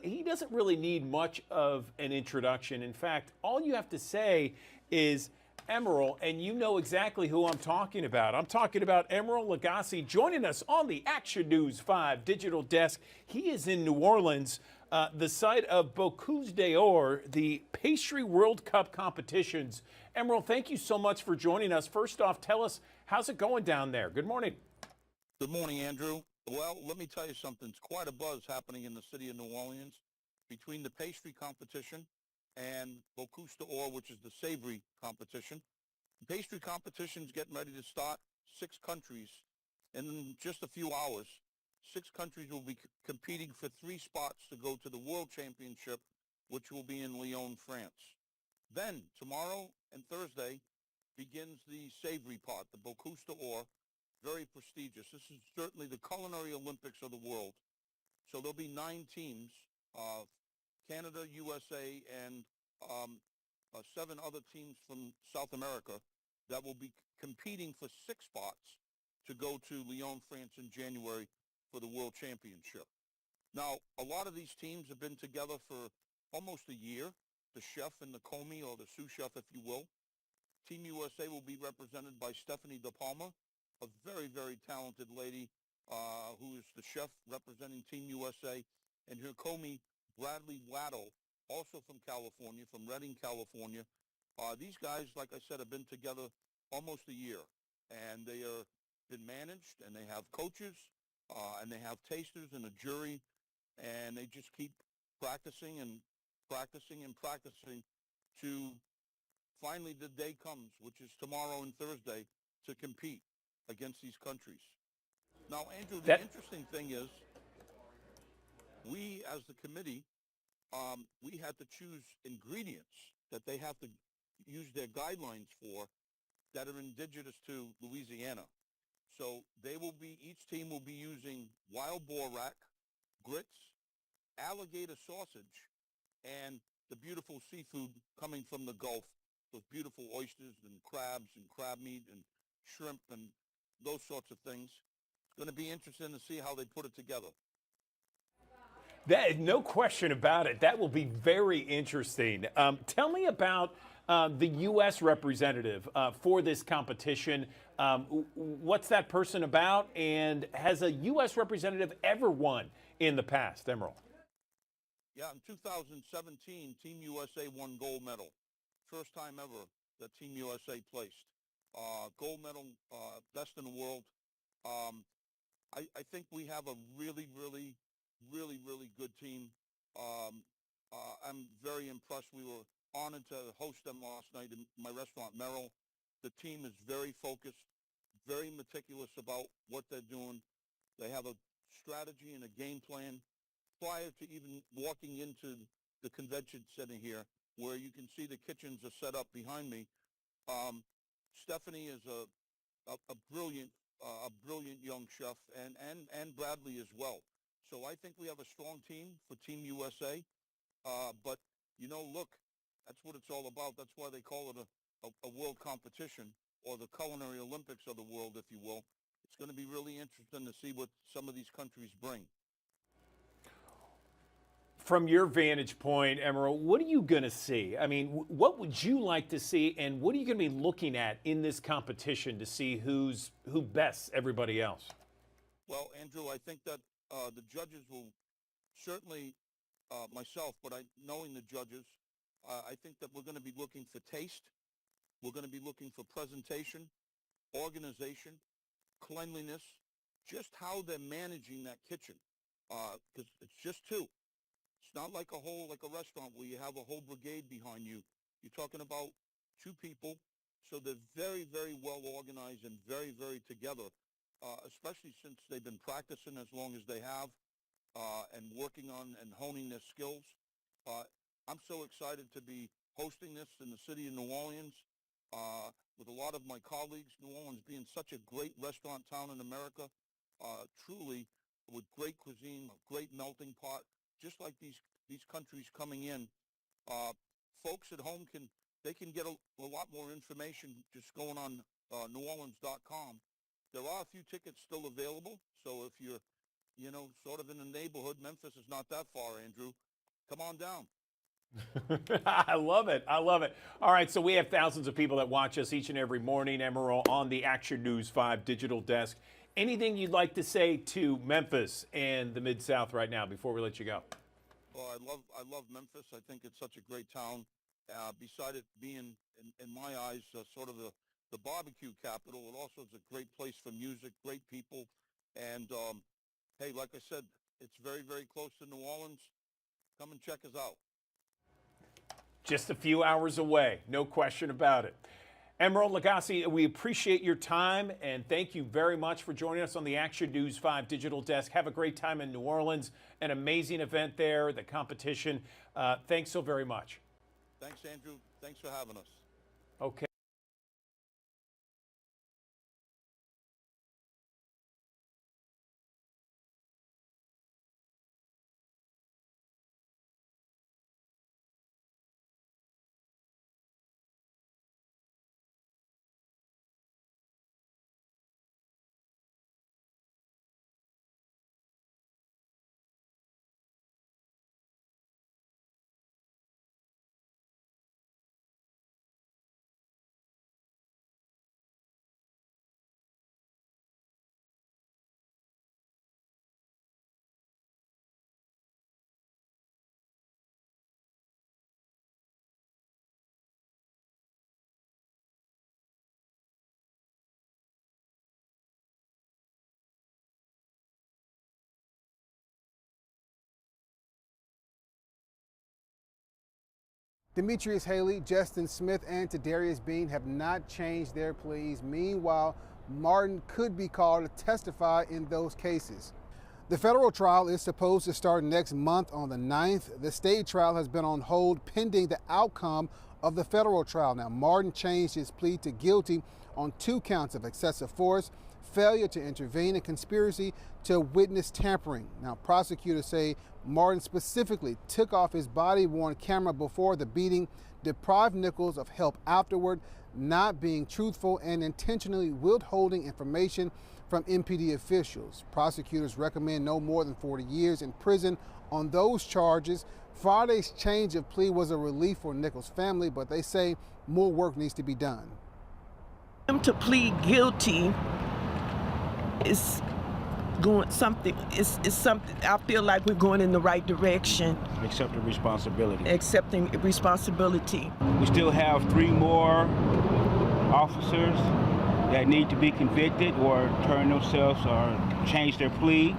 he doesn't really need much of an introduction. In fact, all you have to say is Emeril, and you know exactly who I'm talking about. I'm talking about Emeril Lagasse joining us on the Action News 5 digital desk. He is in New Orleans, the site of Bocuse d'Or, the Pastry World Cup competitions. Emeril, thank you so much for joining us. First off, tell us, how's it going down there? Good morning. Good morning, Andrew. Well, let me tell you something. It's quite a buzz happening in the city of New Orleans between the pastry competition and Bocuse d'Or, which is the savory competition. The pastry competition is getting ready to start. 6 countries in just a few hours. 6 countries will be competing for 3 spots to go to the World Championship, which will be in Lyon, France. Then, tomorrow and Thursday, begins the savory part, the Bocuse d'Or. Very prestigious. This is certainly the Culinary Olympics of the world. So there'll be 9 teams, Canada, USA, and 7 other teams from South America that will be competing for 6 spots to go to Lyon, France in January for the World Championship. Now, a lot of these teams have been together for almost a year, the chef and the commis, or the sous chef, if you will. Team USA will be represented by Stephanie De Palma, a very, very talented lady who is the chef representing Team USA, and her commis, Bradley Waddle, also from California, from Redding, California. These guys, like I said, have been together almost a year, and they are been managed, and they have coaches, and they have tasters and a jury, and they just keep practicing and practicing and practicing to finally the day comes, which is tomorrow and Thursday, to compete against these countries. Now, Andrew, the interesting thing is we, as the committee, we had to choose ingredients that they have to use their guidelines for that are indigenous to Louisiana. So each team will be using wild boar rack, grits, alligator sausage, and the beautiful seafood coming from the Gulf with beautiful oysters and crabs and crab meat and shrimp and those sorts of things. It's going to be interesting to see how they put it together. No question about it. That will be very interesting. Tell me about the U.S. representative for this competition. What's that person about? And has a U.S. representative ever won in the past, Emerald? Yeah, in 2017, Team USA won gold medal. First time ever that Team USA placed. Gold medal, best in the world. I think we have a really good team. I'm very impressed. We were honored to host them last night in my restaurant, Merrill. The team is very focused, very meticulous about what they're doing. They have a strategy and a game plan prior to even walking into the convention center here, where you can see the kitchens are set up behind me. Stephanie is a brilliant young chef, and Bradley as well. So I think we have a strong team for Team USA. But look, that's what it's all about. That's why they call it a world competition, or the Culinary Olympics of the world, if you will. It's going to be really interesting to see what some of these countries bring. From your vantage point, Emerald, what are you going to see? I mean, what would you like to see, and what are you going to be looking at in this competition to see who bests everybody else? Well, Andrew, I think that the judges will certainly, myself, but knowing the judges, I think that we're going to be looking for taste. We're going to be looking for presentation, organization, cleanliness, just how they're managing that kitchen, because it's just two. It's not like a restaurant where you have a whole brigade behind you. You're talking about two people, so they're very well organized and very together, especially since they've been practicing as long as they have, and working on and honing their skills. I'm so excited to be hosting this in the city of New Orleans with a lot of my colleagues. New Orleans being such a great restaurant town in America, truly with great cuisine, a great melting pot. Just like these countries coming in, folks at home can get a lot more information just going on NewOrleans.com. There are a few tickets still available, so if you're sort of in the neighborhood, Memphis is not that far, Andrew. Come on down. I love it. I love it. All right, so we have thousands of people that watch us each and every morning, Emerald, on the Action News 5 digital desk. Anything you'd like to say to Memphis and the Mid-South right now before we let you go? Well, I love Memphis. I think it's such a great town. Beside it being, in my eyes, sort of the barbecue capital, it also is a great place for music, great people. And, hey, like I said, it's very close to New Orleans. Come and check us out. Just a few hours away, no question about it. Emerald Lagasse, we appreciate your time, and thank you very much for joining us on the Action News 5 digital desk. Have a great time in New Orleans. An amazing event there, the competition. Thanks so very much. Thanks, Andrew. Thanks for having us. Okay. Demetrius Haley, Justin Smith, and Tadarius Bean have not changed their pleas. Meanwhile, Martin could be called to testify in those cases. The federal trial is supposed to start next month on the 9th. The state trial has been on hold pending the outcome of the federal trial. Now, Martin changed his plea to guilty on 2 counts of excessive force, failure to intervene, and conspiracy to witness tampering. Now, prosecutors say Martin specifically took off his body-worn camera before the beating, deprived Nichols of help afterward, not being truthful, and intentionally withholding information from MPD officials. Prosecutors recommend no more than 40 years in prison on those charges. Friday's change of plea was a relief for Nichols' family, but they say more work needs to be done. Him to plead guilty is going something. It's something. I feel like we're going in the right direction. Accepting responsibility. Accepting responsibility. We still have 3 more officers that need to be convicted or turn themselves or change their plea.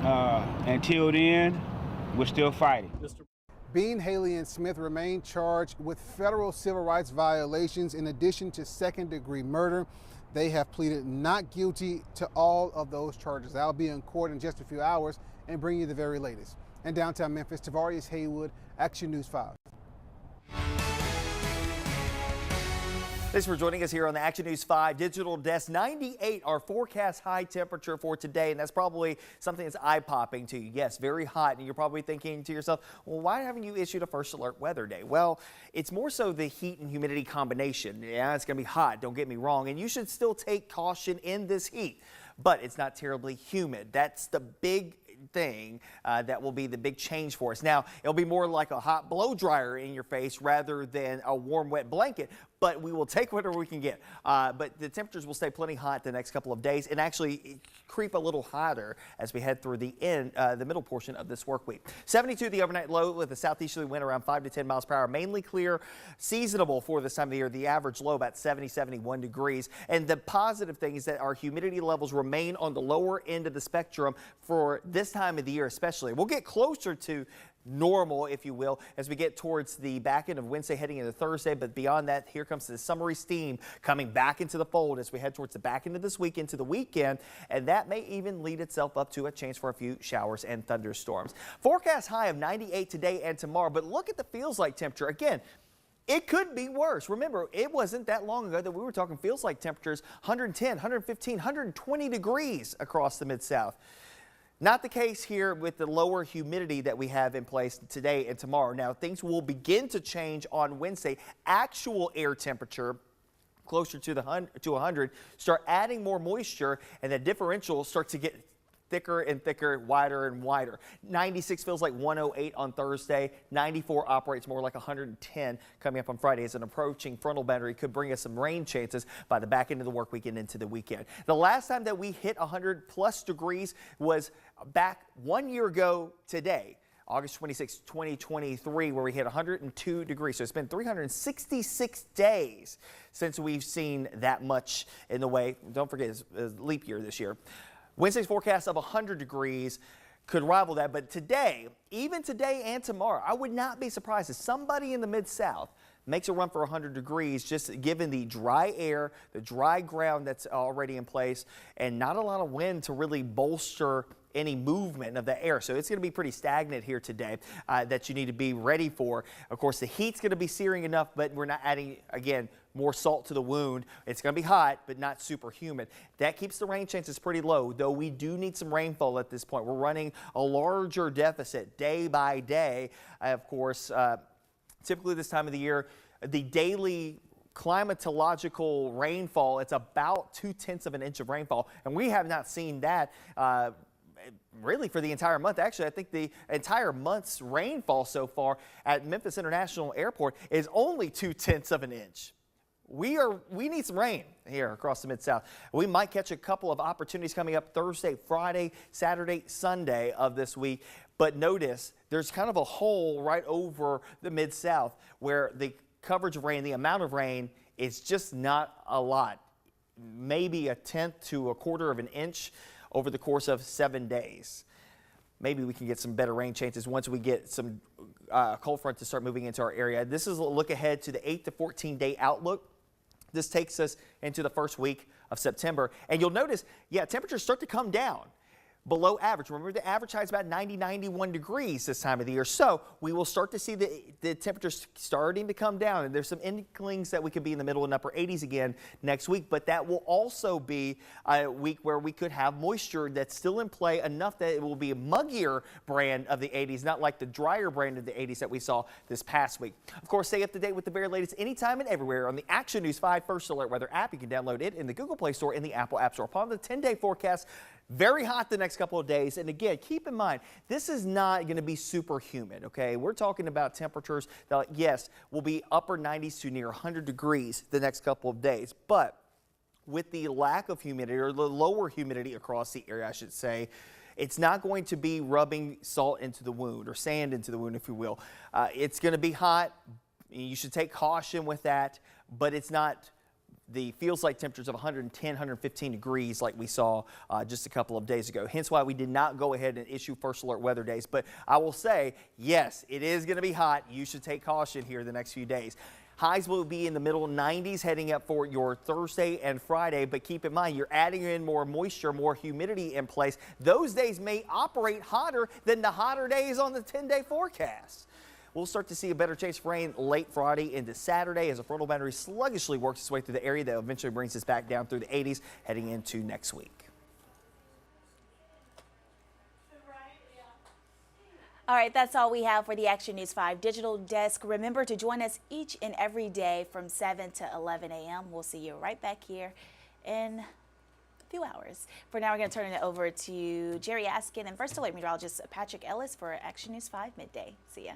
Until then, we're still fighting. Bean, Haley, and Smith remain charged with federal civil rights violations in addition to second-degree murder. They have pleaded not guilty to all of those charges. I'll be in court in just a few hours and bring you the very latest. In downtown Memphis, Tavarius Haywood, Action News 5. Thanks for joining us here on the Action News 5 Digital Desk. 98 our forecast high temperature for today, and that's probably something that's eye-popping to you. Yes, very hot, and you're probably thinking to yourself, well, why haven't you issued a first alert weather day? Well, it's more so the heat and humidity combination. Yeah, it's going to be hot, don't get me wrong, and you should still take caution in this heat, but it's not terribly humid. That's the big thing that will be the big change for us. Now, it'll be more like a hot blow dryer in your face rather than a warm, wet blanket, but we will take whatever we can get. But the temperatures will stay plenty hot the next couple of days and actually creep a little hotter as we head through the middle portion of this work week. 72 the overnight low with a southeasterly wind around 5 to 10 miles per hour. Mainly clear, seasonable for this time of the year. The average low about 70, 71 degrees. And the positive thing is that our humidity levels remain on the lower end of the spectrum for this time of the year especially. We'll get closer to normal, if you will, as we get towards the back end of Wednesday heading into Thursday. But beyond that, here comes the summery steam coming back into the fold as we head towards the back end of this week into the weekend. And that may even lead itself up to a chance for a few showers and thunderstorms. Forecast high of 98 today and tomorrow. But look at the feels like temperature. Again, it could be worse. Remember, it wasn't that long ago that we were talking feels like temperatures 110, 115, 120 degrees across the Mid-South. Not the case here with the lower humidity that we have in place today and tomorrow. Now, things will begin to change on Wednesday. Actual air temperature closer to 100, start adding more moisture, and the differential starts to get thicker and thicker, wider and wider. 96 feels like 108 on Thursday. 94 operates more like 110 coming up on Friday as an approaching frontal boundary could bring us some rain chances by the back end of the work weekend into the weekend. The last time that we hit 100 plus degrees was back 1 year ago today, August 26, 2023, where we hit 102 degrees. So it's been 366 days since we've seen that much in the way. Don't forget, it's a leap year this year. Wednesday's forecast of 100 degrees could rival that, but today, even today and tomorrow, I would not be surprised if somebody in the Mid-South makes a run for 100 degrees, just given the dry air, the dry ground that's already in place, and not a lot of wind to really bolster any movement of the air. So it's going to be pretty stagnant here today that you need to be ready for. Of course, the heat's going to be searing enough, but we're not adding, again, more salt to the wound. It's going to be hot, but not super humid. That keeps the rain chances pretty low, though we do need some rainfall at this point. We're running a larger deficit day by day. Of course, typically this time of the year, the daily climatological rainfall, it's about 0.2 of an inch of rainfall, and we have not seen that really for the entire month. Actually, I think the entire month's rainfall so far at Memphis International Airport is only 0.2 of an inch. We need some rain here across the Mid-South. We might catch a couple of opportunities coming up Thursday, Friday, Saturday, Sunday of this week. But notice there's kind of a hole right over the Mid-South where the coverage of rain, the amount of rain is just not a lot. Maybe 1/10 to 1/4 of an inch over the course of 7 days. Maybe we can get some better rain chances once we get some cold front to start moving into our area. This is a look ahead to the 8 to 14 day outlook. This takes us into the first week of September. And you'll notice, yeah, temperatures start to come down. below average. Remember, the average high is about 90, 91 degrees this time of the year. So we will start to see the temperatures starting to come down. And there's some inklings that we could be in the middle and upper 80s again next week. But that will also be a week where we could have moisture that's still in play enough that it will be a muggier brand of the 80s, not like the drier brand of the 80s that we saw this past week. Of course, stay up to date with the very latest anytime and everywhere on the Action News 5 First Alert Weather app. You can download it in the Google Play Store and the Apple App Store. Upon the 10-day forecast, very hot the next couple of days. And again, keep in mind, this is not going to be super humid, okay? We're talking about temperatures that, yes, will be upper 90s to near 100 degrees the next couple of days. But with the lack of humidity, or the lower humidity across the area, I should say, it's not going to be rubbing salt into the wound, or sand into the wound, if you will. It's going to be hot. You should take caution with that, but it's not the feels like temperatures of 110, 115 degrees like we saw just a couple of days ago. Hence why we did not go ahead and issue first alert weather days. But I will say, yes, it is going to be hot. You should take caution here the next few days. Highs will be in the middle 90s heading up for your Thursday and Friday, but keep in mind you're adding in more moisture, more humidity in place. Those days may operate hotter than the hotter days on the 10-day forecast. We'll start to see a better chance of rain late Friday into Saturday as a frontal boundary sluggishly works its way through the area that eventually brings us back down through the 80s heading into next week. All right, that's all we have for the Action News 5 Digital Desk. Remember to join us each and every day from 7 to 11 a.m. We'll see you right back here in a few hours. For now, we're going to turn it over to Jerry Askin and First Alert meteorologist Patrick Ellis for Action News 5 Midday. See ya.